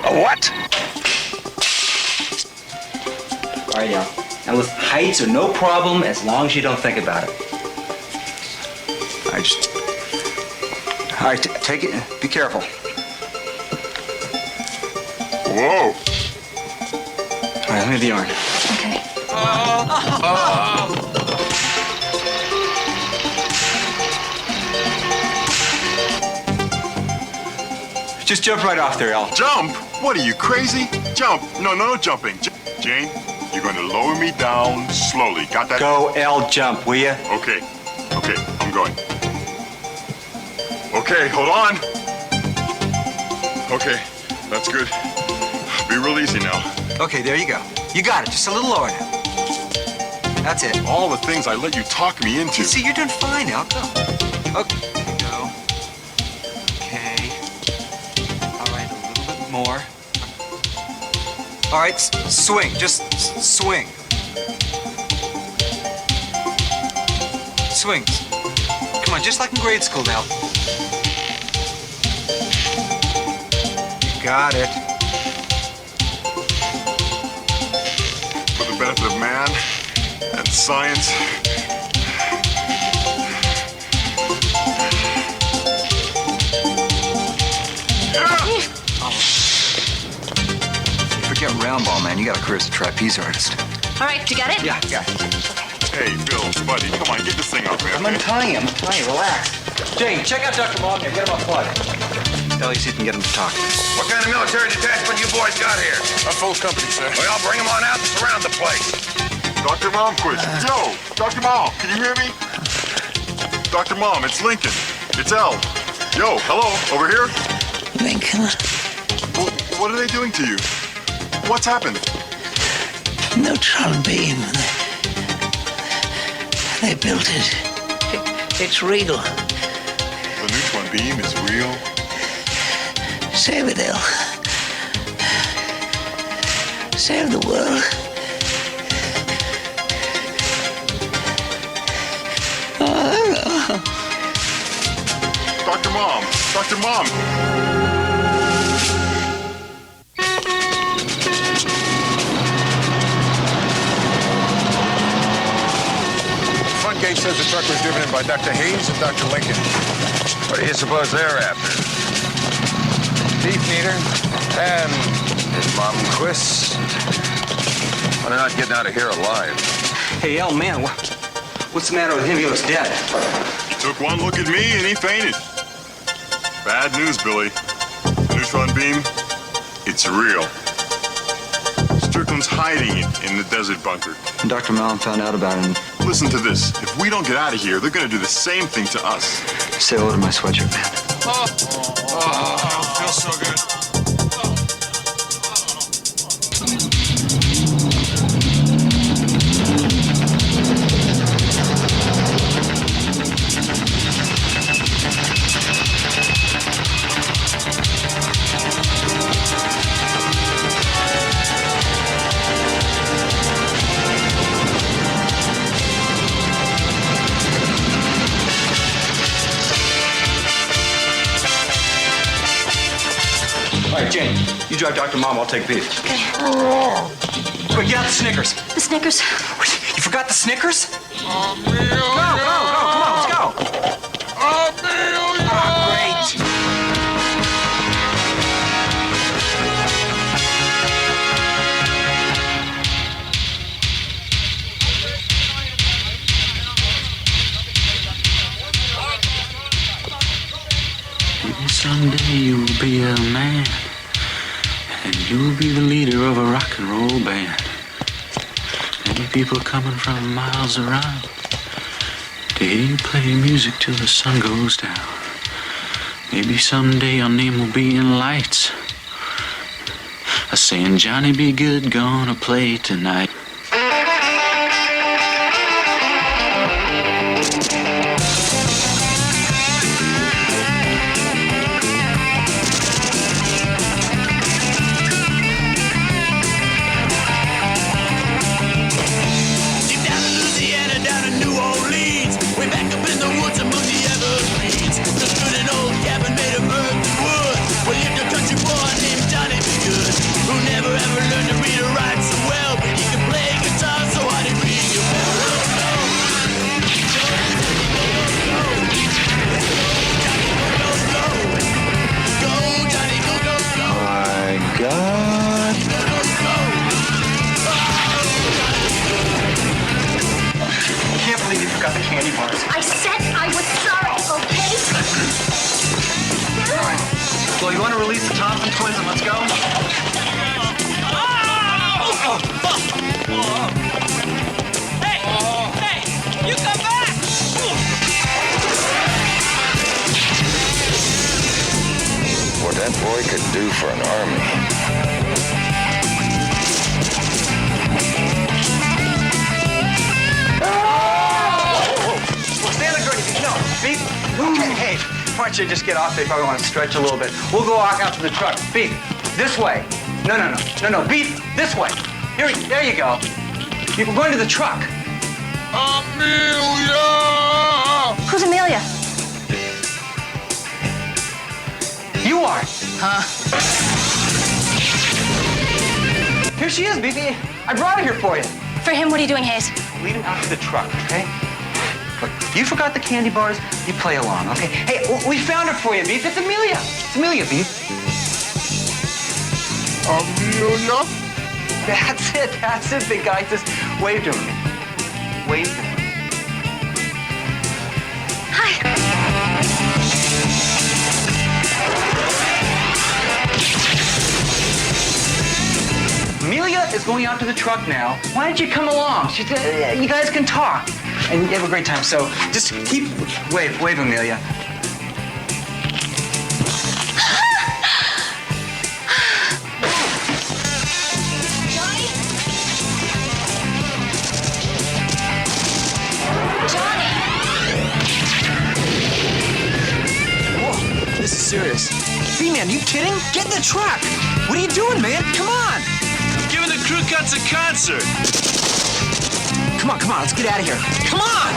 A what? All right, y'all. Now listen, heights are no problem as long as you don't think about it. All right, take it. Be careful. Whoa. All right, let me have the yarn. Okay. Just jump right off there, Al. Jump? What are you, crazy? Jump. No jumping. Jane, you're going to lower me down slowly. Got that? Go, Al, jump, will ya? Okay, I'm going. Okay, hold on. Okay, that's good. Be real easy now. Okay, there you go. You got it. Just a little lower now. That's it. All the things I let you talk me into. See, you're doing fine, Al. Go. Okay, go. Okay. All right, a little bit more. All right, swing. Just swing. Swing. Come on, just like in grade school now. You got it. For the benefit of man and science. Forget round ball, man. You got a career as a trapeze artist. All right, you got it? Yeah. Hey, Bill, buddy, come on, get this thing off, man. I'm untying him. Relax. Jane, check out Dr. Malone here. Get him off plug. At least you can get him to talk. What kind of military detachment you boys got here? A full company, sir. Well, bring them on out and surround the place. Dr. Momquist. Yo, Dr. Mom, can you hear me? Dr. Mom, it's Lincoln. It's Al. Yo, hello, over here? Lincoln. What are they doing to you? What's happened? Neutron beam. They built it. It's real. The neutron beam is real? Save it, El. Save the world. Dr. Mom! Dr. Mom! The front gate says the truck was driven in by Dr. Hayes and Dr. Lincoln. What do you suppose they're after? Beef neater and His Momquist. Well, they're not getting out of here alive. Hey, El, man, what's the matter with him? He looks dead. Took one look at me and he fainted. Bad news, Billy. The neutron beam, it's real. Strickland's hiding it in the desert bunker. Dr. Malone found out about it. Listen to this. If we don't get out of here, they're gonna do the same thing to us. Say hello to my sweatshirt, man. Oh, feels so good. All right, Jane, you drive Dr. Mom, I'll take Beef. Okay. Quick, get out the Snickers. The Snickers. You forgot the Snickers? Go, come on, let's go. Great. Maybe someday you'll be a man, and you'll be the leader of a rock and roll band. Many people coming from miles around to hear you play music till the sun goes down. Maybe someday your name will be in lights, saying, Johnny be good, gonna play tonight. I said I was sorry, okay? Well, you want to release the Thompson twins and let's go? Hey, you come back! What that boy could do for an army. Beef? Hey, why don't you just get off there? You probably want to stretch a little bit. We'll go walk out to the truck. Beef, this way. No. Beef, this way. Here, there you go. We're going to the truck. Amelia! Who's Amelia? You are. Huh? Here she is, Beefy. I brought her here for you. For him, what are you doing, Hayes? Lead him out to the truck, okay? Look, you forgot the candy bars, you play along, okay? Hey, we found her for you, Beef. It's Amelia. It's Amelia, Beef. Amelia? That's it, big guy. Just Wave to him. Wave to him. Amelia is going out to the truck now. Why don't you come along? You guys can talk. And you have a great time. So just keep... Wave, Amelia. This is serious. B-Man, you kidding? Get in the truck. What are you doing, man? Come on. Giving the crew cuts a concert. Come on, let's get out of here. Come on!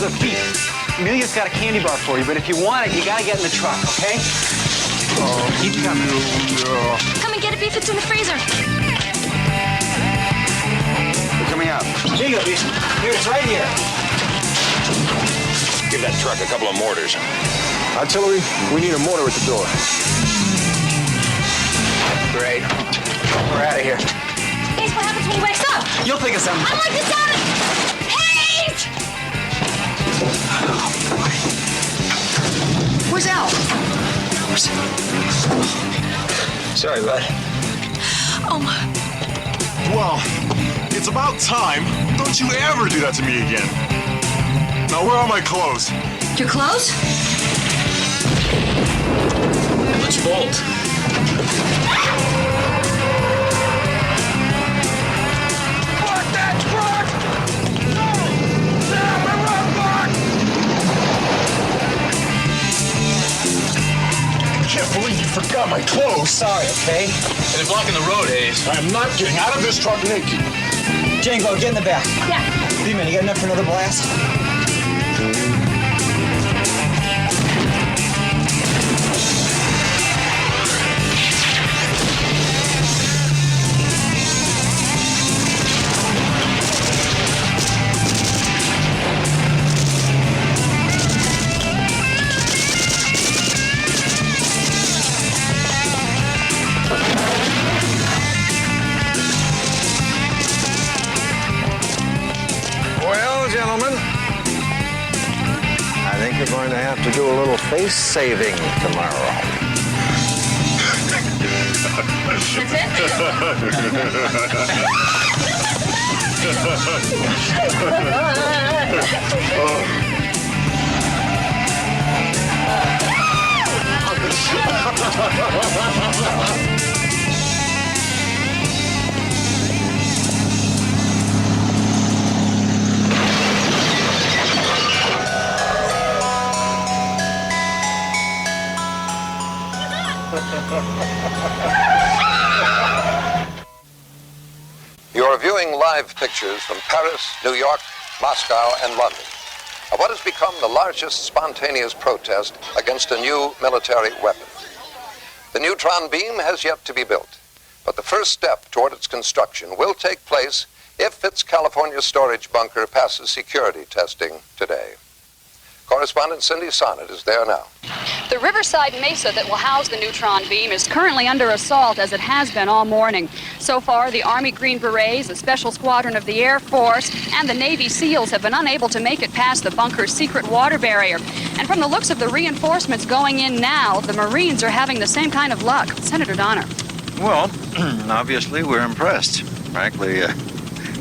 Look, Pete, Amelia's got a candy bar for you, but if you want it, you gotta get in the truck, okay? Oh, keep coming. Come and get it, Beef. It's in the freezer. They're coming out. Here you go, Beef. Here, it's right here. Give that truck a couple of mortars. Artillery, we need a mortar at the door. Great. We're out of here. Ace, what happens when he wakes up? You'll think of something. I'm like this out of... Ace! Oh, boy. Where's Al? Sorry, bud. Oh, my... Well, it's about time. Don't you ever do that to me again. Now, where are my clothes? Your clothes? Let's bolt. Fuck that truck! No! Sam, I run back! I can't believe you forgot my clothes. Sorry, okay? They're blocking the road, Ace. I am not getting out of this truck naked. Django, get in the back. Yeah. B-Man, you got enough for another blast? Well, gentlemen, I think you're going to have to do a little face saving tomorrow. You're viewing live pictures from Paris, New York, Moscow, and London of what has become the largest spontaneous protest against a new military weapon. The neutron beam has yet to be built, but the first step toward its construction will take place if its California storage bunker passes security testing today. Correspondent Cindy Sonnet is there now. The riverside mesa that will house the neutron beam is currently under assault, as it has been all morning. So far, the Army Green Berets, the Special Squadron of the Air Force, and the Navy SEALs have been unable to make it past the bunker's secret water barrier. And from the looks of the reinforcements going in now, the Marines are having the same kind of luck. Senator Donner. Well, obviously we're impressed. Frankly,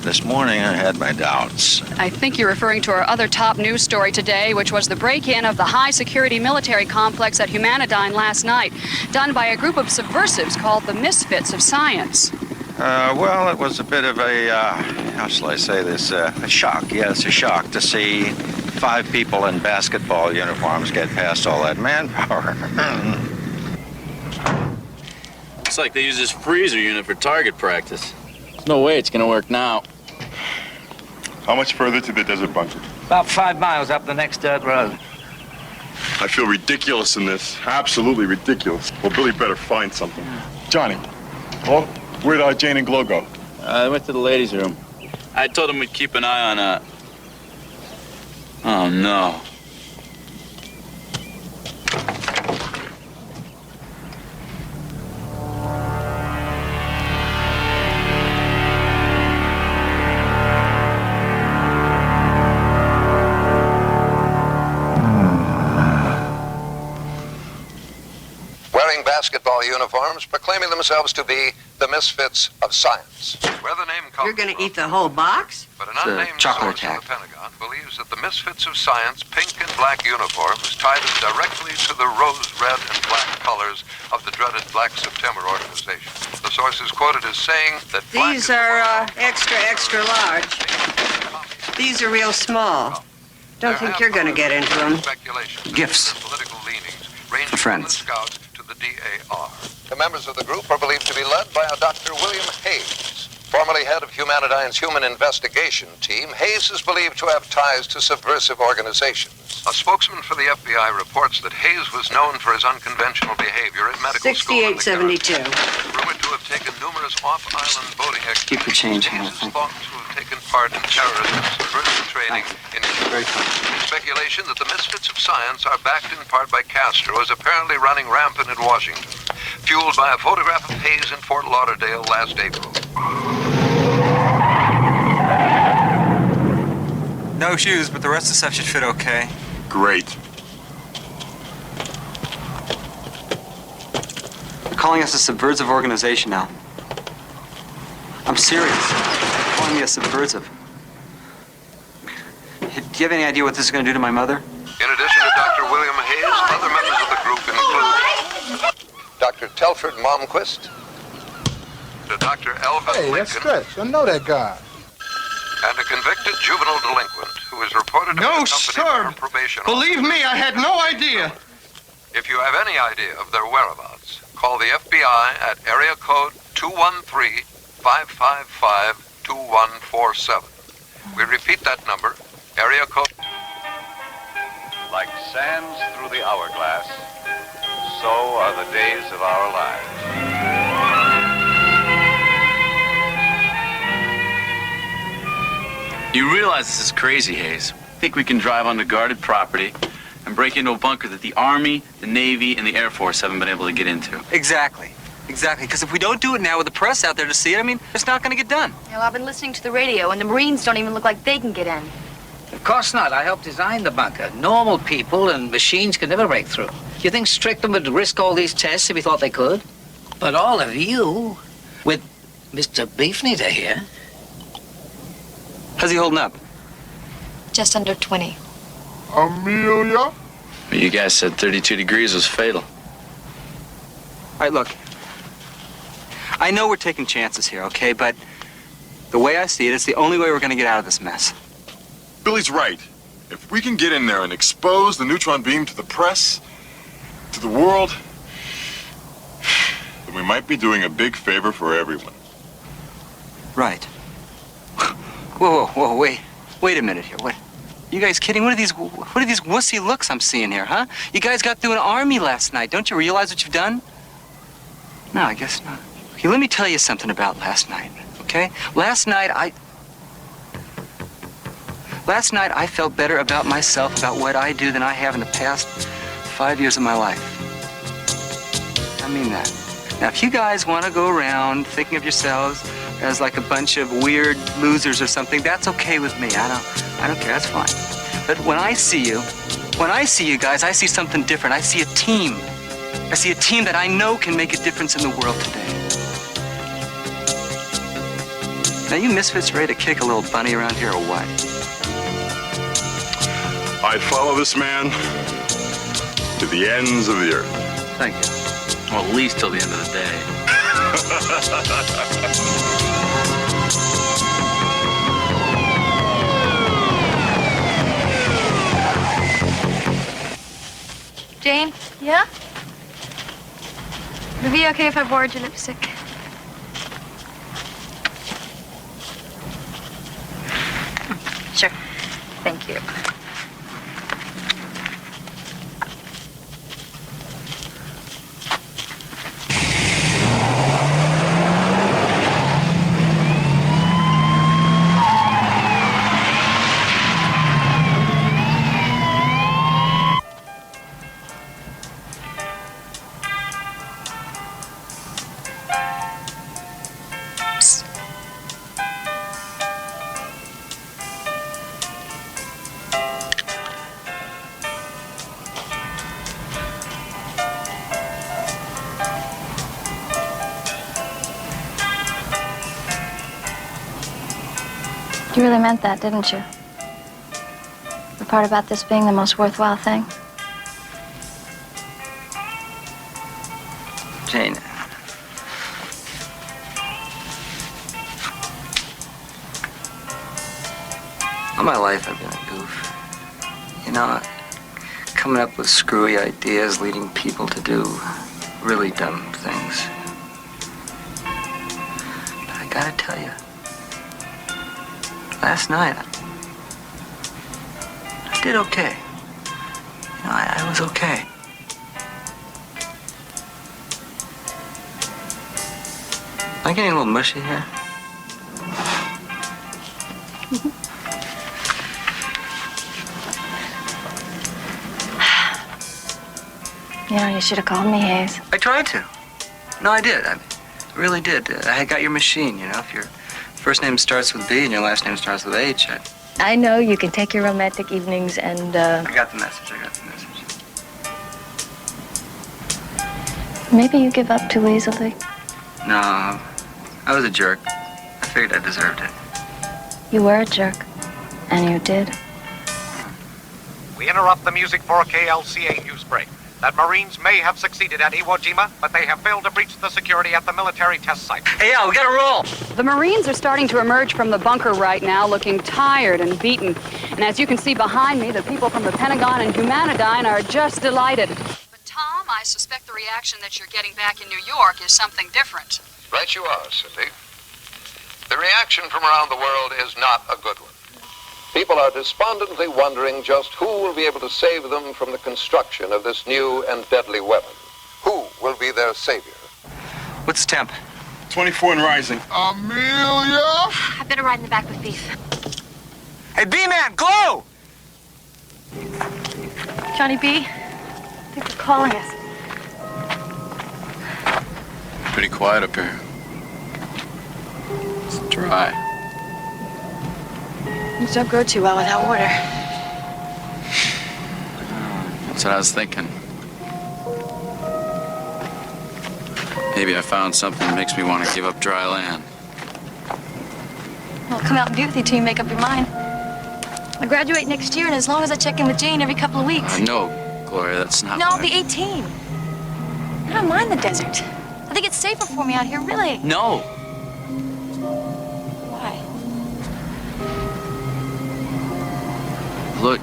this morning I had my doubts. I think you're referring to our other top news story today, which was the break-in of the high-security military complex at Humanidyne last night, done by a group of subversives called the Misfits of Science. Well, it was a bit of a, how shall I say this, a shock. Yes, a shock to see 5 people in basketball uniforms get past all that manpower. Looks like they use this freezer unit for target practice. There's no way it's gonna work now. How much further to the desert bunker? About 5 miles up the next dirt road. I feel ridiculous in this. Absolutely ridiculous. Well, Billy better find something. Johnny, where'd Jane and Glo go? They went to the ladies' room. I told them we'd keep an eye on, Oh, no. baseball uniforms, proclaiming themselves to be the misfits of science. Where the name comes You're going to eat the whole box? But an unnamed source in the Pentagon believes that the misfits of science pink and black uniforms tie them directly to the rose, red, and black colors of the dreaded Black September organization. The source is quoted as saying that These are extra large. These are real small. Don't think you're going to get into them. Gifts. For friends. To the DAR. The members of the group are believed to be led by a Dr. William Hayes. Formerly head of Humanity's Human Investigation Team, Hayes is believed to have ties to subversive organizations. A spokesman for the FBI reports that Hayes was known for his unconventional behavior at medical school. 6872. Rumored to have taken numerous off-island boating expeditions. Keep your change, Hannah. Hayes is thought to have taken part in terrorism and subversive training in speculation that the misfits of science are backed in part by Castro is apparently running rampant in Washington, fueled by a photograph of Hayes in Fort Lauderdale last April. No shoes, but the rest of the stuff should fit okay. Great. They're calling us a subversive organization now. I'm serious. They're calling me a subversive. Do you have any idea what this is going to do to my mother? In addition to Dr. William Hayes, other members of the group include Dr. Telford Malmquist, to Dr. Elvin Hey, Lincoln, that's Stretch. I know that guy. and a convicted juvenile delinquent who is reported to be accompanied by her probation officer. Believe me, I had no idea. If you have any idea of their whereabouts, call the FBI at area code 213-555-2147. We repeat that number, area code... Like sands through the hourglass, so are the days of our lives. You realize this is crazy, Hayes. Think we can drive onto guarded property and break into a bunker that the Army, the Navy, and the Air Force haven't been able to get into. Exactly. Because if we don't do it now with the press out there to see it, I mean, it's not going to get done. Well, I've been listening to the radio, and the Marines don't even look like they can get in. Of course not. I helped design the bunker. Normal people and machines could never break through. You think Strickland would risk all these tests if he thought they could? But all of you, with Mr. Beefeater here... How's he holding up? Just under 20. Amelia? You guys said 32 degrees was fatal. All right, look. I know we're taking chances here, okay? But the way I see it, it's the only way we're going to get out of this mess. Billy's right. If we can get in there and expose the neutron beam to the press, to the world, then we might be doing a big favor for everyone. Right. Whoa, wait a minute here. What? You guys kidding? What are these wussy looks I'm seeing here, huh? You guys got through an army last night. Don't you realize what you've done? No, I guess not. Okay, let me tell you something about last night, okay? Last night I felt better about myself, about what I do, than I have in the past 5 years of my life. I mean that. Now, if you guys want to go around thinking of yourselves as like a bunch of weird losers or something, that's okay with me. I don't care. That's fine. But when I see you guys, I see something different. I see a team. I see a team that I know can make a difference in the world today. Now, you misfits ready to kick a little bunny around here or what? I'd follow this man to the ends of the earth. Thank you. Well, at least till the end of the day. Jane? Yeah? Would it be okay if I borrowed your lipstick? Sure. Thank you. You really meant that, didn't you? The part about this being the most worthwhile thing? Jane. All my life I've been a goof. You know, coming up with screwy ideas, leading people to do really dumb things. But I gotta tell you, last night, I did okay. You know, I was okay. Am I getting a little mushy here? You know, you should have called me, Hayes. I tried to. No, I did. I really did. I had got your machine, you know. If your first name starts with B and your last name starts with H, I know you can take your romantic evenings and, I got the message. I got the message. maybe you give up too easily. No, I was a jerk. I figured I deserved it. You were a jerk, and you did. We interrupt the music for a KLCA news break. That Marines may have succeeded at Iwo Jima, but they have failed to breach the security at the military test site. Hey, we gotta roll! The Marines are starting to emerge from the bunker right now, looking tired and beaten. And as you can see behind me, the people from the Pentagon and Humanidyne are just delighted. But Tom, I suspect the reaction that you're getting back in New York is something different. Right you are, Cindy. The reaction from around the world is not a good one. People are despondently wondering just who will be able to save them from the construction of this new and deadly weapon. Who will be their savior? What's the temp? 24 and rising. Amelia? I better ride in the back with Beef. Hey, B-Man, glow! Johnny B, I think they're calling us. Pretty quiet up here. It's dry. Things don't go too well without water. That's what I was thinking. Maybe I found something that makes me want to give up dry land. I'll come out and be with you till you make up your mind. I graduate next year, and as long as I check in with Jane every couple of weeks. No, Gloria, that's not. No, I'll what be 18. I don't mind the desert. I think it's safer for me out here, really. No. Why? Look,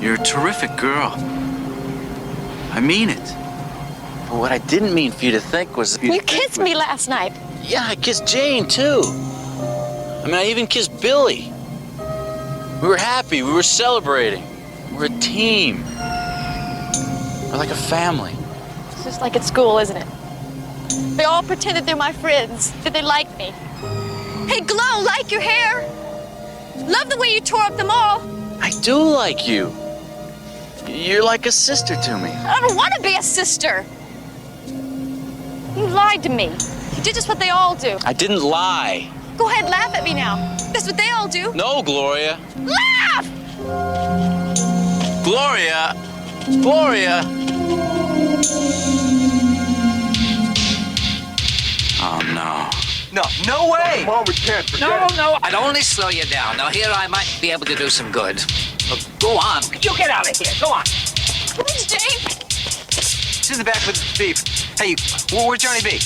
you're a terrific girl. I mean it. But what I didn't mean for you to think was... You kissed me last night. Yeah, I kissed Jane, too. I mean, I even kissed Billy. We were happy. We were celebrating. We're a team. We're like a family. It's just like at school, isn't it? They all pretend that they're my friends, that they like me. Hey, Glow, like your hair. Love the way you tore up the mall. I do like you. You're like a sister to me. I don't want to be a sister. You lied to me. You did just what they all do. I didn't lie. Go ahead, laugh at me now. That's what they all do. No, Gloria. Laugh! Gloria! Gloria! Oh, no. No, no way! Mom, we can't forget No, it. no, I'd only slow you down. Now, here I might be able to do some good. Go on. You get out of here. Go on. Where's Jane? She's in the back with Beef. Hey, where's Johnny B?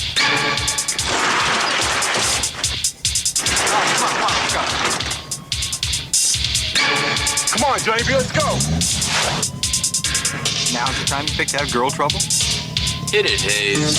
Come on, Johnny B, let's go. Now's the time you pick to have girl trouble? Hit it, Hayes.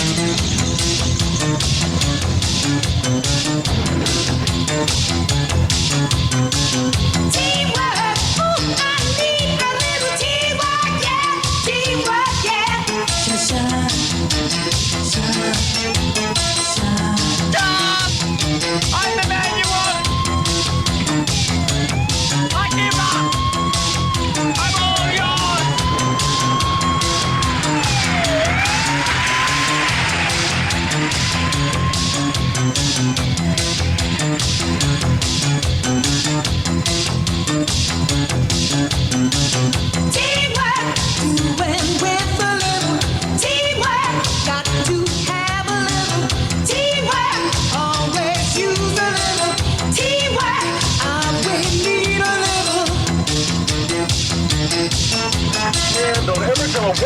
I'm Emmanuel! I give up! I'm all yours!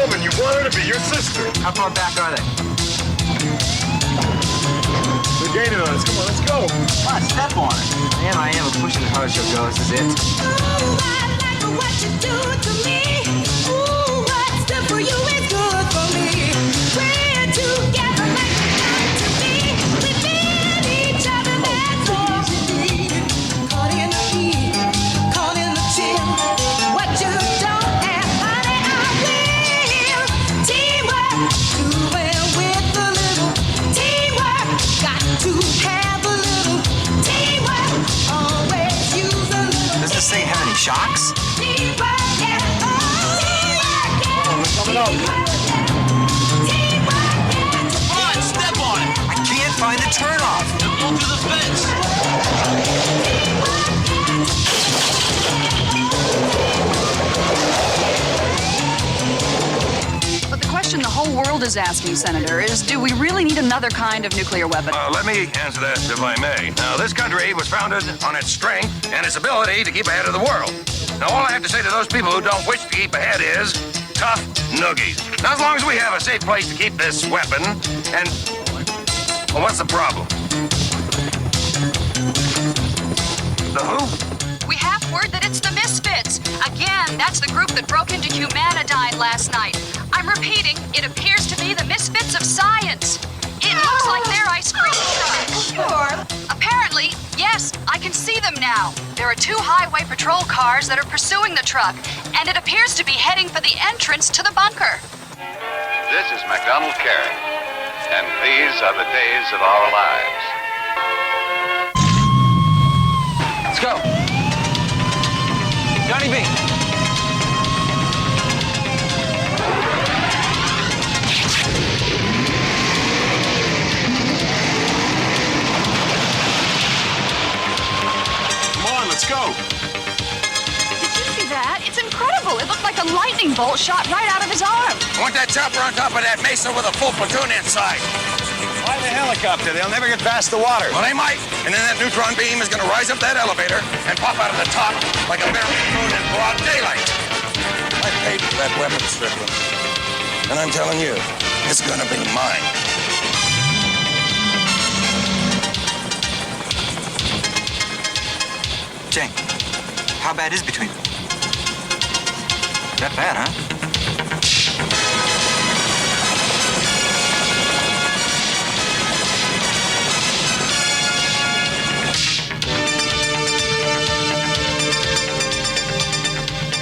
woman. You want her to be your sister. How far back are they? They're gaining on us. Come on, let's go. Come on, step on it. I am a pushing as hard as she'll go. This is it. What you do to me? Ooh, what's good for you is good for me. We're together like meant to be. We feel each other, that's all we need. Caught in the heat, caught in the chill. What you don't have, honey, I will. Teamwork, doing with a little teamwork. Got to have a little teamwork. Always use a little. Does this thing have any shocks? Coming up. Come on, step on it. I can't find the turnoff. Go through the fence. But the question the whole world is asking, Senator, is do we really need another kind of nuclear weapon? Let me answer that, if I may. Now, this country was founded on its strength and its ability to keep ahead of the world. Now, all I have to say to those people who don't wish to keep ahead is tough noogies. Now, as long as we have a safe place to keep this weapon, and, well, what's the problem? The who? We have word that it's the Misfits. Again, that's the group that broke into Humanidine last night. I'm repeating, it appears to be the Misfits of Science. It looks like their ice cream truck. Apparently, yes, I can see them now. There are 2 highway patrol cars that are pursuing the truck, and it appears to be heading for the entrance to the bunker. This is MacDonald Carey, and these are the days of our lives. Let's go. Johnny B. Let's go. Did you see that? It's incredible. It looked like a lightning bolt shot right out of his arm. I want that chopper on top of that mesa with a full platoon inside. Fly the helicopter. They'll never get past the water. Well, they might. And then that neutron beam is going to rise up that elevator and pop out of the top like a barrel moon in broad daylight. I paid for that weapon, Strickland. And I'm telling you, it's going to be mine. Jane, how bad is between them? That bad, huh?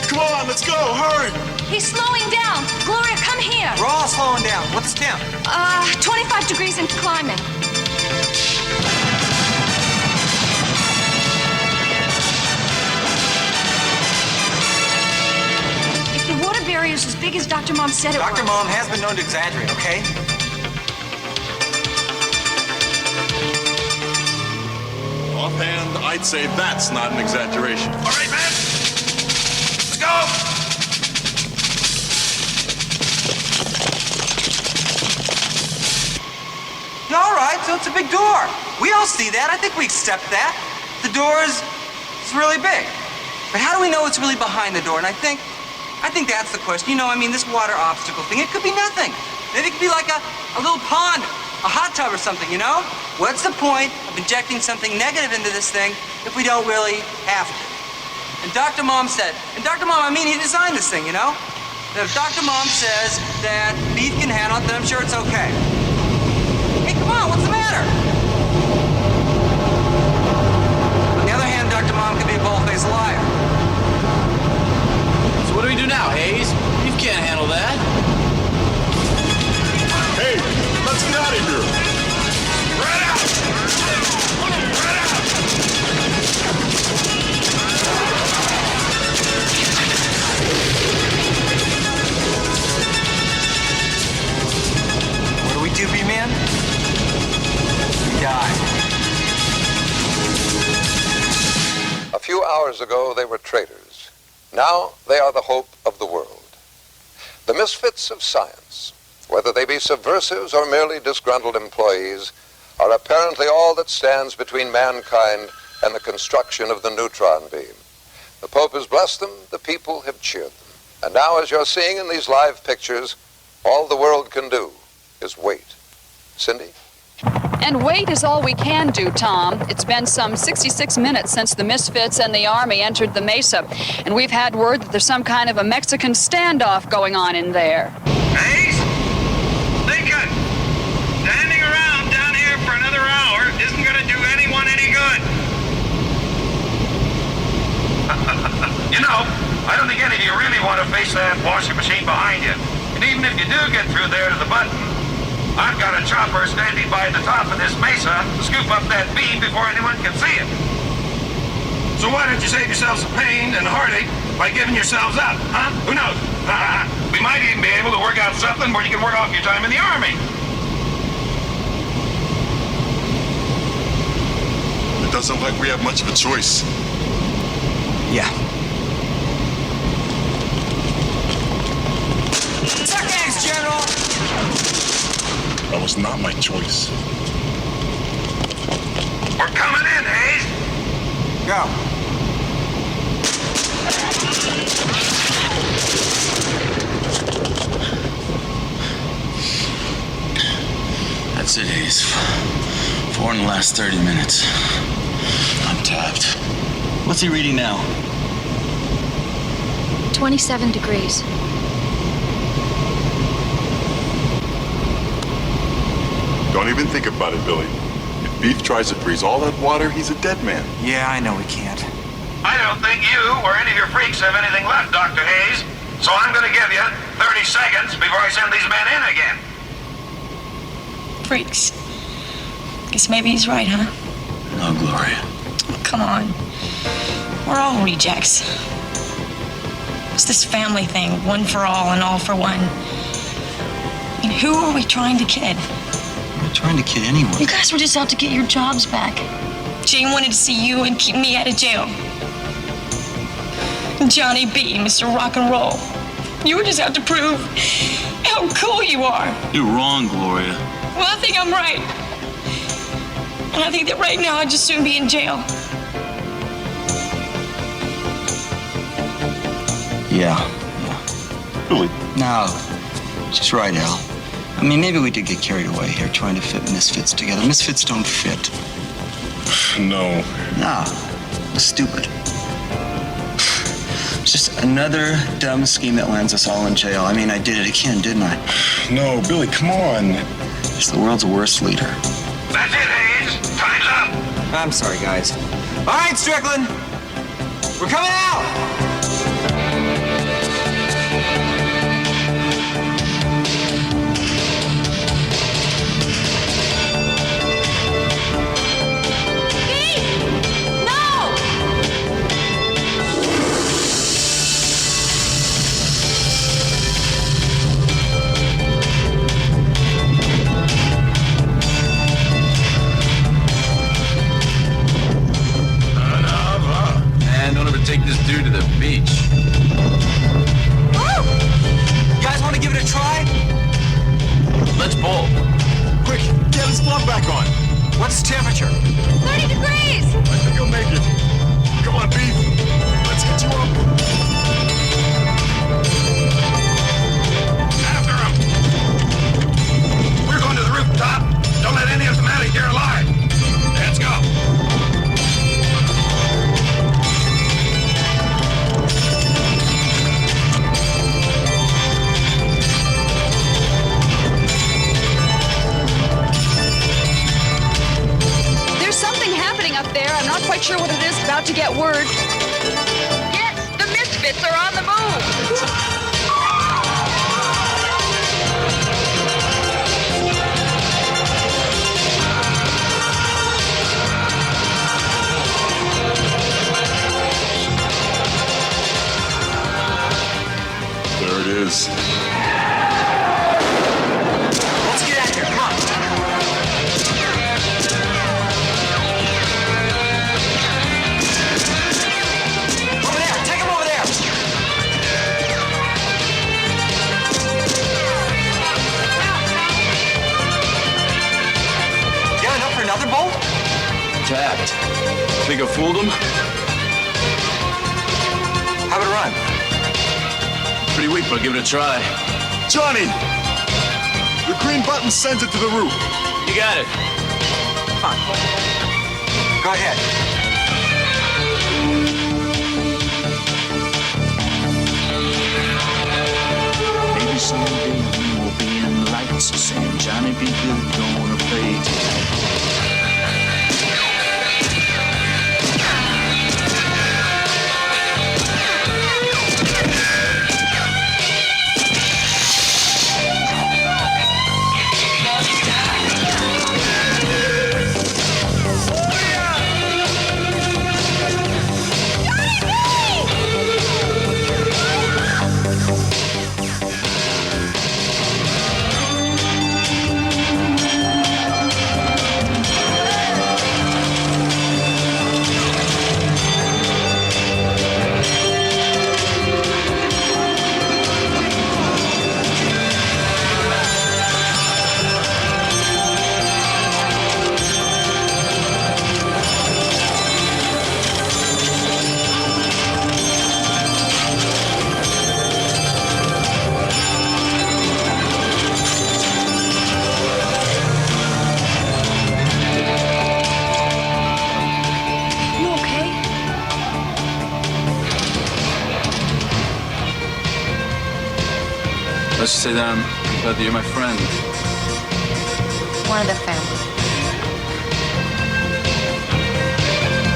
Come on, let's go. Hurry. He's slowing down. Gloria, come here. We're all slowing down. What's the temp? 25 degrees and climbing. Is as big as Dr. Mom said it was. Dr. Mom has been known to exaggerate, okay? Offhand, I'd say that's not an exaggeration. All right, man. Let's go. All right, so it's a big door. We all see that. I think we accept that. The door is really big. But how do we know it's really behind the door? And I think that's the question. You know, I mean, this water obstacle thing, it could be nothing. Maybe it could be like a little pond, a hot tub or something, you know? What's the point of injecting something negative into this thing if we don't really have to? And Dr. Mom said, and Dr. Mom, I mean, he designed this thing, you know? That if Dr. Mom says that beef can handle it, then I'm sure it's okay. Hey, come on, what's the matter? On the other hand, Dr. Mom could be a bold-faced liar. So what do we do now, Hayes? You can't handle that. Hey, let's get out of here. Right out! Right out! What do we do, B-Man? We die. A few hours ago, they were traitors. Now they are the hope of the world. The misfits of science, whether they be subversives or merely disgruntled employees, are apparently all that stands between mankind and the construction of the neutron beam. The Pope has blessed them, the people have cheered them. And now, as you're seeing in these live pictures, all the world can do is wait. Cindy? And wait is all we can do, Tom. It's been some 66 minutes since the Misfits and the Army entered the Mesa, and we've had word that there's some kind of a Mexican standoff going on in there. Hayes? Lincoln! Standing around down here for another hour isn't going to do anyone any good. You know, I don't think any of you really want to face that washing machine behind you. And even if you do get through there to the button, I've got a chopper standing by the top of this mesa to scoop up that beam before anyone can see it. So why don't you save yourselves some pain and heartache by giving yourselves up, huh? Who knows? We might even be able to work out something where you can work off your time in the Army. It doesn't look like we have much of a choice. Yeah. Suck eggs, General! That was not my choice. We're coming in, Hayes. Go. That's it, Hayes. 4 in the last 30 minutes. I'm tapped. What's he reading now? 27 degrees. Don't even think about it, Billy. If Beef tries to freeze all that water, he's a dead man. Yeah, I know we can't. I don't think you or any of your freaks have anything left, Dr. Hayes. So I'm going to give you 30 seconds before I send these men in again. Freaks. Guess maybe he's right, huh? No, Gloria. Oh, come on. We're all rejects. It's this family thing, one for all and all for one. I mean, who are we trying to kid? We're not trying to kid anyone. You guys were just out to get your jobs back. Jane wanted to see you and keep me out of jail. Johnny B, Mr. Rock and Roll. You were just out to prove how cool you are. You're wrong, Gloria. Well, I think I'm right. And I think that right now I'd just soon be in jail. Yeah. Billy. No. She's right, Al. I mean, maybe we did get carried away here trying to fit misfits together. Misfits don't fit. No. Nah. It's stupid. It's just another dumb scheme that lands us all in jail. I mean, I did it again, didn't I? No, Billy, come on. It's the world's worst leader. That's it, Hayes. Time's up. I'm sorry, guys. All right, Strickland. We're coming out. Take this dude to the beach. Woo! You guys want to give it a try? Let's bowl. Quick, get his glove back on. What's the temperature? 30 degrees! I think you'll make it. Come on, Beef. Let's get you up. After him. We're going to the rooftop. Don't let any of them out of here alive. Let's go. Up there. I'm not quite sure what it is. About to get word. Yes, the Misfits are on the move. There it is. Let's get out of here. Come on. Another bolt? Tapped. Think I fooled him? How would it run? We'll give it a try. Johnny! The green button sends it to the roof. You got it. Come on. Go ahead. Maybe someday we will be in the lights saying, Johnny, be good, don't wanna play tonight. Let's just say that I'm glad that you're my friend. One of the family.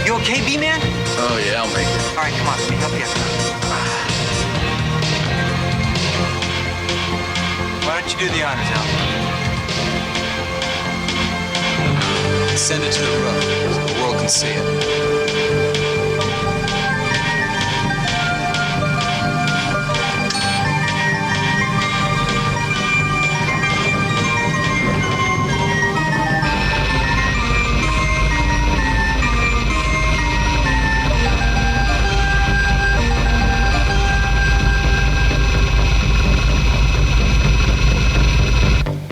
You okay, B-Man? Oh, yeah, I'll make it. All right, come on, let me help you. Why don't you do the honors, Al? Send it to the roof so the world can see it.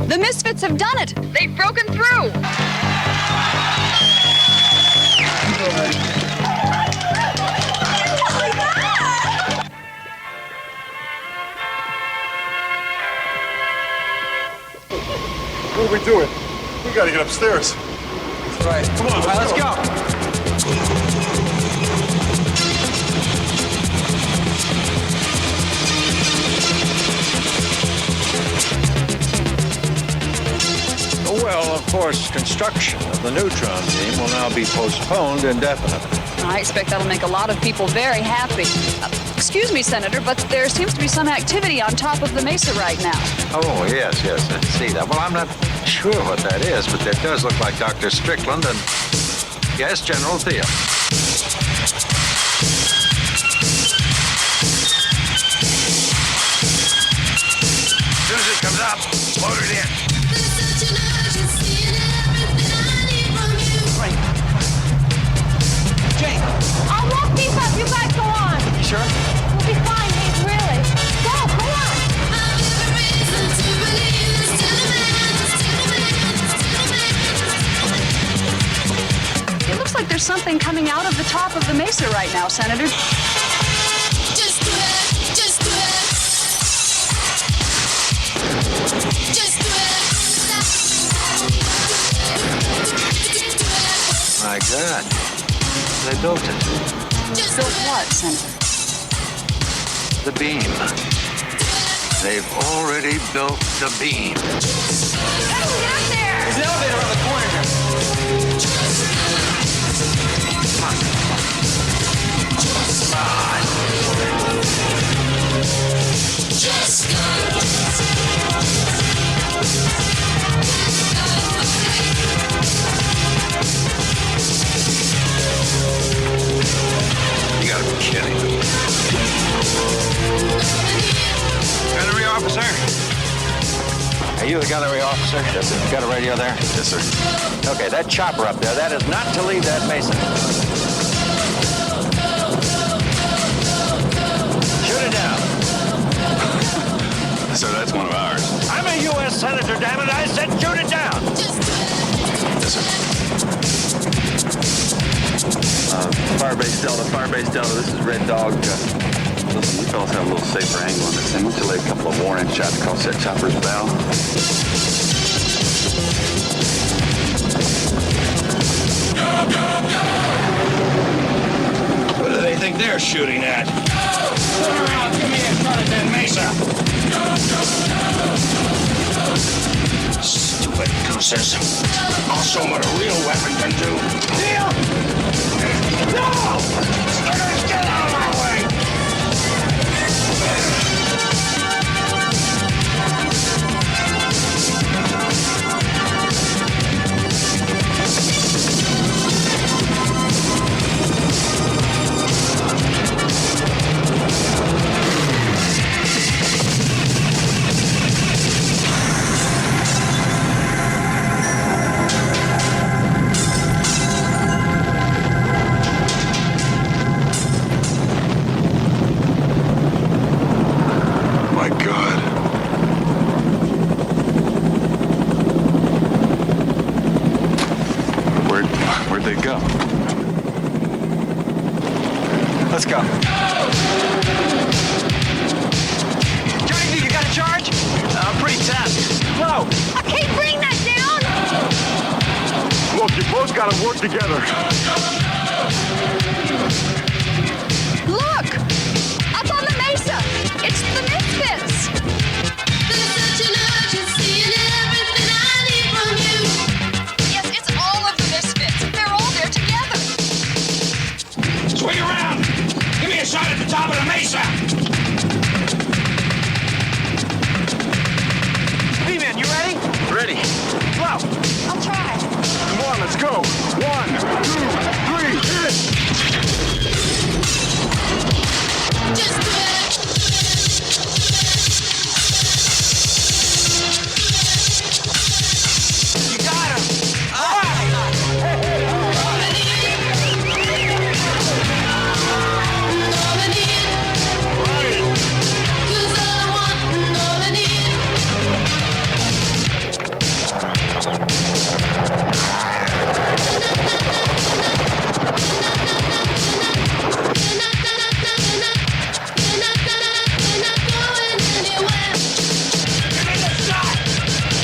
The Misfits have done it. They've broken through. What are we doing? We gotta get upstairs. All right, Come on, let's go. Well, of course, construction of the neutron beam will now be postponed indefinitely. I expect that'll make a lot of people very happy. Excuse me, Senator, but there seems to be some activity on top of the mesa right now. Oh, yes, I see that. Well, I'm not sure what that is, but it does look like Dr. Strickland and, yes, General Theo. As soon as it comes up, load it in. Jane. I'll walk these up. You guys go on. You sure? We'll be fine, Dave, really. Go on. It looks like there's something coming out of the top of the mesa right now, Senator. My God, they built it. Built what, Senator? The beam. They've already built the beam. There's an elevator around the corner here. Come on. You gotta be kidding. Gunnery officer? Are you the gunnery officer? Yes, sir. Got a radio there? Yes, sir. Okay, that chopper up there, that is not to leave that mesa. Shoot it down. Sir, that's one of ours. I'm a U.S. Senator, damn it. I said shoot it down. Yes, sir. Firebase Delta, this is Red Dog. Listen, you fellas have a little safer angle on this thing. Why don't you lay a couple of warning shots across that chopper's bow? What do they think they're shooting at? Turn around, give me a shot at that mesa. Stupid gooses. I'll show 'em what a real weapon can do. Deal! No! Stickers, get out of my way! My God. Where'd they go? Let's go. Johnny, you got a charge? Pretty tapped. Whoa! Okay, bring that down! Look, you both gotta work together. Look! Up on the mesa! It's the Misfits! Yes, it's all of the Misfits. They're all there together. Swing around! Give me a shot at the top of the mesa! B-Man, you ready? Ready. Blow! I'll try. Come on, let's go. 1, 2, 3, hit! Just do it! You got him.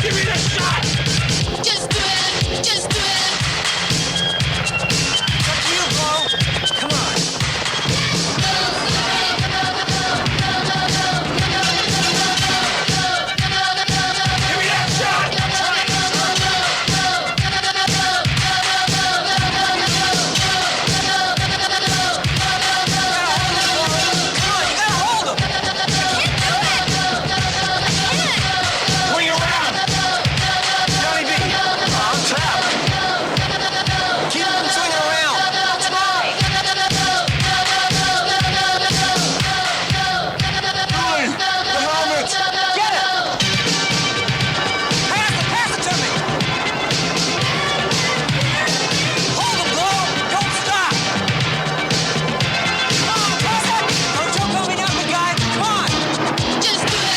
Give me the shot! Just do it! Just do it! Up to you, Bo. Come on. Give me that shot! Swing around! Johnny B. I'm tapped. Keep them swinging around. I'll try. Dooley, the helmet. Get it. Pass it to me. Hold him, Bo. Don't stop. Come on, pass it. Don't jump on me now, big guy. Come on. Just do it!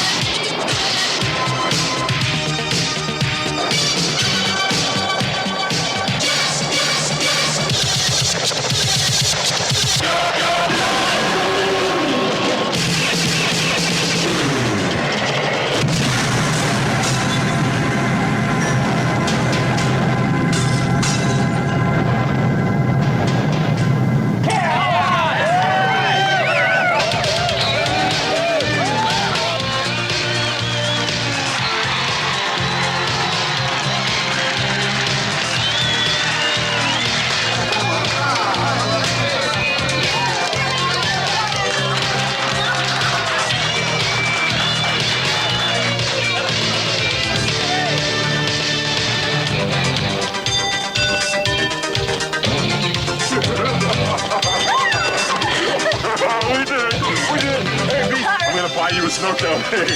We did it. We did it. Hey, B, I'm gonna buy you a snow cone. Hey.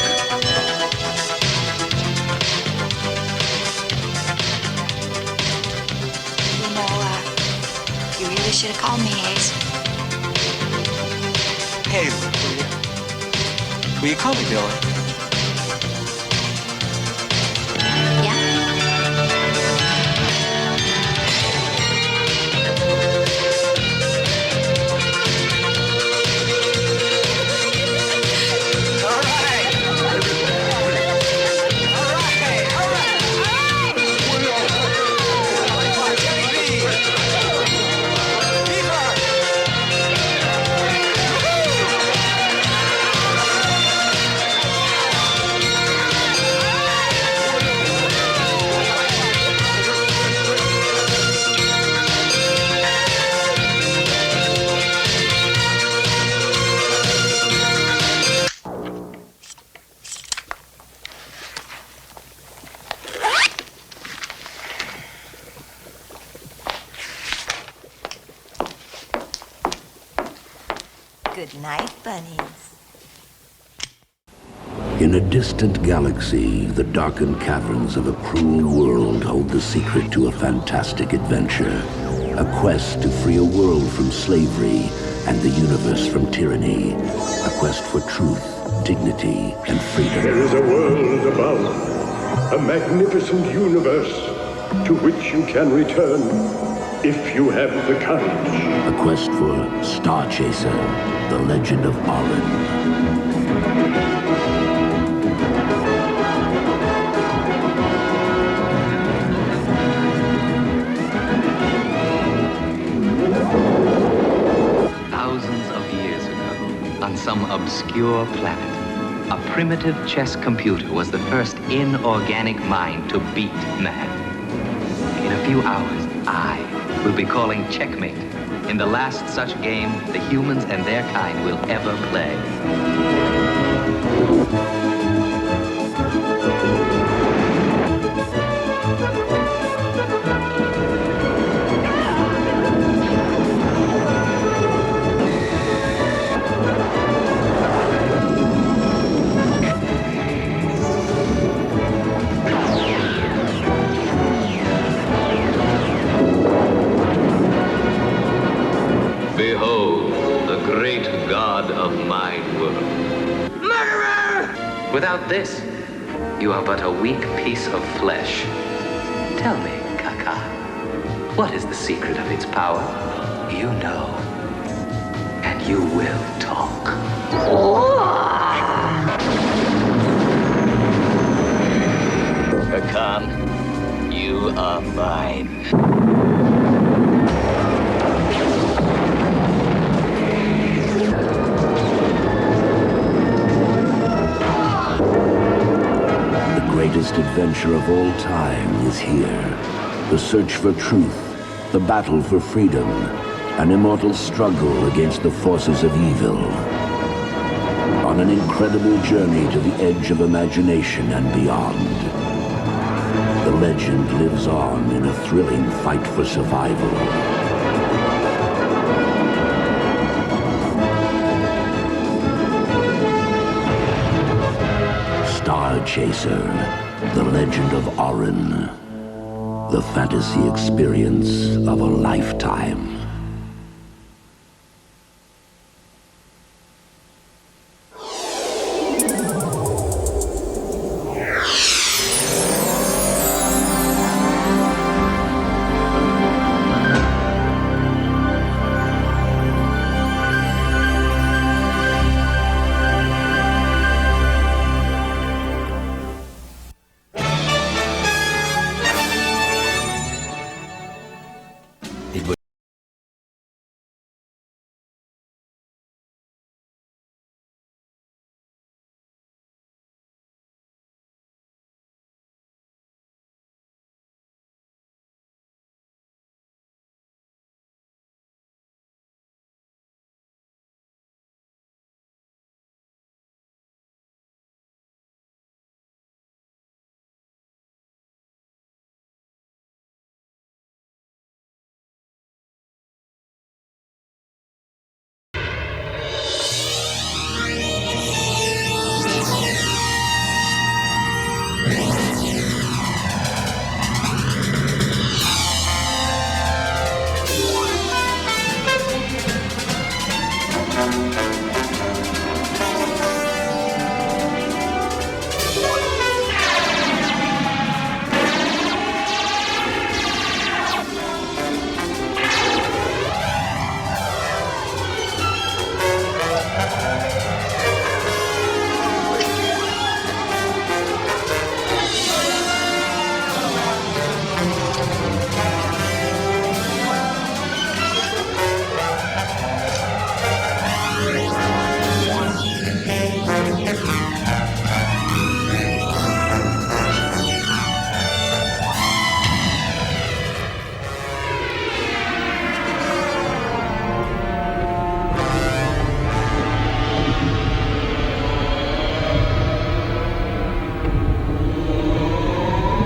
You know, you really should have called me, Hayes. Hey, will you call me Billy? Good night, bunnies. In a distant galaxy, the darkened caverns of a cruel world hold the secret to a fantastic adventure. A quest to free a world from slavery and the universe from tyranny. A quest for truth, dignity, and freedom. There is a world above, a magnificent universe to which you can return if you have the courage. A quest for Star Chaser, the legend of Orin. Thousands of years ago, on some obscure planet, a primitive chess computer was the first inorganic mind to beat man. In a few hours, I will be calling checkmate in the last such game the humans and their kind will ever play. Behold, the great god of my world. Murderer! Without this, you are but a weak piece of flesh. Tell me, Kaka, what is the secret of its power? You know, and you will talk. Kakan, you are mine. The greatest adventure of all time is here. The search for truth, the battle for freedom, an immortal struggle against the forces of evil. On an incredible journey to the edge of imagination and beyond. The legend lives on in a thrilling fight for survival. Star Chaser, the legend of Orin. The fantasy experience of a lifetime.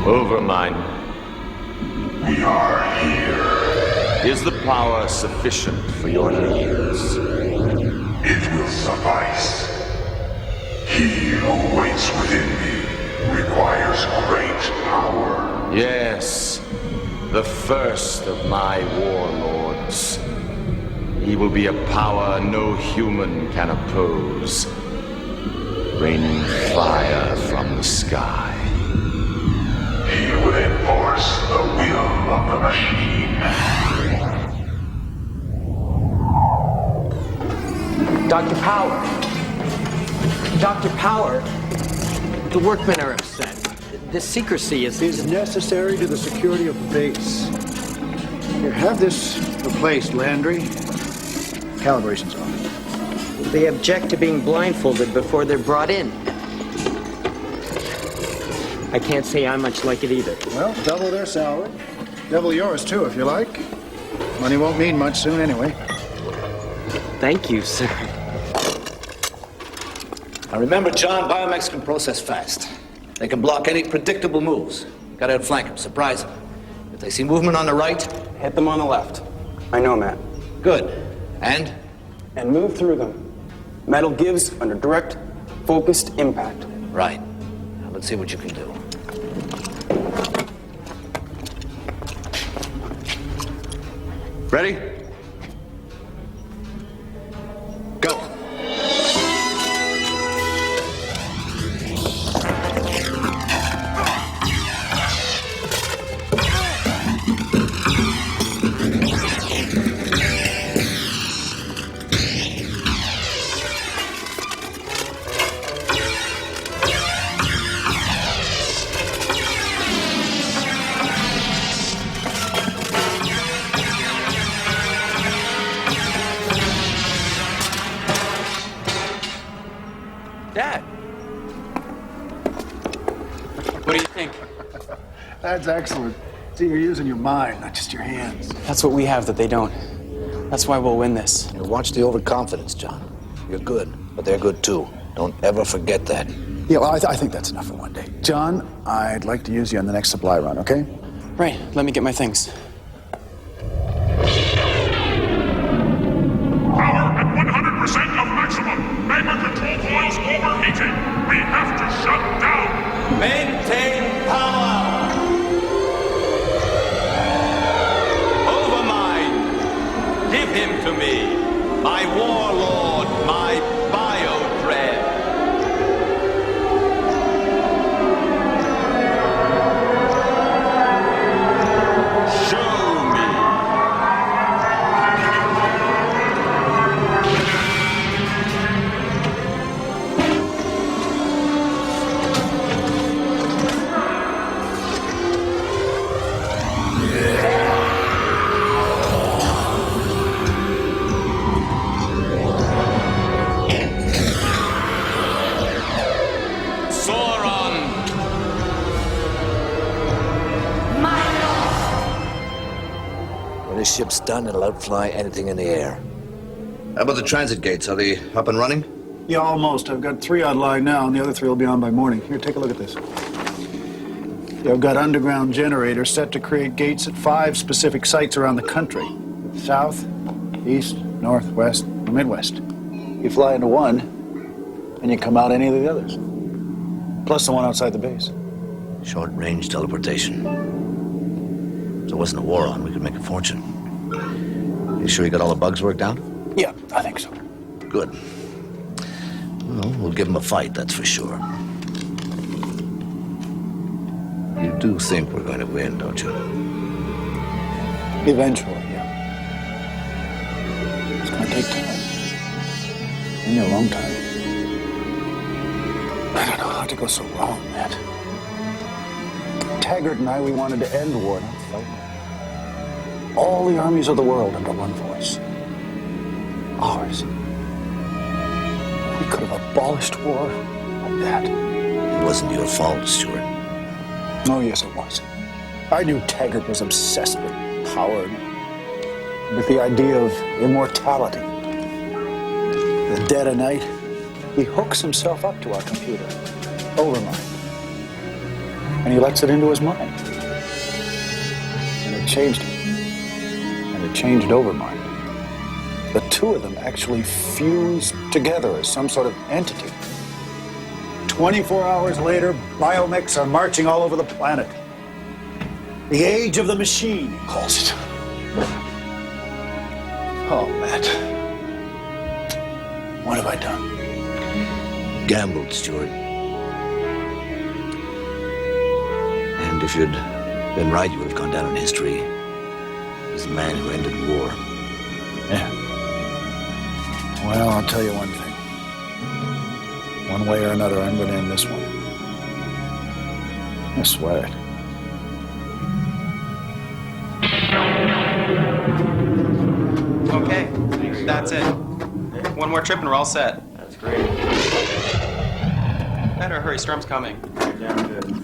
Overmind. We are here. Is the power sufficient for your needs? It He who waits within me requires great power. Yes, the first of my warlords. He will be a power no human can oppose, raining fire from the sky. He will enforce the will of the machine. Dr. Power. Dr. Power. The workmen are upset. This secrecy is necessary to the security of the base. Here, have this replaced, Landry. Calibration's off. They object to being blindfolded before they're brought in. I can't say I much like it either. Well, double their salary. Double yours, too, if you like. Money won't mean much soon anyway. Thank you, sir. Now remember, John, biomechs can process fast. They can block any predictable moves. Gotta outflank them, surprise them. If they see movement on the right, hit them on the left. I know, Matt. Good. And? And move through them. Metal gives under direct, focused impact. Right. Now let's see what you can do. Ready? Go. Dad. What do you think? That's excellent. See, you're using your mind, not just your hands. That's what we have that they don't. That's why we'll win this. You watch the overconfidence, John. You're good, but they're good too. Don't ever forget that. Yeah, well, I think that's enough for one day. John, I'd like to use you on the next supply run, okay? Right, let me get my things. Power at 100% of maximum. Magma control coils overheating. We have to shut down. Maintain power! Overmind! Give him to me! My warlord, my bio-dread! Show me! When this ship's done, it'll outfly anything in the air. How about the transit gates? Are they up and running? Yeah, almost. I've got 3 online now, and the other 3 will be on by morning. Here, take a look at this. Yeah, I've got underground generators set to create gates at 5 specific sites around the country. South, east, north, west, or midwest. You fly into one, and you come out any of the others. Plus the one outside the base. Short-range teleportation. If there wasn't a war on, we could make a fortune. You sure you got all the bugs worked out? Yeah, I think so. Good. Well, we'll give them a fight, that's for sure. You do think we're going to win, don't you? Eventually, yeah. It's going to take time. Maybe a long time. I don't know how to go so wrong, Matt. Taggart and I, we wanted to end war, not fight. All the armies of the world under one voice. Ours. We could have abolished war like that. It wasn't your fault, Stuart. Oh, yes, it was. I knew Taggart was obsessed with power, with the idea of immortality. In the dead of night, he hooks himself up to our computer, Overmind, and he lets it into his mind. And it changed him. And it changed Overmind. The two of them actually fused together as some sort of entity. 24 hours later, biomechs are marching all over the planet. The age of the machine, he calls it. Oh, Matt. What have I done? Gambled, Stuart. And if you'd been right, you would have gone down in history as the man who ended war. Yeah. Well, I'll tell you one thing. One way or another, I'm going to end this one. I swear it. Okay, that's it. One more trip and we're all set. That's great. Better hurry, storm's coming. Damn good.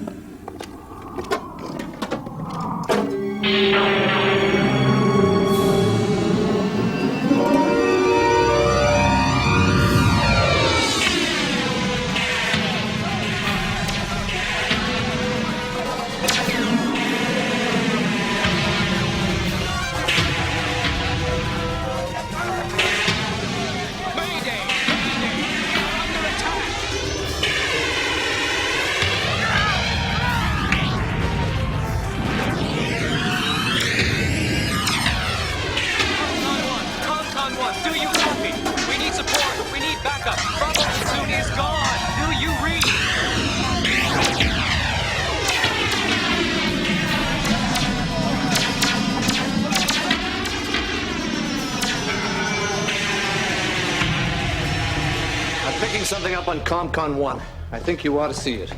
Something up on ComCon 1. I think you ought to see it.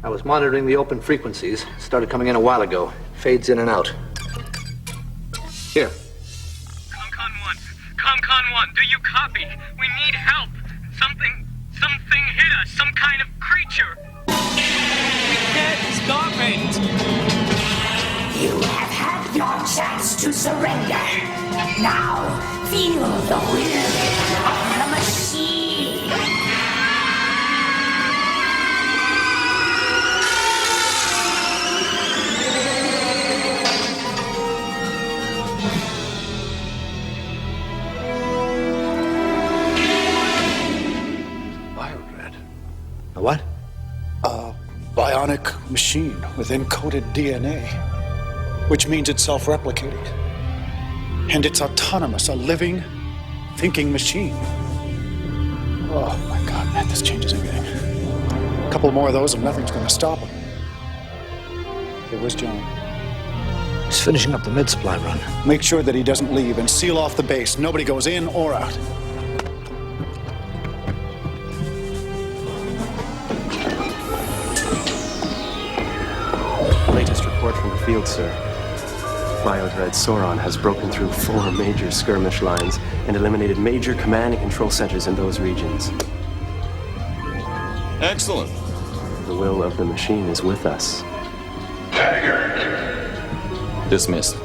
I was monitoring the open frequencies. It started coming in a while ago. Fades in and out. Here. ComCon 1, do you copy? We need help. Something hit us. Some kind of creature. We can't stop it. You have had your chance to surrender. Now, feel the will of the machine. What? A bionic machine with encoded DNA, which means it's self-replicating. And it's autonomous, a living, thinking machine. Oh my God, man, this changes everything. A couple more of those and nothing's going to stop him. Hey, where's John? He's finishing up the mid-supply run. Make sure that he doesn't leave and seal off the base. Nobody goes in or out. Latest report from the field, sir. Biodread Sauron has broken through 4 major skirmish lines and eliminated major command and control centers in those regions. Excellent. The will of the machine is with us. Taggart. Dismissed.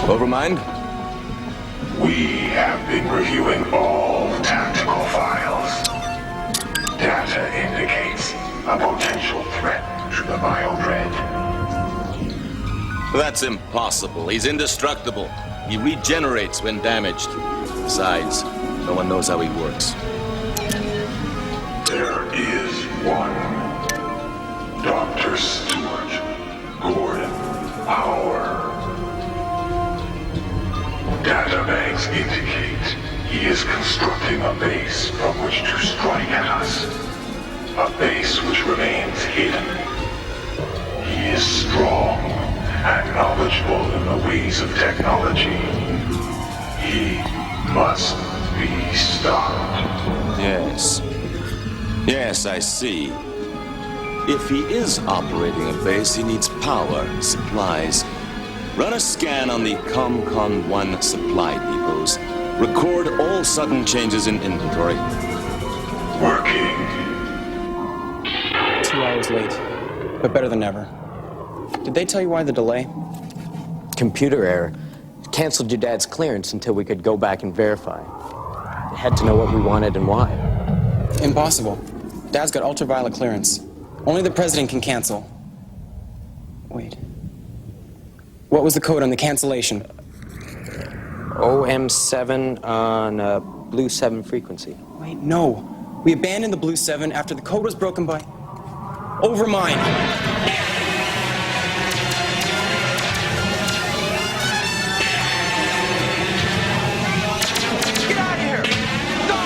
Overmind? We have been reviewing all tactical files. Data indicates a potential threat to the Biodread. That's impossible. He's indestructible. He regenerates when damaged. Besides, no one knows how he works. There is one. Dr. Stewart Gordon Power. Databanks indicate he is constructing a base from which to strike at us. A base which remains hidden. He is strong and knowledgeable in the ways of technology. He must be stopped. Yes. Yes, I see. If he is operating a base, he needs power, supplies. Run a scan on the ComCon 1 supply depots. Record all sudden changes in inventory. Working. 2 hours late, but better than never. Did they tell you why the delay? Computer error. Canceled your dad's clearance until we could go back and verify. They had to know what we wanted and why. Impossible. Dad's got ultraviolet clearance. Only the president can cancel. Wait. What was the code on the cancellation? OM7 on Blue 7 frequency. Wait, no. We abandoned the Blue 7 after the code was broken by... Overmind. Get out of here! Go!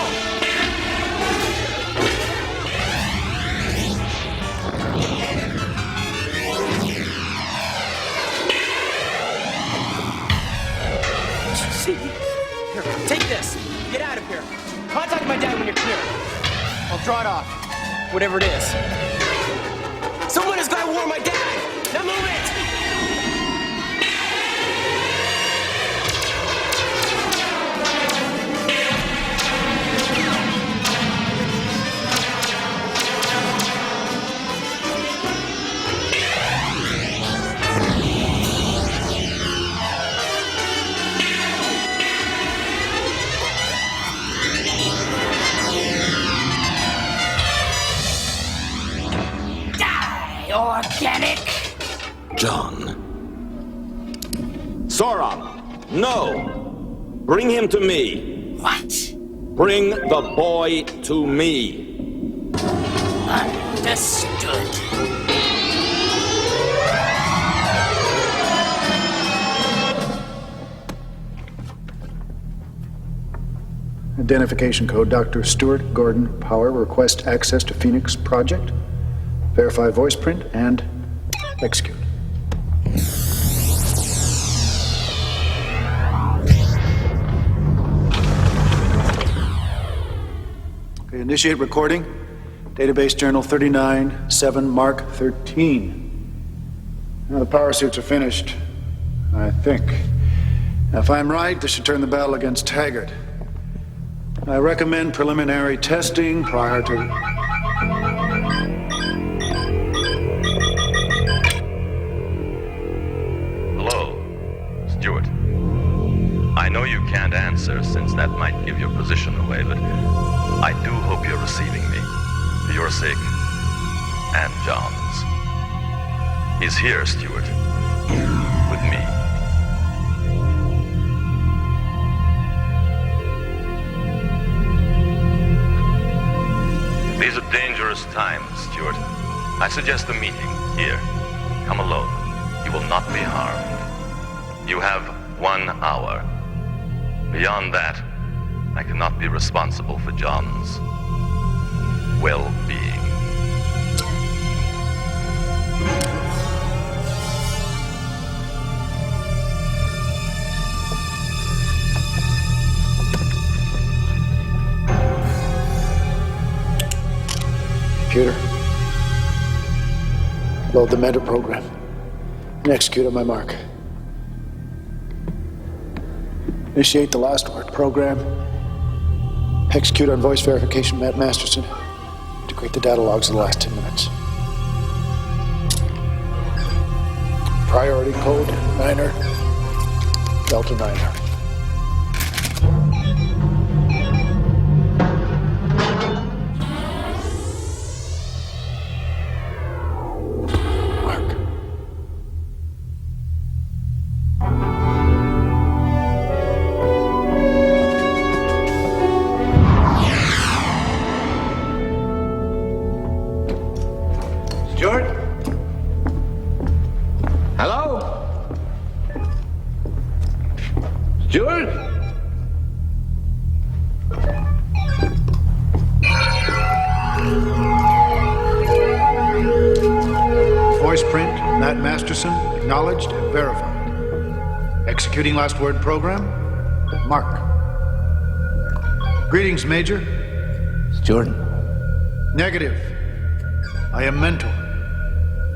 See? Here, take this. Get out of here. Contact my dad when you're clear. I'll draw it off. Whatever it is. Someone has got to warn my dad! Now move it! Organic. John. Sauron, no! Bring him to me. What? Bring the boy to me. Understood. Identification code, Dr. Stuart Gordon Power. Request access to Phoenix Project. Verify voice print and execute. Okay, initiate recording. Database journal 39-7 Mark 13. Now the power suits are finished, I think. Now, if I'm right, this should turn the battle against Taggart. I recommend preliminary testing prior to... Stuart, I know you can't answer since that might give your position away, but I do hope you're receiving me for your sake and John's. He's here, Stuart, with me. These are dangerous times, Stuart. I suggest a meeting here. Come alone. You will not be harmed. You have 1 hour. Beyond that, I cannot be responsible for John's well-being. Computer, load the meta program and execute on my mark. Initiate the last word program. Execute on voice verification, Matt Masterson. Integrate the data logs of the last 10 minutes. Priority code, Niner, Delta Niner. Acknowledged and verified. Executing last word program, Mark. Greetings, Major. It's Jordan. Negative. I am Mentor.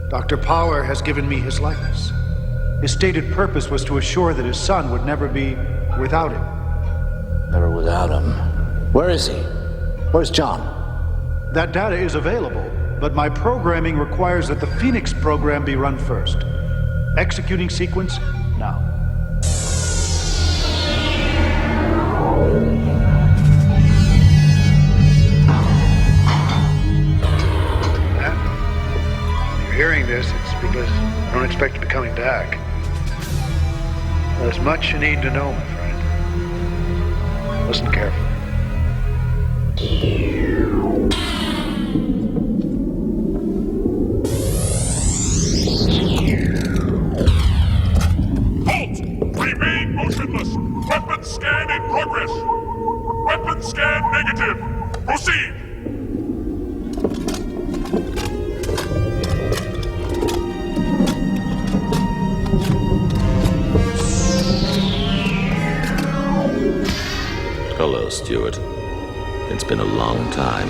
Dr. Power has given me his likeness. His stated purpose was to assure that his son would never be without him. Never without him. Where is he? Where's John? That data is available, but my programming requires that the Phoenix program be run first. Executing sequence now. If you're hearing this, it's because I don't expect to be coming back. There's much you need to know, my friend. Listen carefully. Halt! Remain motionless! Weapon scan in progress! Weapon scan negative! Proceed! Hello, Stuart. It's been a long time.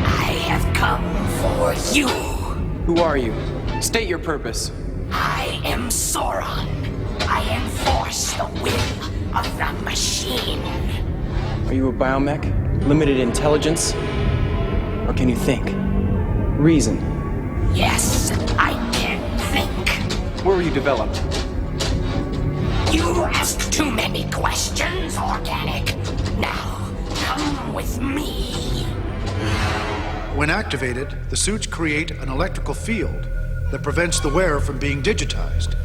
I have come for you. Who are you? State your purpose. I am Sauron. I enforce the will of the machine. Are you a biomech? Limited intelligence? Or can you think? Reason? Yes, I can think. Where were you developed? You ask too many questions, Organic. Now, come with me. When activated, the suits create an electrical field that prevents the wearer from being digitized.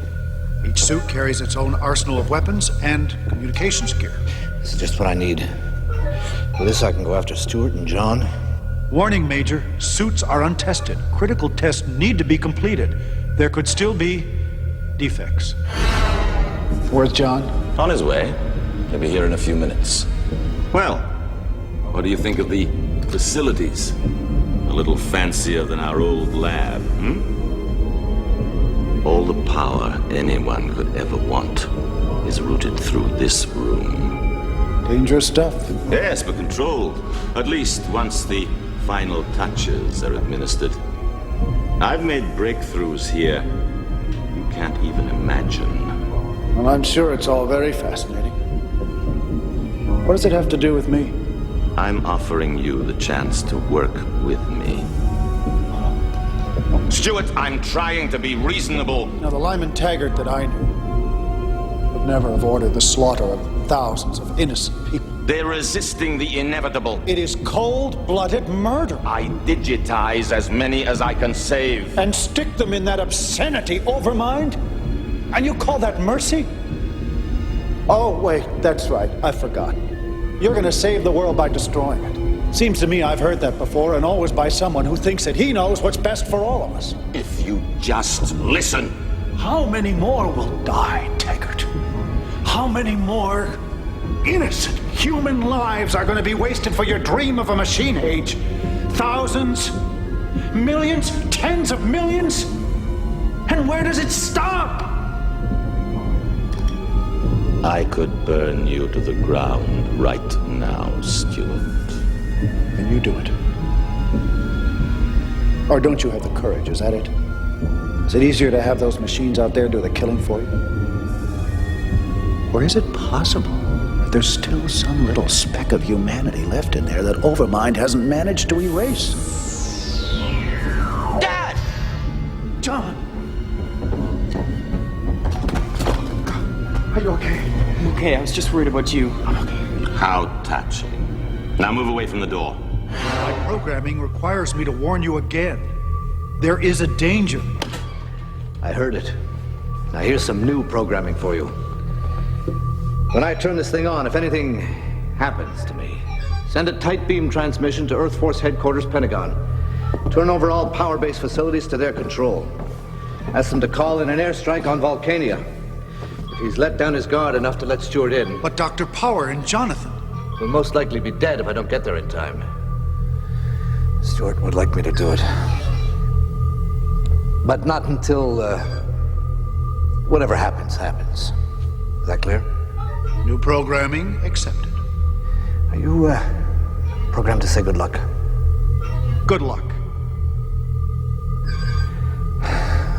Each suit carries its own arsenal of weapons and communications gear. This is just what I need. With this, I can go after Stuart and John. Warning, Major. Suits are untested. Critical tests need to be completed. There could still be defects. Where's John? On his way. He'll be here in a few minutes. Well, what do you think of the facilities? A little fancier than our old lab, All the power anyone could ever want is rooted through this room. Dangerous stuff. Yes, but controlled. At least once the final touches are administered. I've made breakthroughs here you can't even imagine. Well, I'm sure it's all very fascinating. What does it have to do with me? I'm offering you the chance to work with me. Stuart, I'm trying to be reasonable. Now, the Lyman Taggart that I knew would never have ordered the slaughter of thousands of innocent people. They're resisting the inevitable. It is cold-blooded murder. I digitize as many as I can save. And stick them in that obscenity, Overmind? And you call that mercy? Oh, wait, that's right. I forgot. You're going to save the world by destroying it. Seems to me I've heard that before, and always by someone who thinks that he knows what's best for all of us. If you just listen. How many more will die, Taggart? How many more innocent human lives are going to be wasted for your dream of a machine age? Thousands? Millions? Tens of millions? And where does it stop? I could burn you to the ground right now, Stuart. Then you do it. Or don't you have the courage, is that it? Is it easier to have those machines out there do the killing for you? Or is it possible that there's still some little speck of humanity left in there that Overmind hasn't managed to erase? Dad! John! Are you okay? I'm okay. I was just worried about you. I'm okay. How touching. Now move away from the door. My programming requires me to warn you again. There is a danger. I heard it. Now here's some new programming for you. When I turn this thing on, if anything happens to me, send a tight beam transmission to Earth Force Headquarters, Pentagon. Turn over all power-based facilities to their control. Ask them to call in an airstrike on Volcania. If he's let down his guard enough to let Stuart in. But Dr. Power and Jonathan will most likely be dead if I don't get there in time. Stuart would like me to do it. But not until, whatever happens, happens. Is that clear? New programming accepted. Are you, programmed to say good luck? Good luck.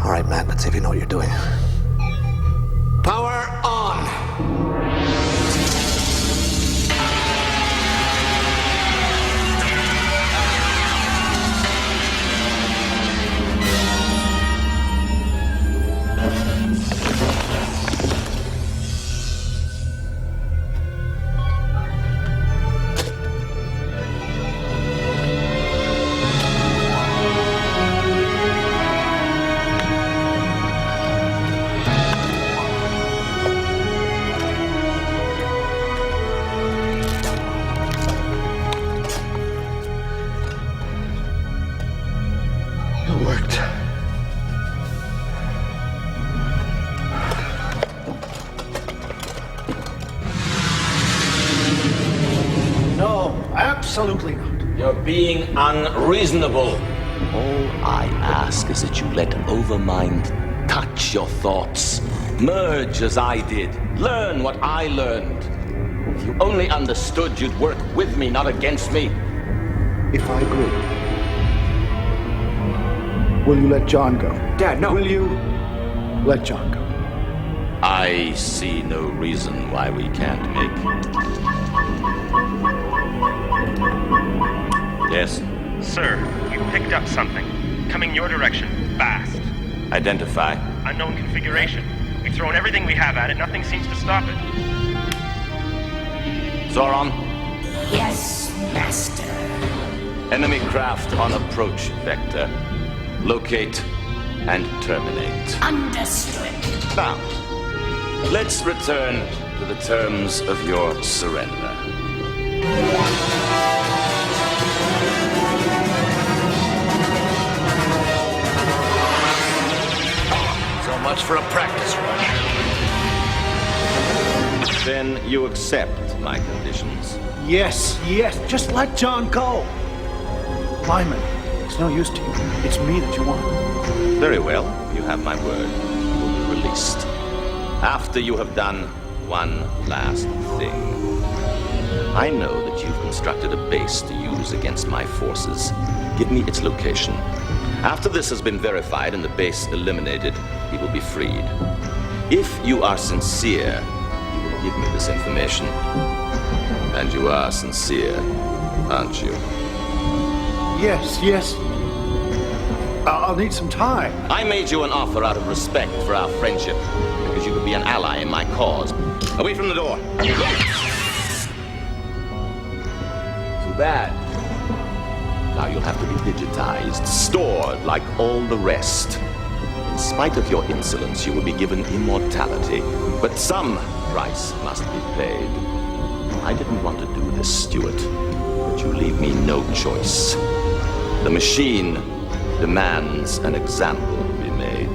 All right, Matt, let's see if you know what you're doing. Power on! Absolutely not. You're being unreasonable. All I ask is that you let Overmind touch your thoughts. Merge as I did. Learn what I learned. If you only understood, you'd work with me, not against me. If I agree, will you let John go? Dad, no. Will you let John go? I see no reason why we can't make. Yes? Sir, we picked up something. Coming your direction, fast. Identify. Unknown configuration. We've thrown everything we have at it. Nothing seems to stop it. Zoran? Yes, Master. Enemy craft on approach vector. Locate and terminate. Understood. Now, let's return to the terms of your surrender. So much for a practice run. Then you accept my conditions. Yes, yes. Just let John go. Lyman, it's no use to you. It's me that you want. Very well. You have my word. You will be released. After you have done one last thing. I know that you've constructed a base to use against my forces. Give me its location. After this has been verified and the base eliminated, he will be freed. If you are sincere, you will give me this information. And you are sincere, aren't you? Yes, yes. I'll need some time. I made you an offer out of respect for our friendship, because you could be an ally in my cause. Away from the door. Too bad. Now you'll have to be digitized, stored like all the rest. In spite of your insolence, you will be given immortality. But some price must be paid. I didn't want to do this, Stuart, but you leave me no choice. The machine demands an example be made.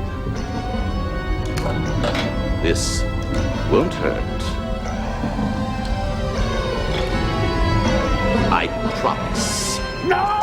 This won't hurt. I promise. No!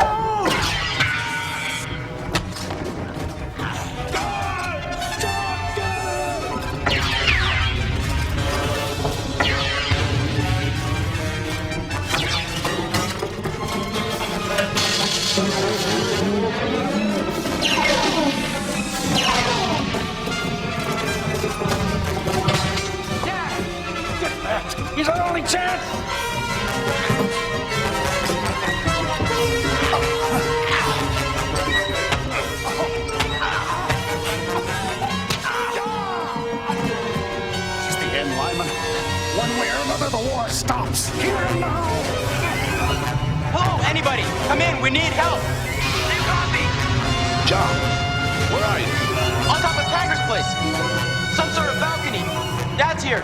He's our only chance! This is the end, Lyman. One way or another, the war stops. Here and now. Hello, anybody! Come in, we need help! Hey, Coffee! John, where are you? On top of Tiger's place! Some sort of balcony! Dad's here!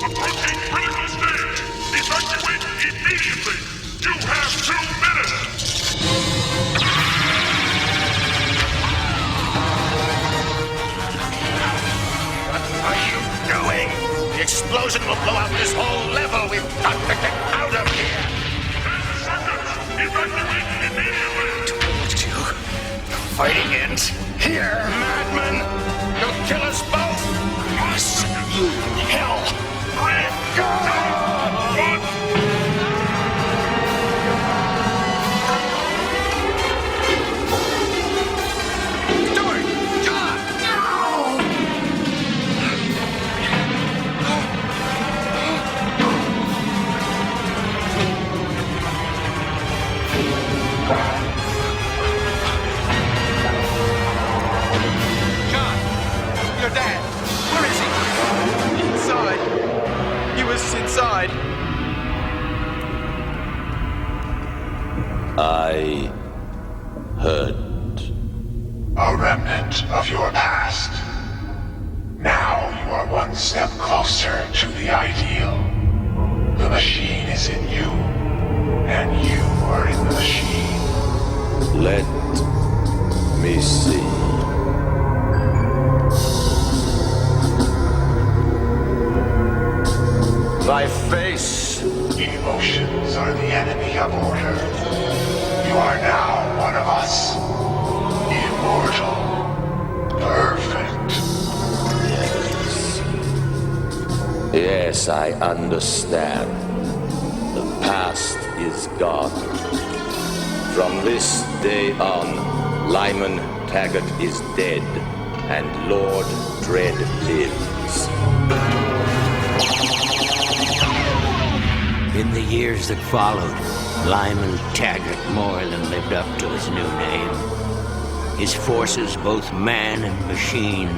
Approaching critical stage. Evacuate immediately. You have 2 minutes. What are you doing? The explosion will blow out this whole level. We've got to get out of here. 10 seconds. Evacuate immediately. Told you. The fighting ends here, madman. You'll kill us both. Yes, you hell. 3, 2, 1. Stuart! John! John! Your dad! Where is he? Inside. He was inside. I heard. A remnant of your past. are one step closer to the ideal. The machine is in you, and you are in the machine. Let me see. Thy face. Emotions are the enemy of order. You are now one of us. Immortal. Perfect. Yes, I understand. The past is gone. From this day on, Lyman Taggart is dead, and Lord Dread lives. In the years that followed, Lyman Taggart more than lived up to his new name. His forces, both man and machine,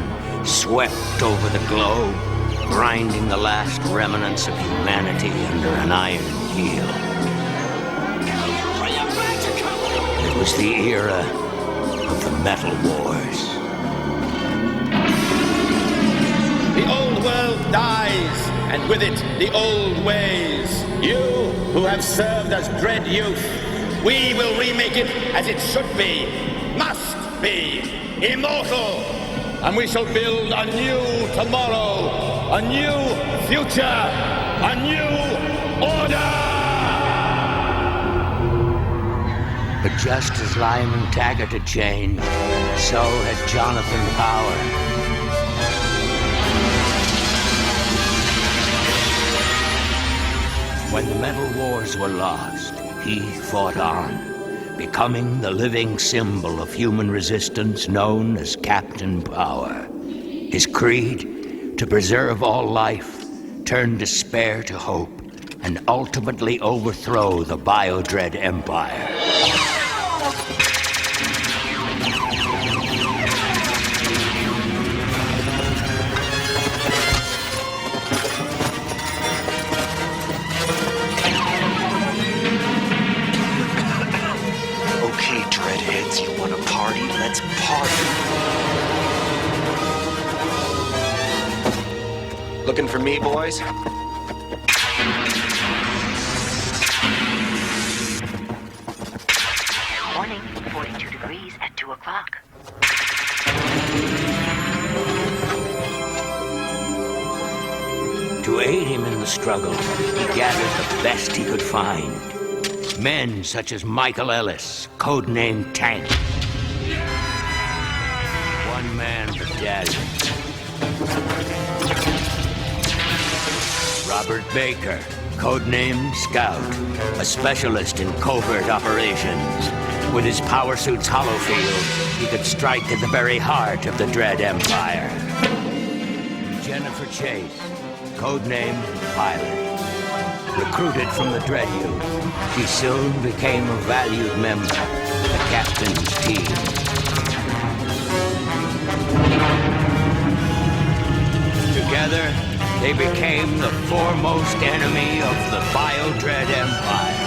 swept over the globe, grinding the last remnants of humanity under an iron heel. It was the era of the Metal Wars. The old world dies, and with it, the old ways. You, who have served as dread youth, we will remake it as it should be, must be, immortal. And we shall build a new tomorrow, a new future, a new order! But just as Lyman Taggart had changed, so had Jonathan Power. When the Metal Wars were lost, he fought on, becoming the living symbol of human resistance known as Captain Power. His creed, to preserve all life, turn despair to hope, and ultimately overthrow the Biodread Empire. Okay, Dreadheads, you want to party? Let's party. Looking for me, boys? Warning, 42 degrees at 2 o'clock. To aid him in the struggle, he gathered the best he could find. Men such as Michael Ellis, codenamed Tank. One man battalion. Robert Baker, codenamed Scout, a specialist in covert operations. With his power suit's hollow field, he could strike at the very heart of the Dread Empire. Jennifer Chase, codenamed Pilot. Recruited from the Dread Youth, she soon became a valued member of the captain's team. Together, they became the foremost enemy of the Biodread Empire.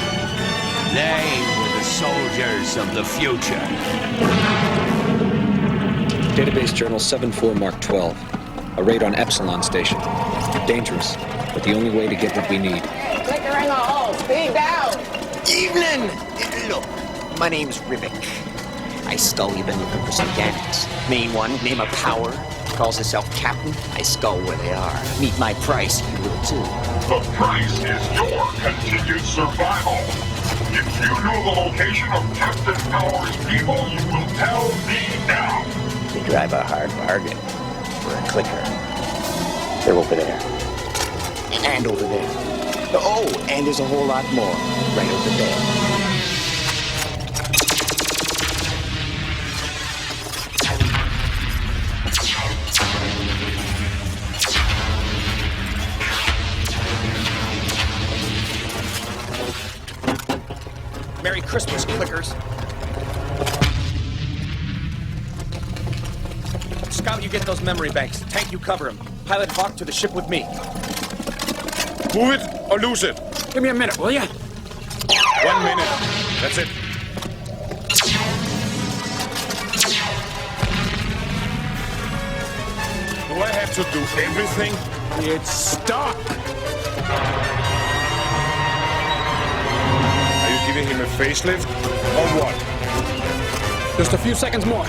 They were the soldiers of the future. Database Journal 74 Mark 12. A raid on Epsilon Station. Dangerous, but the only way to get what we need. Clicker in the hole, speed down! Evening! Look, my name's Rivik. I skull you've been looking for some gadgets. Main one, name of Power, calls himself Captain. I skull where they are. Meet my price, you will too. The price is your continued survival. If you know the location of Captain Power's people, you will tell me now. You drive a hard bargain for a clicker. They're over there. And over there. Oh, and there's a whole lot more right over there. Merry Christmas, clickers. Scout, you get those memory banks. Tank, you cover him. Pilot Hawk to the ship with me. Move it or lose it. Give me a minute, will ya? 1 minute. That's it. I have to do everything? It's stuck! Are you giving him a facelift? Or what? Just a few seconds more.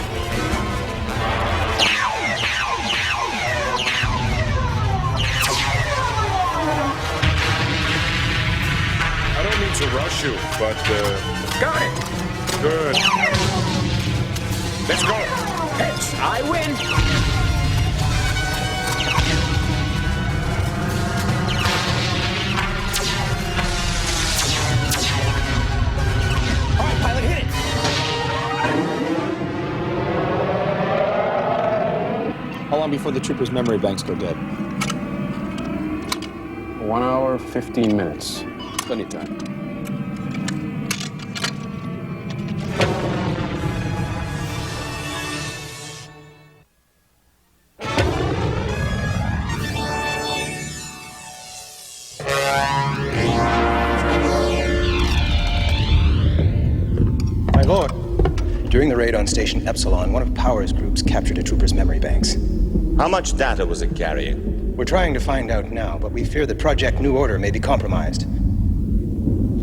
I don't mean to rush you, but... Got it! Good. Let's go! Heads, I win! All right, pilot, hit it! How long before the troopers' memory banks go dead? 1 hour, 15 minutes. Plenty of time. My lord, during the raid on Station Epsilon, one of Power's groups captured a trooper's memory banks. How much data was it carrying? We're trying to find out now, but we fear that Project New Order may be compromised.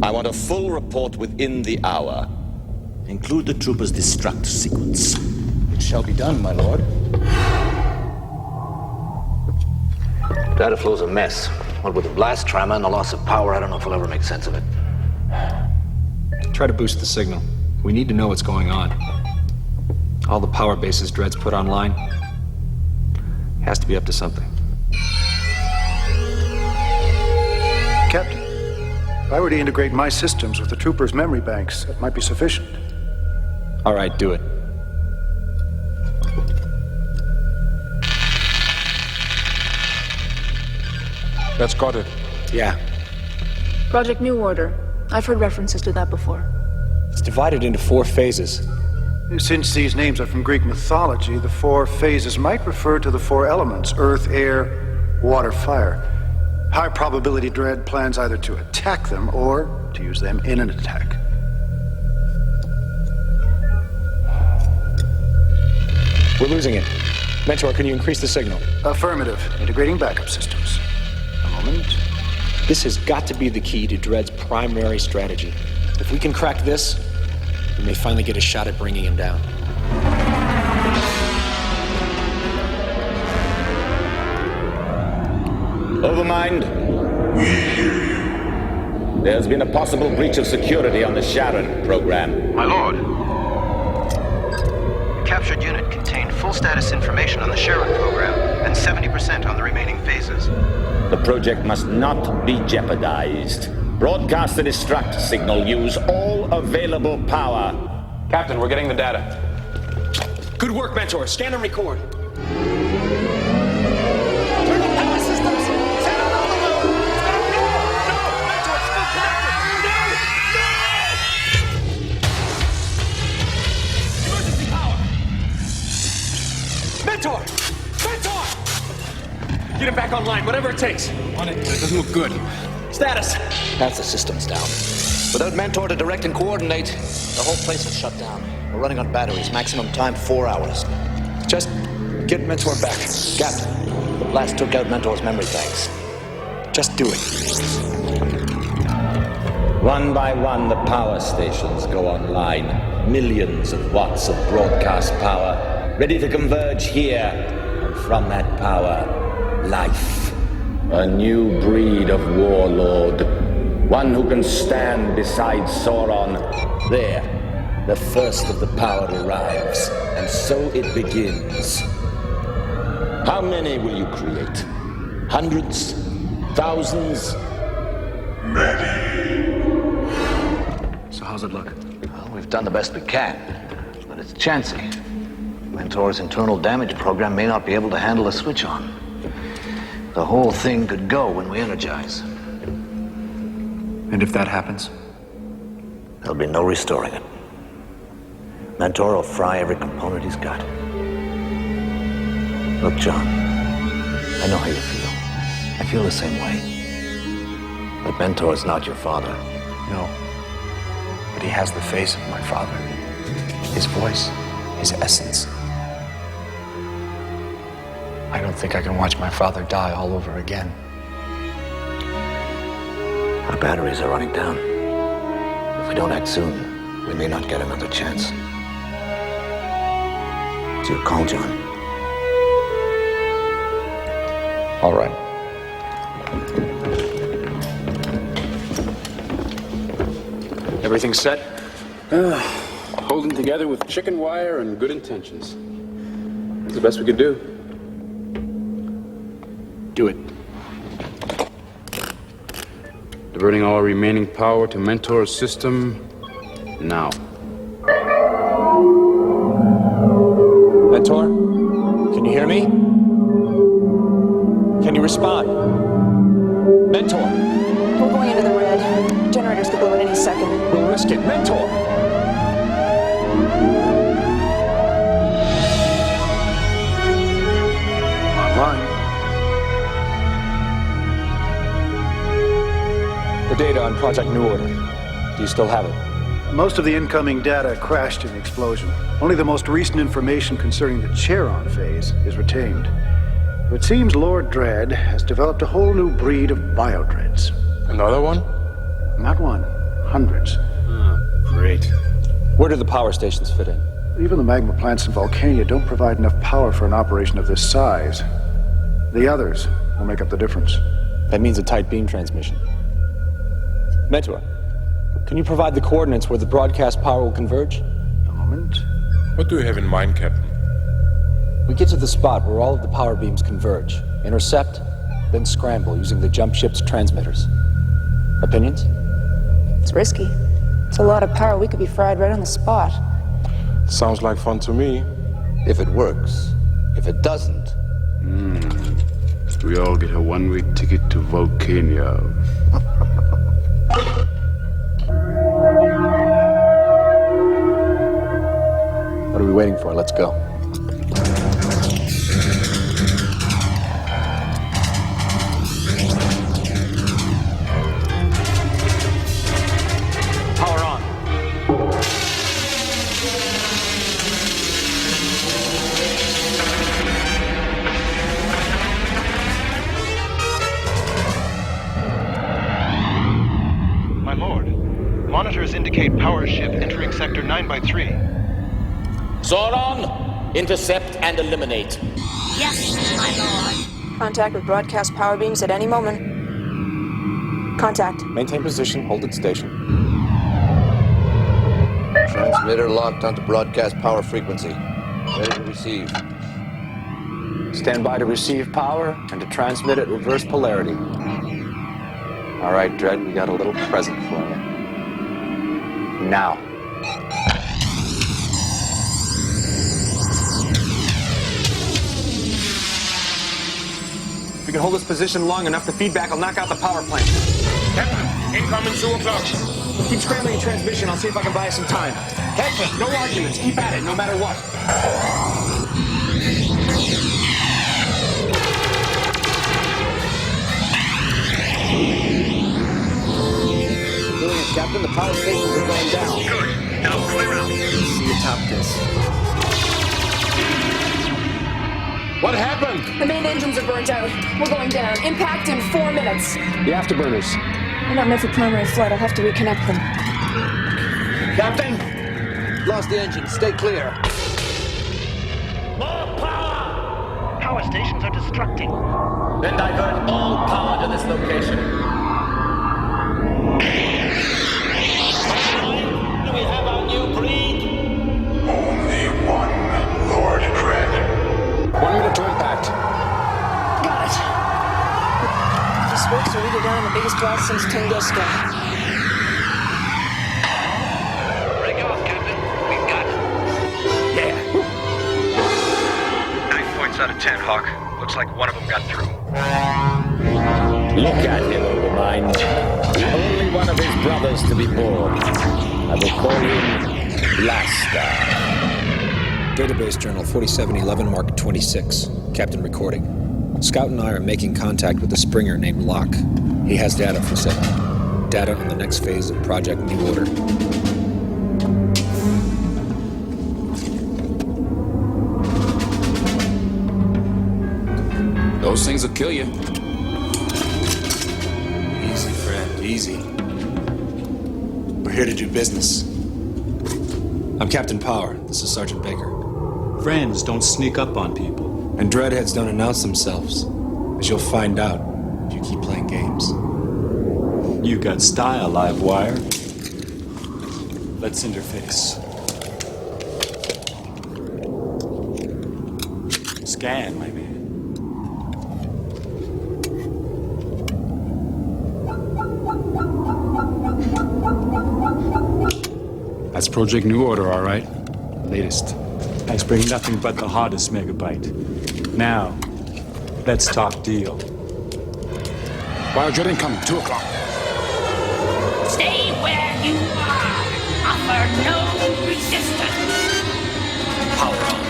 I want a full report within the hour. Include the trooper's destruct sequence. It shall be done, my lord. Data flow's a mess. What with the blast trauma and the loss of power, I don't know if we'll ever make sense of it. Try to boost the signal. We need to know what's going on. All the power bases Dread's put online has to be up to something. Captain, if I were to integrate my systems with the troopers' memory banks, that might be sufficient. All right, do it. That's got it. Yeah. Project New Order. I've heard references to that before. It's divided into 4 phases. Since these names are from Greek mythology, the 4 phases might refer to the 4 elements: earth, air, water, fire. High probability Dread plans either to attack them or to use them in an attack. We're losing it. Mentor, can you increase the signal? Affirmative. Integrating backup systems. A moment. This has got to be the key to Dread's primary strategy. If we can crack this, we may finally get a shot at bringing him down. Overmind? We hear you. There's been a possible breach of security on the Sharon program. My lord. The captured unit contained full status information on the Sharon program and 70% on the remaining phases. The project must not be jeopardized. Broadcast the destruct signal. Use all available power. Captain, we're getting the data. Good work, Mentor. Scan and record. Turn on power systems! Send out overload! No! Mentor, still connected! No! Emergency power! Mentor! Get him back online, whatever it takes. On it, but it doesn't look good. Status. Half the system's down. Without Mentor to direct and coordinate, the whole place will shut down. We're running on batteries. Maximum time, 4 hours. Just get Mentor back. Captain, the blast took out Mentor's memory banks. Just do it. One by one, the power stations go online. Millions of watts of broadcast power, ready to converge here. And from that power, life. A new breed of warlord. One who can stand beside Sauron. There, the first of the power arrives. And so it begins. How many will you create? Hundreds? Thousands? Many. So how's it look? Well, we've done the best we can, but it's chancy. Mentor's internal damage program may not be able to handle a switch on. The whole thing could go when we energize. And if that happens? There'll be no restoring it. Mentor will fry every component he's got. Look, John, I know how you feel. I feel the same way. But Mentor's not your father. No. But he has the face of my father. His voice, his essence. I don't think I can watch my father die all over again. Our batteries are running down. If we don't act soon, we may not get another chance. It's your call, John. All right. Everything set? Holding together with chicken wire and good intentions. That's the best we could do. Do it. Diverting all remaining power to Mentor's system now. Mentor? Can you hear me? Can you respond? Mentor? We're going into the red. Generators could blow at any second. We'll risk it. Mentor! Online. The data on Project New Order. Do you still have it? Most of the incoming data crashed in the explosion. Only the most recent information concerning the Charon phase is retained. It seems Lord Dredd has developed a whole new breed of biodreads. Another one? Not one, hundreds. Great. Where do the power stations fit in? Even the magma plants in Vulcania don't provide enough power for an operation of this size. The others will make up the difference. That means a tight beam transmission. Mentor, can you provide the coordinates where the broadcast power will converge? A moment. What do you have in mind, Captain? We get to the spot where all of the power beams converge, intercept, then scramble using the jump ship's transmitters. Opinions? It's risky. It's a lot of power. We could be fried right on the spot. Sounds like fun to me. If it works. If it doesn't... We all get a one-way ticket to Vulcania. What are we waiting for? Let's go. Power on. My lord, monitors indicate power ship entering sector 9x3. Sauron, intercept and eliminate. Yes, my lord. Contact with broadcast power beams at any moment. Contact. Maintain position, hold at station. Transmitter locked onto broadcast power frequency. Ready to receive. Stand by to receive power and to transmit at reverse polarity. All right, Dredd, we got a little present for you. Now. If we can hold this position long enough, the feedback will knock out the power plant. Captain, incoming 2 o'clock. Keep scrambling in transmission. I'll see if I can buy us some time. Captain, no arguments. Keep at it, no matter what. Doing it, Captain. The power stations are going down. Good. Now clear out. See you top this. What happened? The main engines are burnt out. We're going down. Impact in 4 minutes. The afterburners. They're not meant for primary flight. I'll have to reconnect them. Captain? Lost the engine. Stay clear. More power! Power stations are destructing. Then divert all power to this location. Do we have our new breed? Only one Lord Dredd. 1 minute to impact. Got it. If this works, we'll go down in the biggest blast since Tunguska. Break off, Captain. We've got it. Yeah. 9 points out of 10, Hawk. Looks like one of them got through. Look at him, Overmind. The only one of his brothers to be born. I will call him Blaster. Database journal 4711 Mark 26. Captain recording. Scout and I are making contact with a Springer named Locke. He has data for setting. Data on the next phase of Project New Order. Those things will kill you. Easy, friend, easy. We're here to do business. I'm Captain Power. This is Sergeant Baker. Friends don't sneak up on people. And Dreadheads don't announce themselves, as you'll find out if you keep playing games. You got style, Livewire. Let's interface. Scan, my man. That's Project New Order, all right? Latest. I bring nothing but the hottest megabyte. Now, let's talk deal. Wire Dread incoming, 2 o'clock. Stay where you are. Offer no resistance. Power on.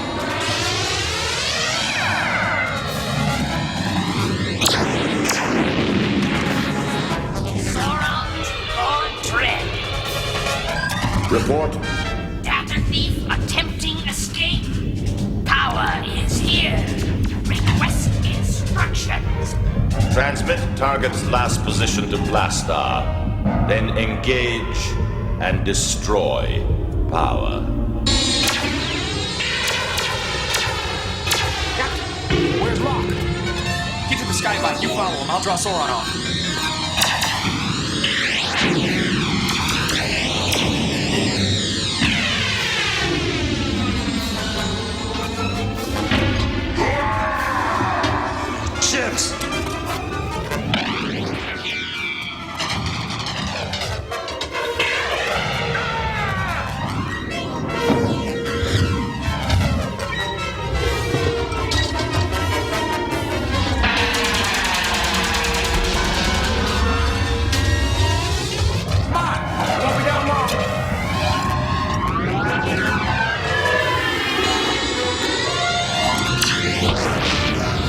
Sauron or Dread. Report. Data thief attempting escape. Power is here. Request instructions. Transmit target's last position to Blastar. Then engage and destroy Power. Captain, where's Locke? Get to the skylight. You follow him. I'll draw Sauron off. Ships!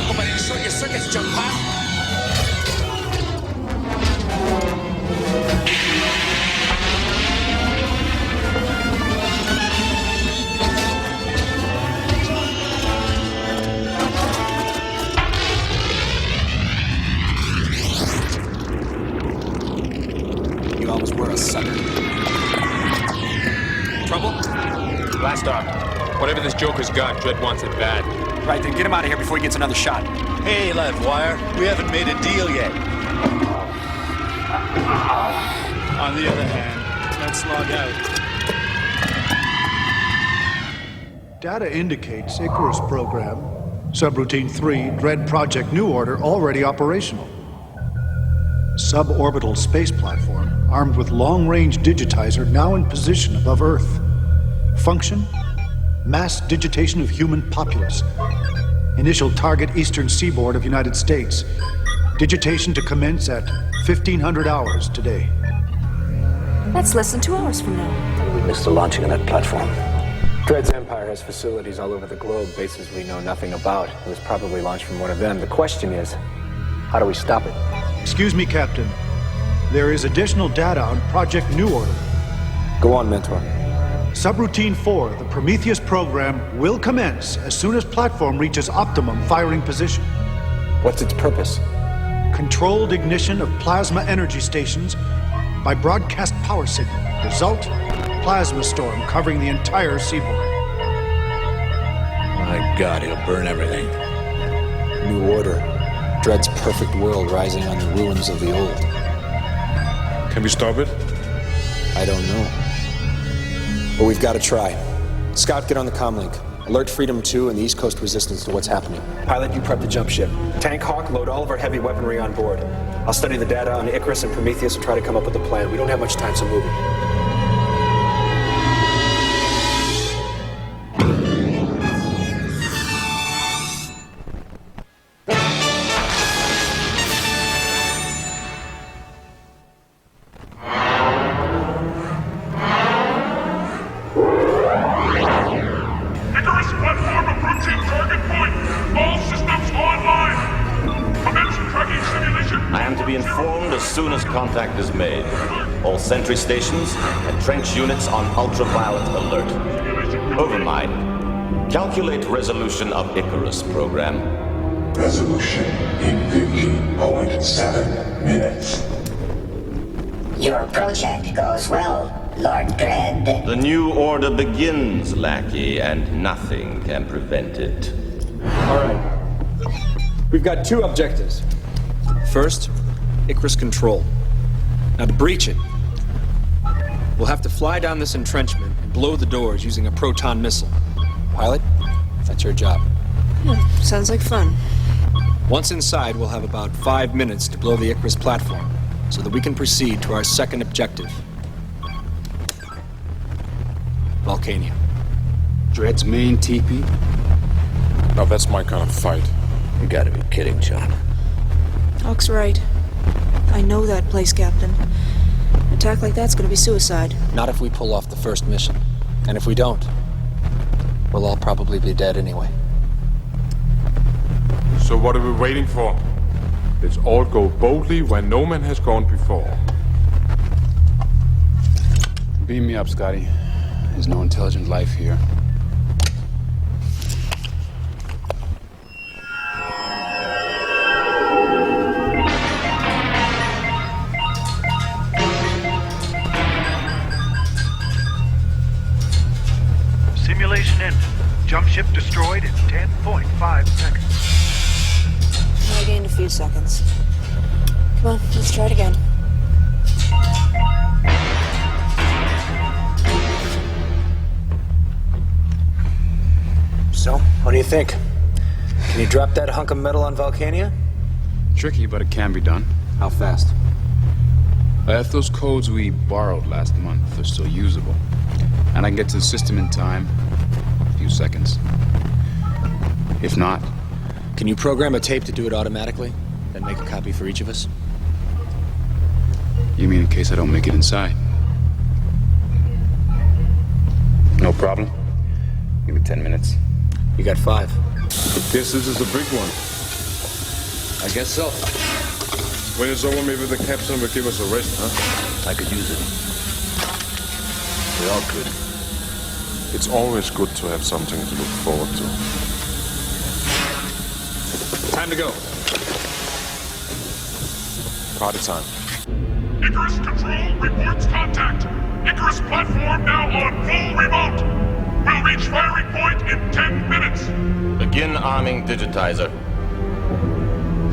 Hope I didn't short your circuits, junk pile. You always were a sucker. Trouble? Blastar, whatever this Joker's got, Dread wants it bad. Right, then get him out of here before he gets another shot. Hey, Livewire, we haven't made a deal yet. On the other hand, let's log out. Data indicates Icarus program, subroutine 3, Dread Project New Order, already operational. Suborbital space platform, armed with long-range digitizer, now in position above Earth. Function? Mass digitation of human populace. Initial target eastern seaboard of United States. Digitation to commence at 1500 hours today. That's less than 2 hours from now. We missed the launching of that platform. Dread's empire has facilities all over the globe, bases we know nothing about. It was probably launched from one of them. The question is, how do we stop it? Excuse me, Captain. There is additional data on Project New Order. Go on, Mentor. Subroutine 4, the Prometheus program, will commence as soon as platform reaches optimum firing position. What's its purpose? Controlled ignition of plasma energy stations by broadcast power signal. Result, plasma storm covering the entire seaboard. My God, he'll burn everything. New Order. Dread's perfect world rising on the ruins of the old. Can we stop it? I don't know. But we've got to try. Scout, get on the comlink. Alert Freedom 2 and the East Coast Resistance to what's happening. Pilot, you prep the jump ship. Tank Hawk, load all of our heavy weaponry on board. I'll study the data on Icarus and Prometheus and try to come up with a plan. We don't have much time, so move it. Icarus platform approaching target point. All systems online. Commence tracking simulation. I am to be informed as soon as contact is made. All sentry stations and trench units on ultraviolet alert. Overmind. Calculate resolution of Icarus program. Resolution in 15.7 minutes. Your project goes well, Lord Dredd. The new order begins, lackey, and nothing can prevent it. All right. We've got two objectives. First, Icarus control. Now, to breach it, we'll have to fly down this entrenchment and blow the doors using a proton missile. Pilot, that's your job. Sounds like fun. Once inside, we'll have about 5 minutes to blow the Icarus platform so that we can proceed to our second objective. Volcania. Dredd's main teepee? Now that's my kind of fight. You gotta be kidding, John. Hawk's right. I know that place, Captain. An attack like that's gonna be suicide. Not if we pull off the first mission. And if we don't, we'll all probably be dead anyway. So what are we waiting for? Let's all go boldly where no man has gone before. Beam me up, Scotty. There's no intelligent life here. Simulation ended. Jump ship destroyed in 10.5 seconds. I gained a few seconds. Come on, let's try it again. So, what do you think? Can you drop that hunk of metal on Volcania? Tricky, but it can be done. How fast? If those codes we borrowed last month are still usable, and I can get to the system in time, a few seconds. If not... Can you program a tape to do it automatically? Then make a copy for each of us? You mean in case I don't make it inside? No problem. Give me 10 minutes. You got 5. Guess this is a big one. I guess so. When it's over, maybe the captain will give us a rest, huh? I could use it. We all could. It's always good to have something to look forward to. Time to go. Party time. Icarus Control reports contact. Icarus platform now on full remote. We'll reach firing point in 10 minutes. Begin arming digitizer.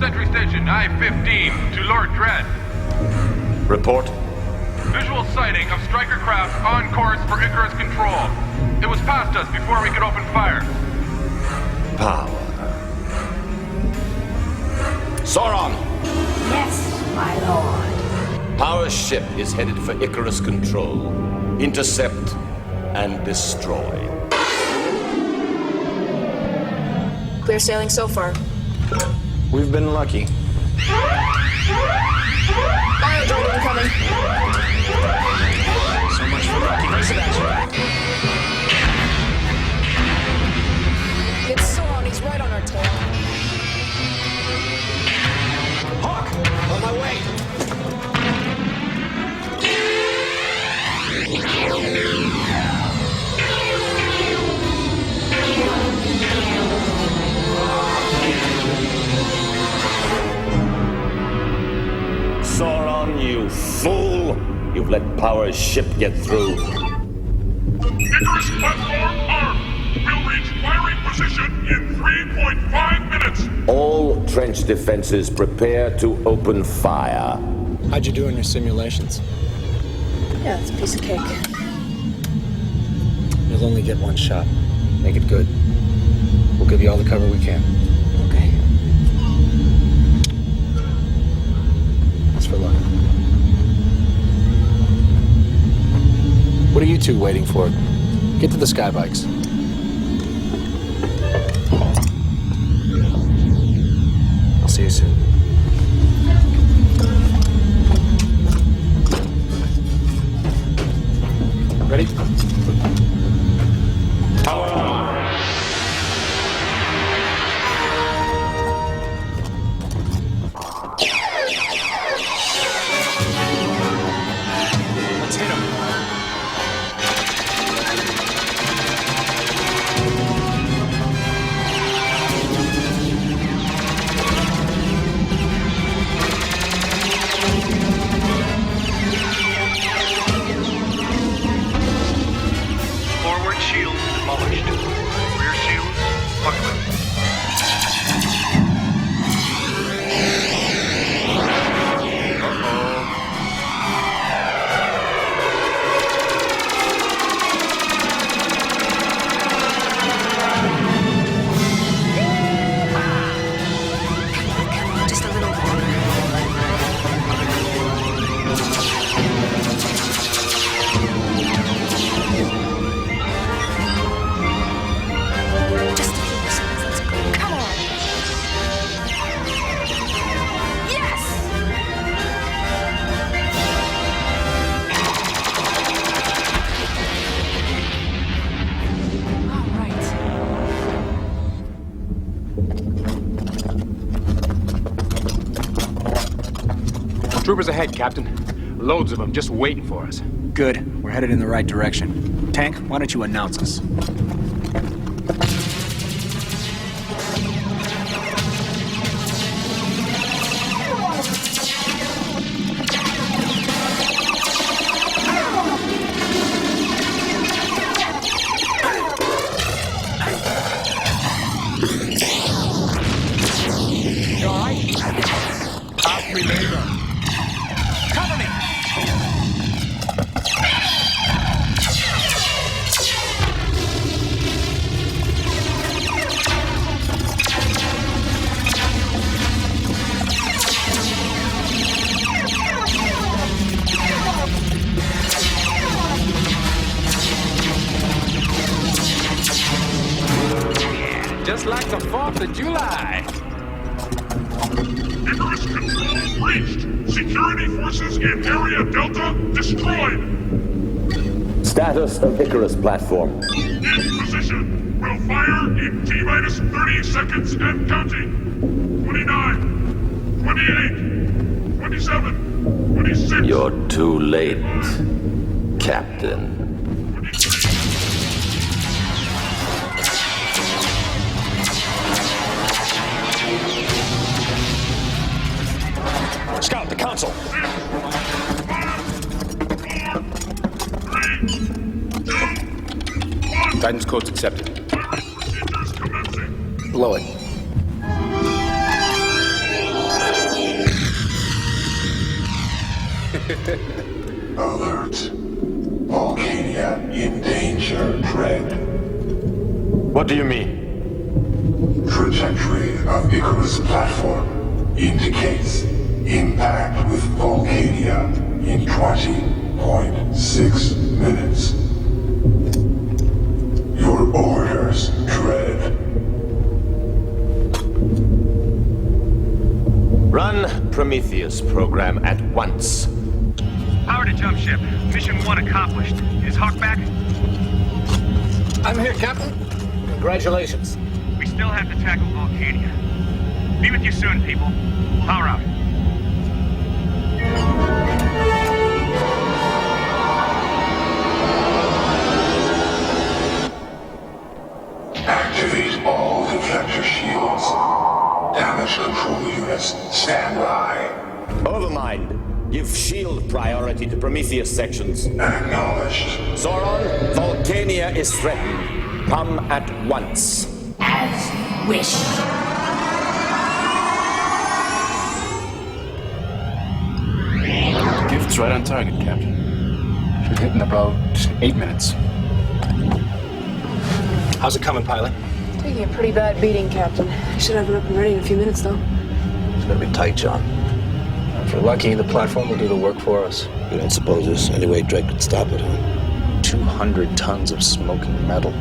Sentry Station I-15 to Lord Dredd. Report. Visual sighting of striker craft on course for Icarus Control. It was past us before we could open fire. Power. Sauron! Yes, my lord. Our ship is headed for Icarus Control. Intercept and destroy. Clear sailing so far. We've been lucky. Biodrone incoming. So much for lucky. Nice of action. It's Sauron, he's right on our tail. Hawk! On my way! Sauron, you fool! You've let Power's ship get through. Icarus platform armed. We'll reach firing position in 3.5 minutes. All trench defenses prepare to open fire. How'd you do in your simulations? Yeah, it's a piece of cake. You'll only get one shot. Make it good. We'll give you all the cover we can. Okay. That's for luck. What are you two waiting for? Get to the sky bikes. I'll see you soon. Ready? Power on. Let's hit him. Troopers ahead, Captain. Loads of them just waiting for us. Good. We're headed in the right direction. Tank, why don't you announce us? You all right? Pass me laser. Cover me! Just like the 4th of July. Icarus control breached. Security forces in Area Delta destroyed. Status of Icarus platform. In position. Will fire in T-minus 30 seconds and counting. 29, 28, 27, 26. You're too late, Captain. Scout, the console. Guidance codes accepted. Blow it. Alert. Volcania in danger, Dread. What do you mean? Trajectory of Icarus platform indicates impact with Volcania in 20.6 minutes. Your orders, Dread. Run Prometheus program at once. Power to jump ship. Mission 1 accomplished. Is Hawk back? I'm here, Captain. Congratulations. We still have to tackle Volcania. Be with you soon, people. Power out. Activate all deflector shields. Damage control units, stand by. Overmind. Give shield priority to Prometheus sections. Acknowledged. Sauron, Volcania is threatened. Come at once. As wish. Gift's right on target, Captain. Should hit in about 8 minutes. How's it coming, pilot? Taking a pretty bad beating, Captain. Should have it up and ready in a few minutes, though. It's gonna be tight, John. If we're lucky, the platform will do the work for us. You don't suppose there's any way Drake could stop it, huh? 200 tons of smoking metal.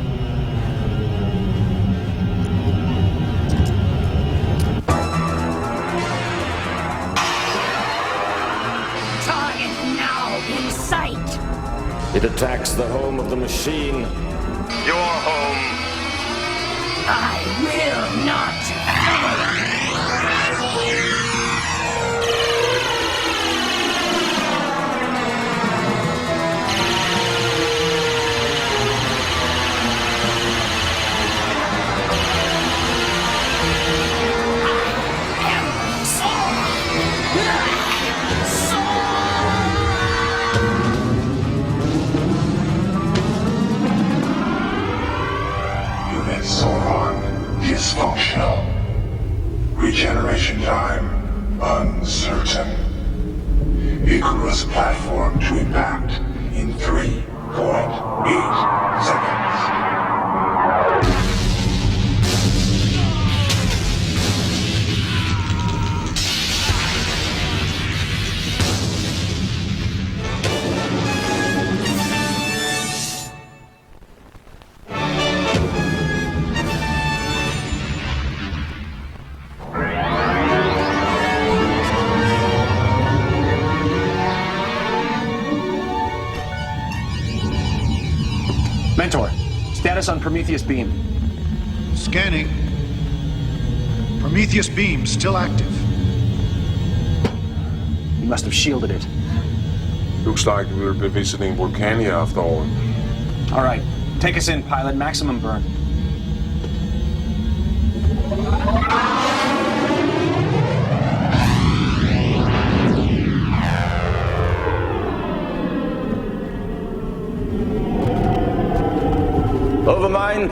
Target now in sight. It attacks the home of the machine. Your home. I will not fail. Unit Sauron dysfunctional. Regeneration time uncertain. Icarus platform to impact in 3.8 seconds. Mentor, status on Prometheus beam. Scanning. Prometheus beam still active. You must have shielded it. Looks like we'll be visiting Vulcania after all. All right, take us in, pilot. Maximum burn. Overmind,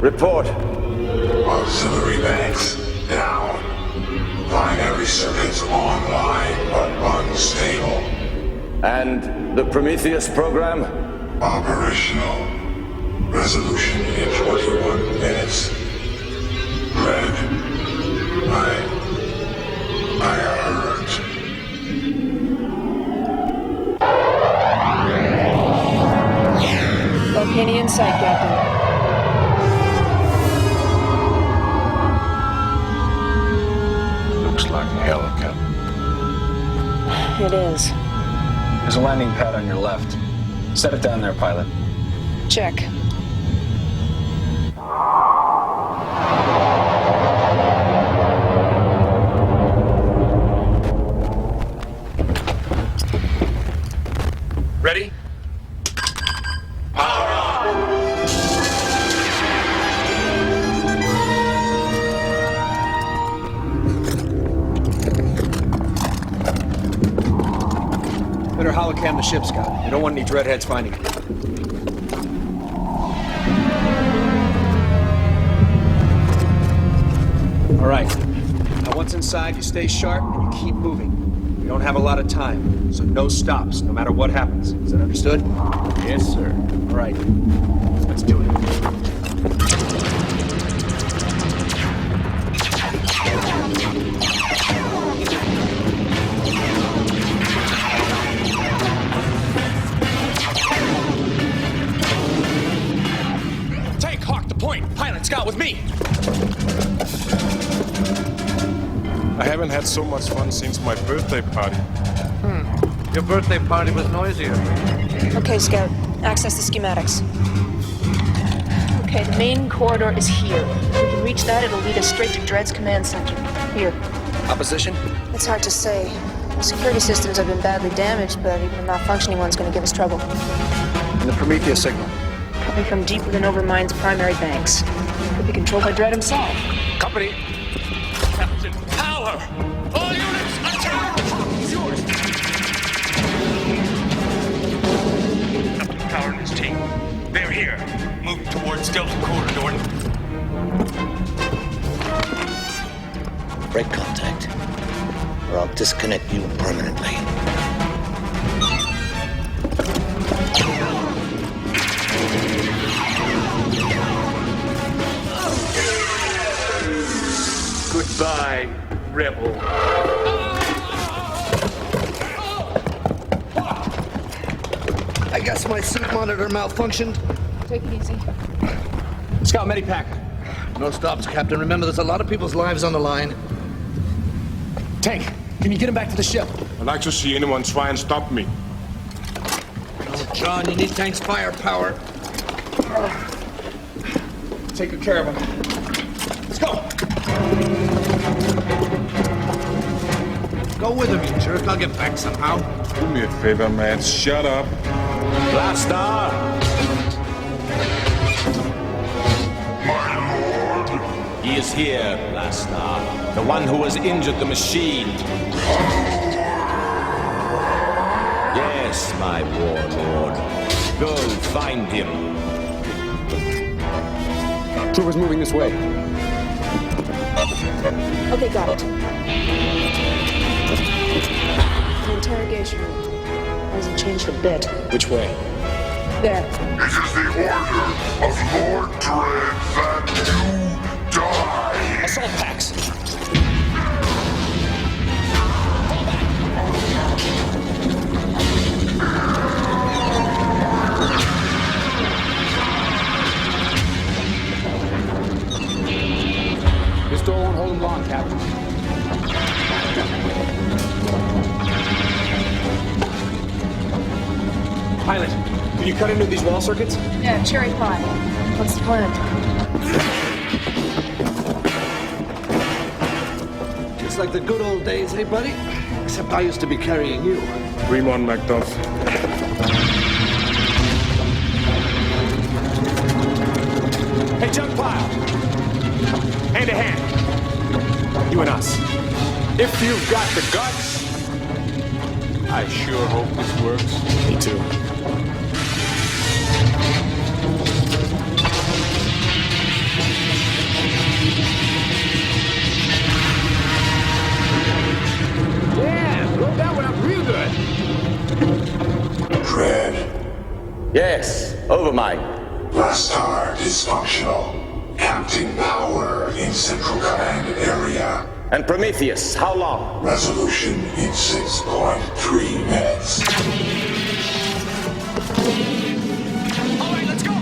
report. Auxiliary banks down. Binary circuits online but unstable. And the Prometheus program? Operational. Resolution in 21 minutes. Red. I hurt. Volcanian site, Captain. Looks like hell, Captain. It is. There's a landing pad on your left. Set it down there, pilot. Check. Ready? Power on! Better holocam the ship, Scott. We don't want any dreadheads finding it. All right. Now, once inside, you stay sharp and you keep moving. We don't have a lot of time, so no stops, no matter what happens. Is that understood? Yes, sir. All right. Let's do it. Take Hawk the point. Pilot Scott with me. I haven't had so much fun since my birthday party. Your birthday party was noisier. Okay, Scout. Access the schematics. Okay, the main corridor is here. If we can reach that, it'll lead us straight to Dread's command center. Here. Opposition? It's hard to say. The security systems have been badly damaged, but even a not-functioning one's gonna give us trouble. And the Prometheus signal? Coming from deep within Overmind's primary banks. Could be controlled by Dread himself. Company. Captain Power! All units, attack! It's yours! Captain Power and his team. They're here. Moving towards Delta Corridor. Break contact, or I'll disconnect you permanently. Goodbye, rebel. I guess my suit monitor malfunctioned. Take it easy. Scout Medipack. No stops, Captain. Remember, there's a lot of people's lives on the line. Tank, can you get him back to the ship? I'd like to see anyone try and stop me. Oh, John, you need Tank's firepower. Take good care of him. Let's go! Go with him, you jerk. I'll get back somehow. Do me a favor, man. Shut up. Blaster! He is here, Blaster. The one who has injured the machine. Yes, my warlord. Go find him. Troopers moving this way. Okay, got it. The interrogation room hasn't changed a bit. Which way? There. It is the order of Lord Dread that you die. Assault packs. This door won't hold him long, Captain. Pilot, can you cut into these wall circuits? Yeah, cherry pie. What's the plan? Just like the good old days, hey, buddy? Except I used to be carrying you. Dream on, Macduff. Hey, junk pile! Hand to hand. You and us. If you've got the guts, I sure hope this works. Me too. Yeah, roll that one up real good. Dread. Yes, overmind. Blastar dysfunctional. Counting power in Central Command area. And Prometheus, how long? Resolution in 6.3 minutes. All right, let's go!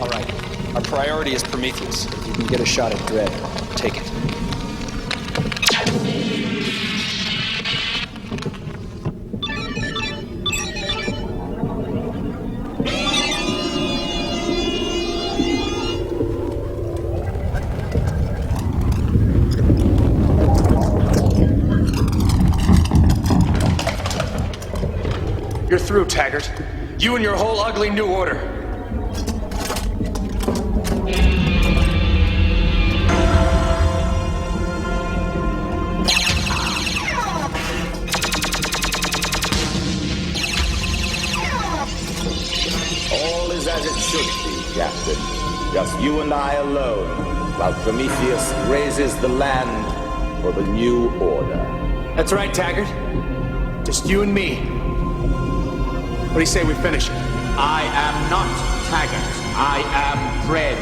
All right. Our priority is Prometheus. If you can get a shot at Dread, take it. You're through, Taggart. You and your whole ugly new order. All is as it should be, Captain. Just you and I alone, while Prometheus raises the land for the new order. That's right, Taggart. Just you and me. What do you say we finish it? I am not Taggart. I am Dread.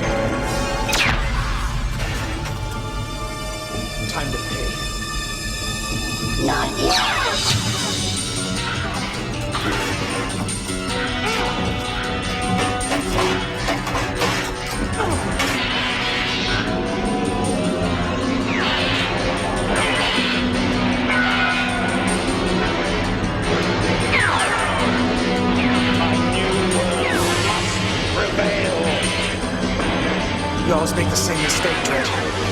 Time to pay. Not yet. You always make the same mistake, Dread.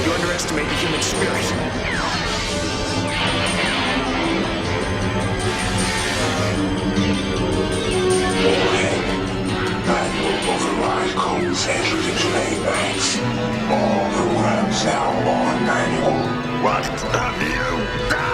You underestimate the human spirit. Warning. Manual override codes entered into main banks. All programs now on manual. What have you done?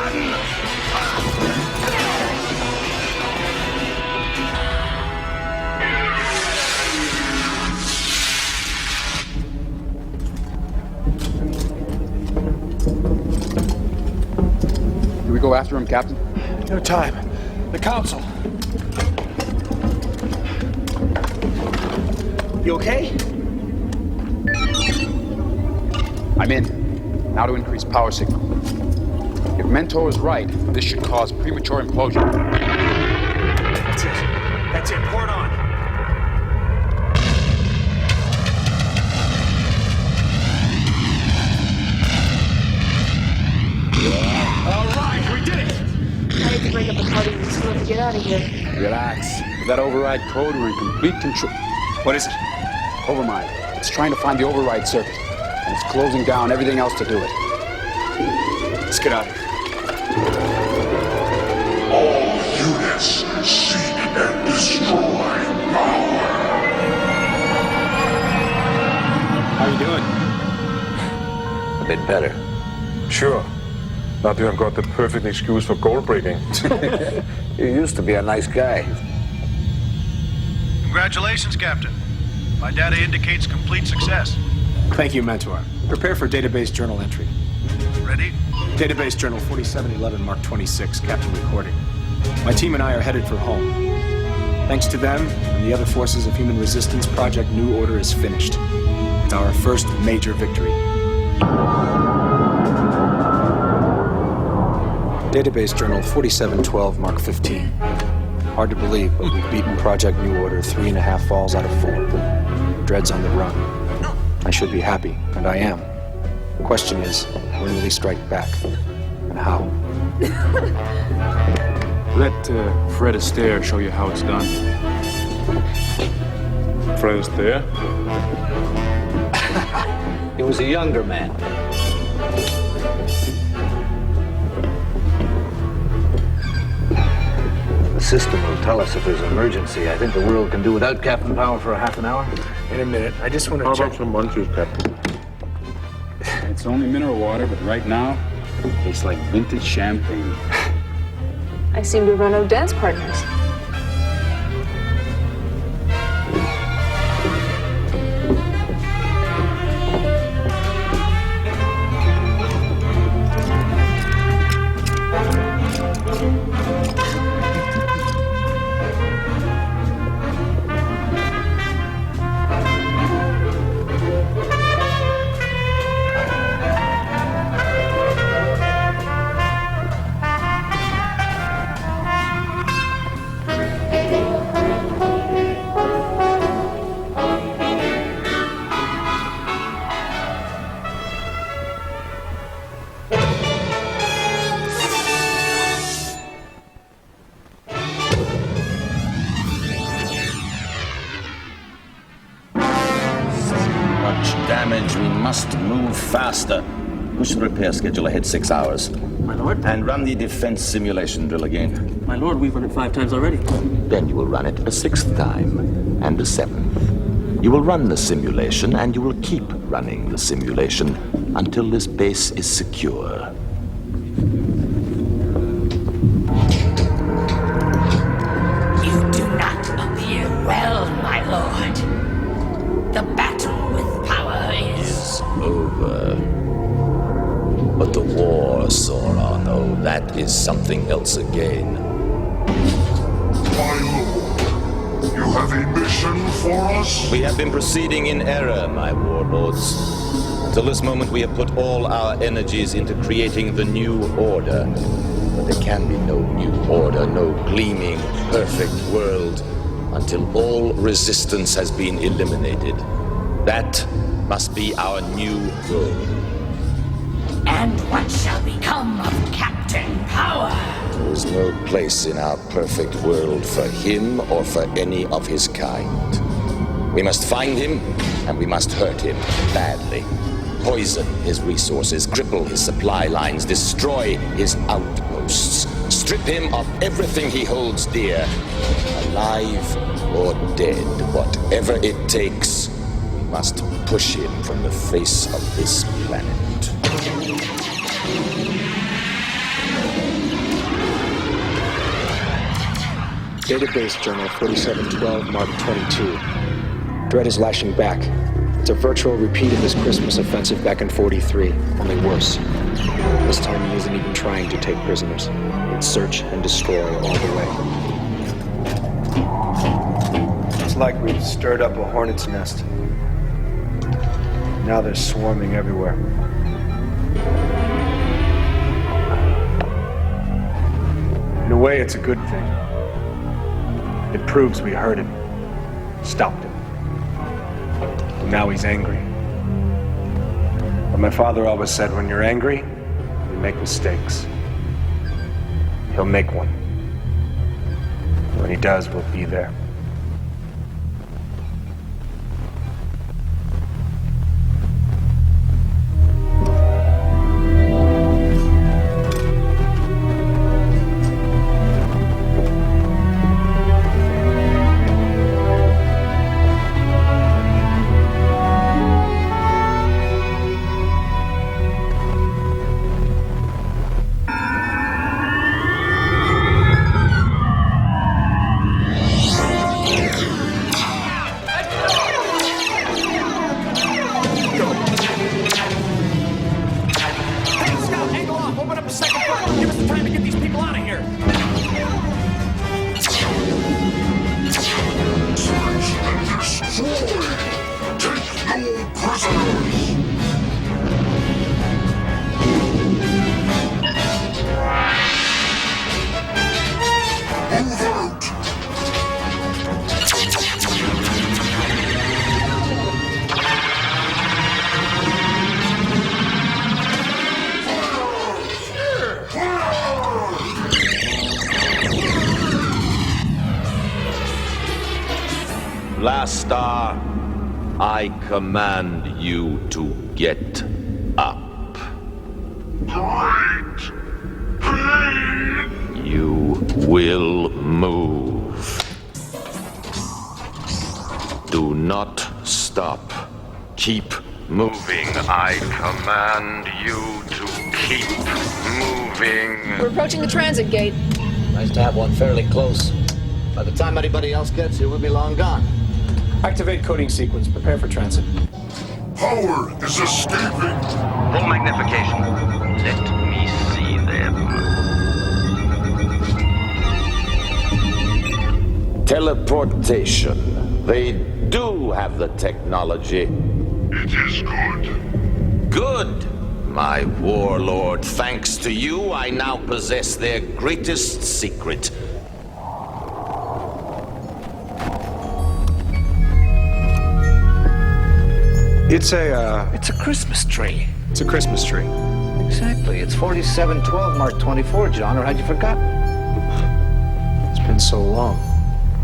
Do we go after him, Captain? No time. The Council. You okay? I'm in. Now to increase power signal. If Mentor is right, this should cause premature implosion. That's it. That's it. Pour it on. All right, we did it! I need to break up the party. We still have to get out of here. Relax. With that override code, we're in complete control. What is it? Overmind. It's trying to find the override circuit, and it's closing down everything else to do it. Let's get out of here. All units seek and destroy power. How you doing? A bit better. Sure. Now you have got the perfect excuse for goal breaking. You used to be a nice guy. Congratulations, Captain. My data indicates complete success. Thank you, Mentor. Prepare for database journal entry. Ready? Database journal 4711 Mark 26, Captain recording. My team and I are headed for home. Thanks to them and the other forces of human resistance, Project New Order is finished. It's our first major victory. Database Journal 4712, Mark 15. Hard to believe, but we've beaten Project New Order 3.5 falls out of 4. Dread's on the run. I should be happy, and I am. The question is, when will he strike back? And how? Let Fred Astaire show you how it's done. Fred Astaire? He was a younger man. system will tell us if there's an emergency. I think the world can do without Captain Power for a half an hour. In a minute. I just want to How check. about some munchies, Captain? It's only mineral water, but right now, it's like vintage champagne. I seem to run out of dance partners. Damage, we must move faster. Push the repair schedule ahead 6 hours. My lord? And run the defense simulation drill again. My lord, we've run it 5 times already. Then you will run it a 6th time, and a 7th. You will run the simulation, and you will keep running the simulation until this base is secure. You do not appear well, my lord. The battle with power is over. But the war, Sauron, oh, that is something else again. My lord, you have a mission for us? We have been proceeding in error, my warlords. Until this moment, we have put all our energies into creating the new order. But there can be no new order, no gleaming, perfect world, until all resistance has been eliminated. That must be our new goal. And what shall become of Captain Power? There is no place in our perfect world for him or for any of his kind. We must find him, and we must hurt him badly. Poison his resources, cripple his supply lines, destroy his outposts. Strip him of everything he holds dear. Alive or dead, whatever it takes, we must push him from the face of this planet. Database Journal 4712, Mark 22. Dread is lashing back. It's a virtual repeat of his Christmas offensive back in 43, only worse. This time he isn't even trying to take prisoners. It's search and destroy all the way. It's like we've stirred up a hornet's nest. Now they're swarming everywhere. In a way, it's a good thing. It proves we heard him, stopped him. And now he's angry. But my father always said, when you're angry, you make mistakes. He'll make one. When he does, we'll be there. Last Star, I command you to get up. Great! You will move. Do not stop. Keep moving. I command you to keep moving. We're approaching the transit gate. Nice to have one fairly close. By the time anybody else gets here, we'll be long gone. Activate coding sequence. Prepare for transit. Power is escaping. Full magnification. Let me see them. Teleportation. They do have the technology. It is good. Good. My warlord, thanks to you, I now possess their greatest secret. It's a Christmas tree. It's a Christmas tree. Exactly. It's 4712 Mark 24, John, or had you forgotten? It's been so long.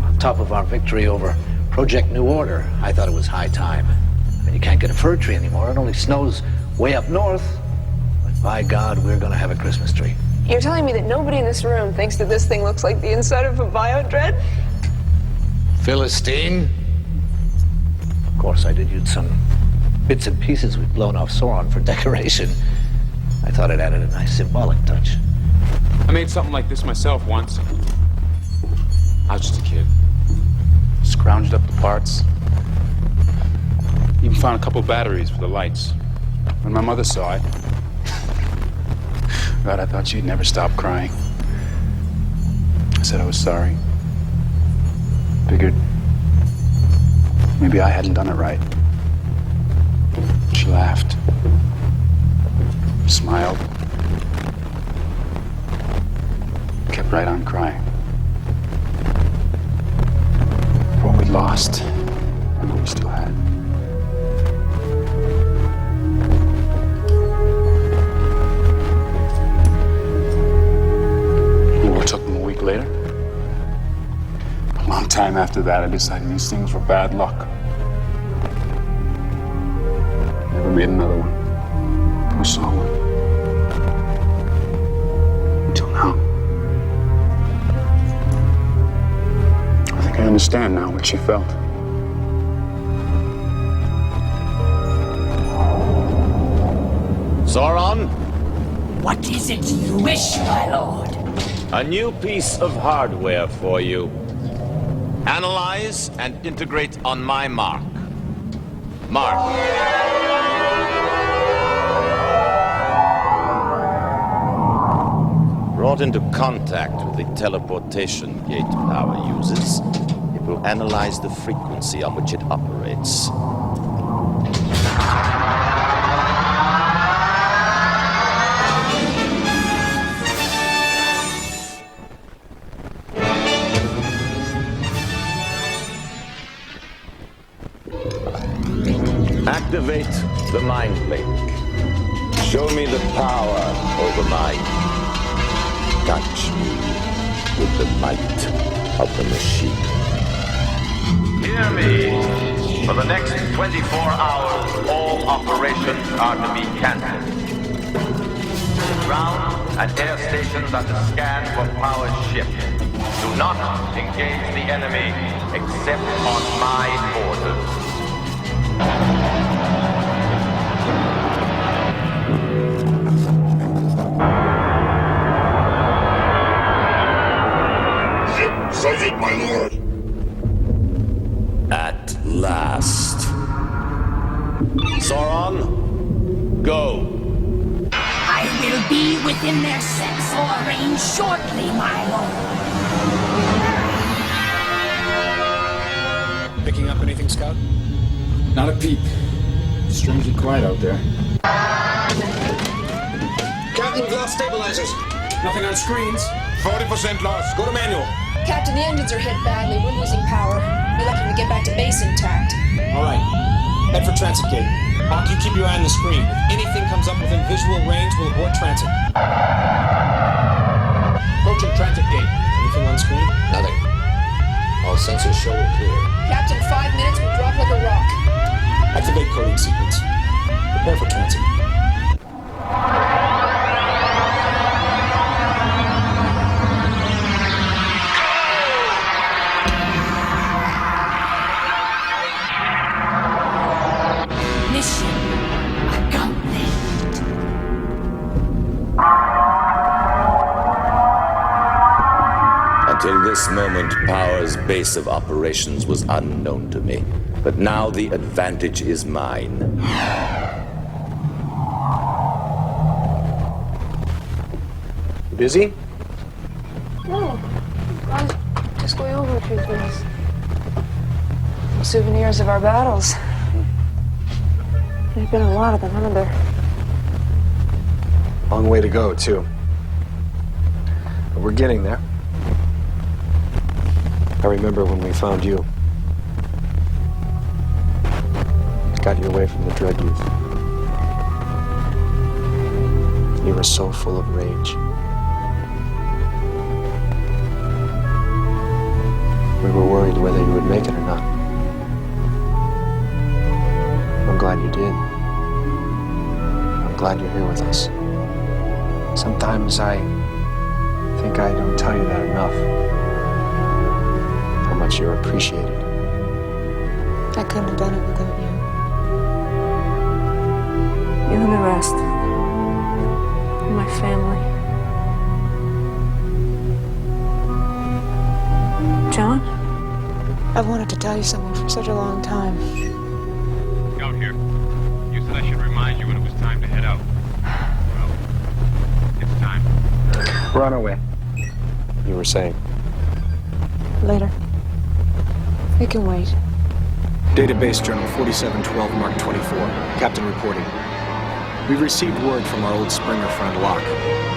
On top of our victory over Project New Order, I thought it was high time. I mean, you can't get a fir tree anymore. It only snows way up north. But by God, we're gonna have a Christmas tree. You're telling me that nobody in this room thinks that this thing looks like the inside of a biodread? Philistine? Of course, I did use some bits and pieces we've blown off Sauron for decoration. I thought it added a nice symbolic touch. I made something like this myself once. I was just a kid. Scrounged up the parts. Even found a couple batteries for the lights. When my mother saw it, God, I thought she'd never stop crying. I said I was sorry. Figured maybe I hadn't done it right. She laughed, smiled, kept right on crying. For what we'd lost and what we still had. War took them a week later. A long time after that, I decided these things were bad luck. Never made another one. Never saw one. Until now. I think I understand now what she felt. Sauron? What is it you wish, my lord? A new piece of hardware for you. Analyze and integrate on my mark. Mark. Brought into contact with the teleportation gate power uses, it will analyze the frequency on which it operates. Activate the mind link. Show me the power over mind. Touch me with the might of the machine. Hear me. For the next 24 hours, all operations are to be cancelled. Ground and air stations are to scan for power shift. Do not engage the enemy except on my orders. Sighted, my lord. At last. Sauron, go. I will be within their sensor range shortly, my lord. Picking up anything, Scout? Not a peep. Strangely quiet out there. Captain, we've lost stabilizers. Nothing on screens. 40% lost. Go to manual. Captain, the engines are hit badly. We're losing power. Be lucky to get back to base intact. All right. Head for transit gate. Hawk, you keep your eye on the screen. If anything comes up within visual range, we'll abort transit. Approaching transit gate. Anything on screen? Nothing. All sensors show we're clear. Captain, 5 minutes, we'll drop like a rock. Activate coding sequence. Prepare for transit. this moment, Power's base of operations was unknown to me. But now the advantage is mine. Busy? No. I was just going over a few things. Some souvenirs of our battles. There've been a lot of them, haven't there? Long way to go, too. But we're getting there. I remember when we found you. Got you away from the Dread Youth. You were so full of rage. We were worried whether you would make it or not. I'm glad you did. I'm glad you're here with us. Sometimes I think I don't tell you that enough. How much you're appreciated. I couldn't have done it without you. You and the rest. And my family. John? I've wanted to tell you something for such a long time. Out here. You said I should remind you when it was time to head out. Well, it's time. We're on our way. You were saying. Later. It can wait. Database Journal 4712, Mark 24. Captain reporting. We've received word from our old Springer friend, Locke.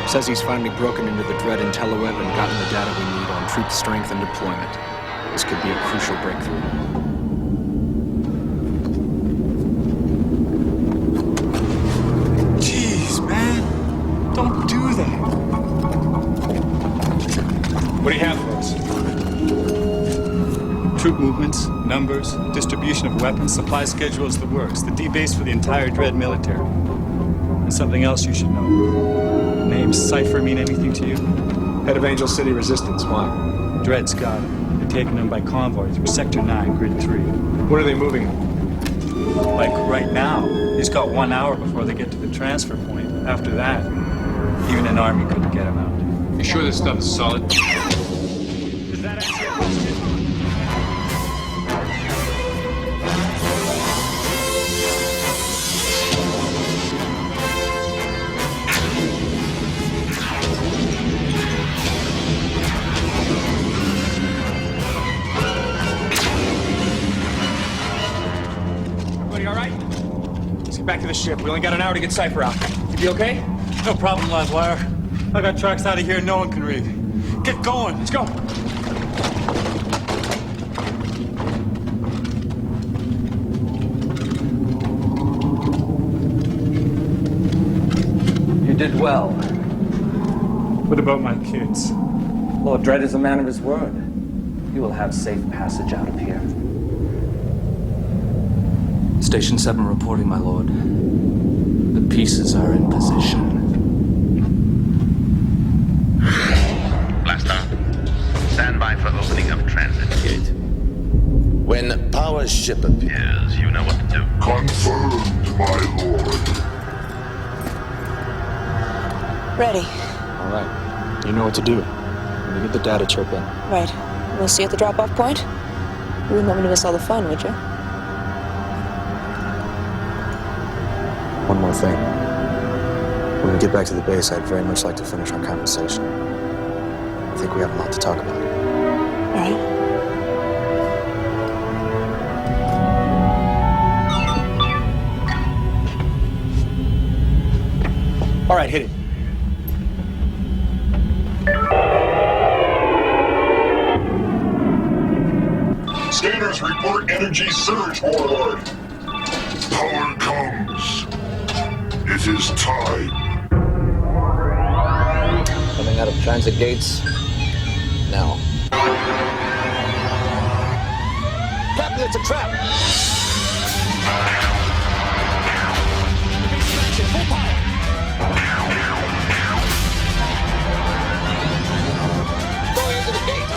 Says he's finally broken into the Dread IntelliWeb and gotten the data we need on troop strength and deployment. This could be a crucial breakthrough. Jeez, man. Don't do that. What do you have for us? Troop movements, numbers, distribution of weapons, supply schedules, the works. The D-base for the entire Dread military. And something else you should know. Name Cypher mean anything to you? Head of Angel City Resistance, why? Dread's got him. They're taking him by convoy through Sector 9, Grid 3. When are they moving? Like right now. He's got 1 hour before they get to the transfer point. After that, even an army couldn't get him out. You sure this stuff is solid? Does that answer your question? Back to the ship. We only got an hour to get Cypher out. You be okay? No problem, Livewire. I got tracks out of here no one can read. Get going. Let's go. You did well. What about my kids? Lord Dread is a man of his word. You will have safe passage out of here. Station 7 reporting, my lord. The pieces are in position. Blaster, stand by for opening of transit gate. When Power's ship appears, you know what to do. Confirmed, my lord. Ready. All right. You know what to do. When you get the data chirp in. Right. We'll see you at the drop-off point. You wouldn't want me to miss all the fun, would you? One more thing. When we get back to the base, I'd very much like to finish our conversation. I think we have a lot to talk about. All right. All right, hit it. Scanners report energy surge, Warlord. Power comes. It is time. Coming out of transit gates. Now. Captain, it's a trap! Full power! Going into the gate!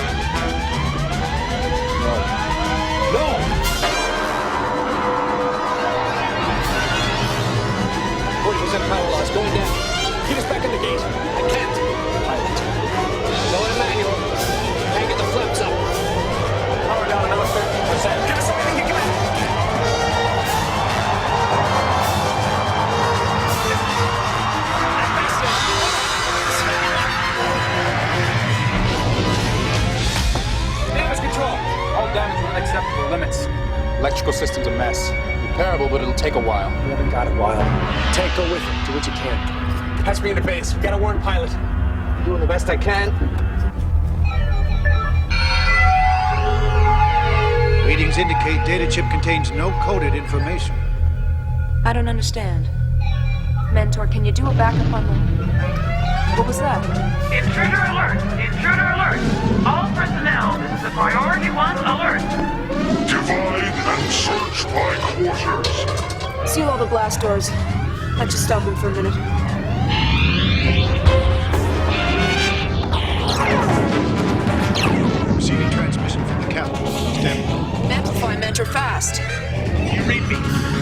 No. No! 40% power loss, going down. Get us back in the gate. I can't. Pilot. No in a manual. Can't get the chance. Electrical system's a mess. Repairable, but it'll take a while. We haven't got a while. Tank, go with it. Do what you can. Patch me into base. We got a warrant pilot. I'm doing the best I can. Readings indicate data chip contains no coded information. I don't understand. Mentor, can you do a backup on the... What was that? Intruder alert! Intruder alert! All personnel, this is a priority 1 alert! Divide and search by quarters. Seal all the blast doors. Let's just stop them for a minute. Receiving transmission from the captain. Stand by. Amplify, Mentor, fast. You read me.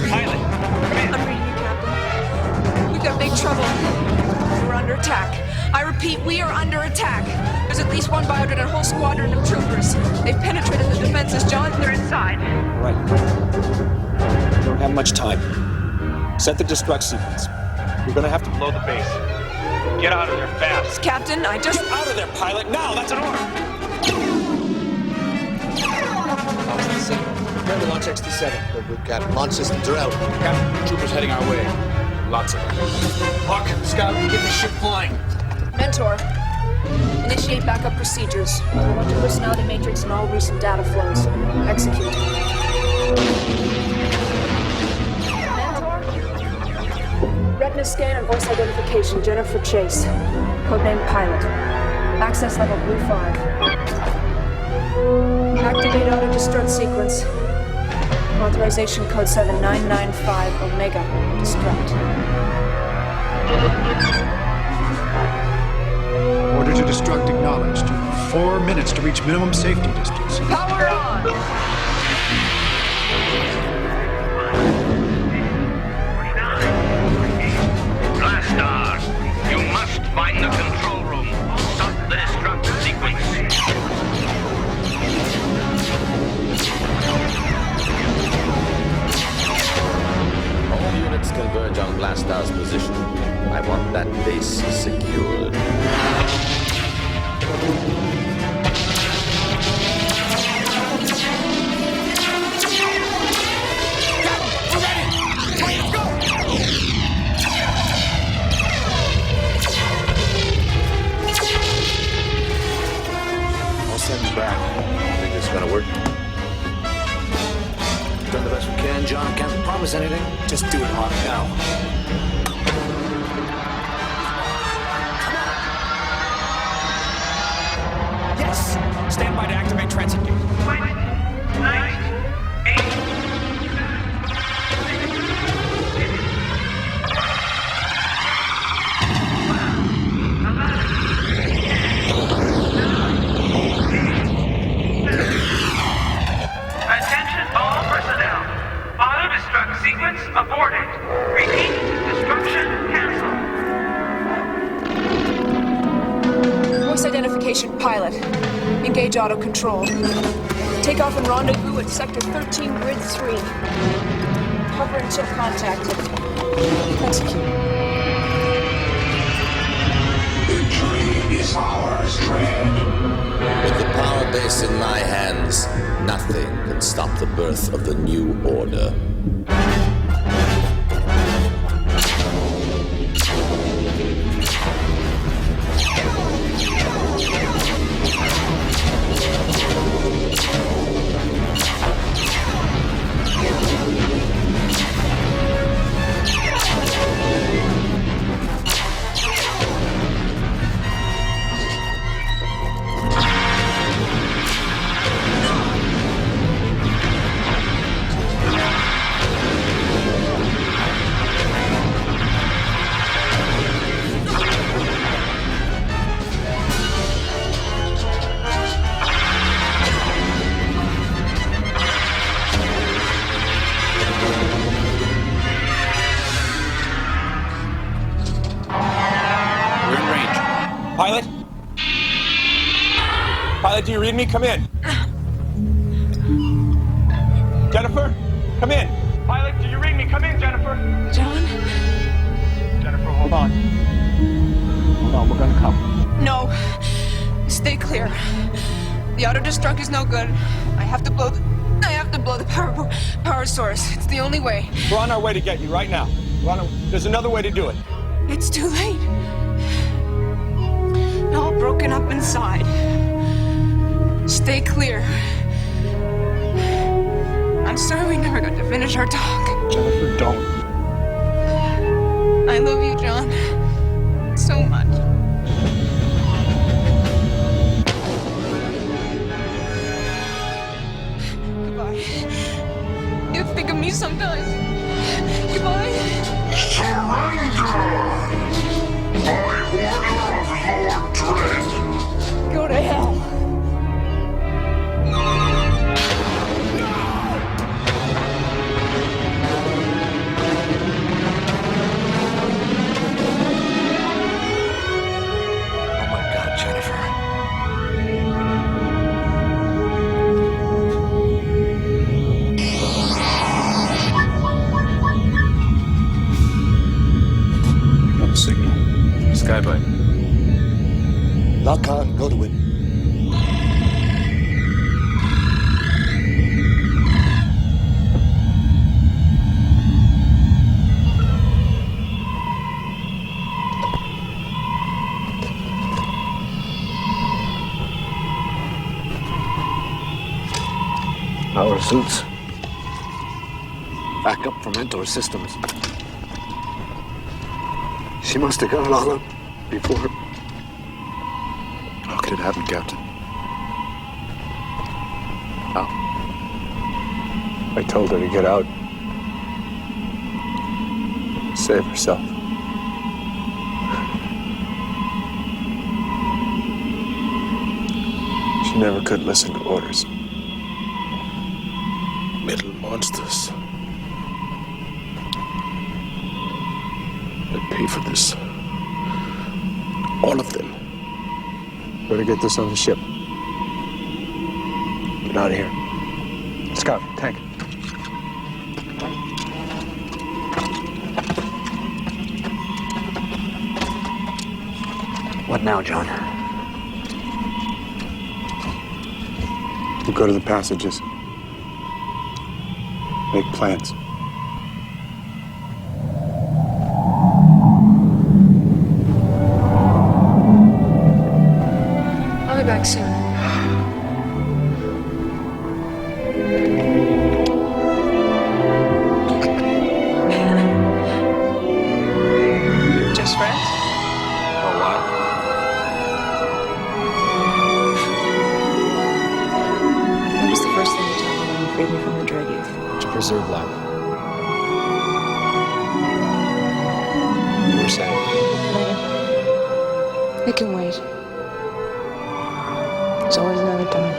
Pilot, come in. I'm reading you, Captain. We've got big trouble. We're under attack. I repeat, we are under attack. There's at least one biodred and a whole squadron of troopers. They've penetrated the defenses, John. They're inside. Right. We don't have much time. Set the destruct sequence. We're gonna have to blow the base. Get out of there fast. Captain, I just... Get out of there, pilot! Now! That's an order! Prepare to launch XT-7. But we've got launch systems are out. Captain, troopers heading our way. Lots of them. Hawk, Scout, get the ship flying. Mentor, initiate backup procedures. I want your personality matrix and all recent data flows. Execute. Mentor? Retina scan and voice identification, Jennifer Chase. Codename Pilot. Access level Blue 5. Activate auto-destruct sequence. Authorization code 7995 Omega. Destruct. Order to destruct acknowledged. 4 minutes to reach minimum safety distance. Power on! Blastar, you must find the control room. Start the destruct sequence. All units converge on Blastar's position. I want that base secured. I'll send you back. Think this is gonna work? Done the best we can, John. Can't promise anything. Just do it, Hawk, now. Stand by to activate transit gate. 20, 9, 8, Attention all personnel. Auto-destruct sequence aborted. Repeat, destruction cancelled. Voice identification pilot. Engage auto control. Take off and rendezvous at sector 13, grid 3. Hover until contacted. Execute. Victory is ours, Dread. With the power base in my hands, nothing can stop the birth of the new order. Pilot? Pilot, do you read me? Come in. Jennifer? Come in. Pilot, do you read me? Come in, Jennifer. John? Jennifer, hold on. Hold on, we're gonna come. No. Stay clear. The auto-destruct is no good. I have to blow to blow the power source. It's the only way. We're on our way to get you right now. There's another way to do it. It's too late. They're all broken up inside. Stay clear. I'm sorry we never got to finish our talk. Jennifer, don't. I love you, John. So much. Goodbye. You think of me sometimes. Goodbye. Surrender! By order of Lord Dredd. Go to hell. Oh my God, Jennifer. No signal. Skybite. Lock on, go to it. Our suits. Back up from Mentor systems. She must have got it all up before. How could it happen, Captain? How? I told her to get out. Save herself. She never could listen to orders. Metal monsters. They pay for this. All of them. Better get this on the ship. Get out of here. Scout, tank. What now, John? We'll go to the passages. Make plans. I'll be back soon. Just friends? For a while. What was the first thing you told me when you freed me from the Dread Youth? To preserve life. You were saying? It can wait. There's always another time.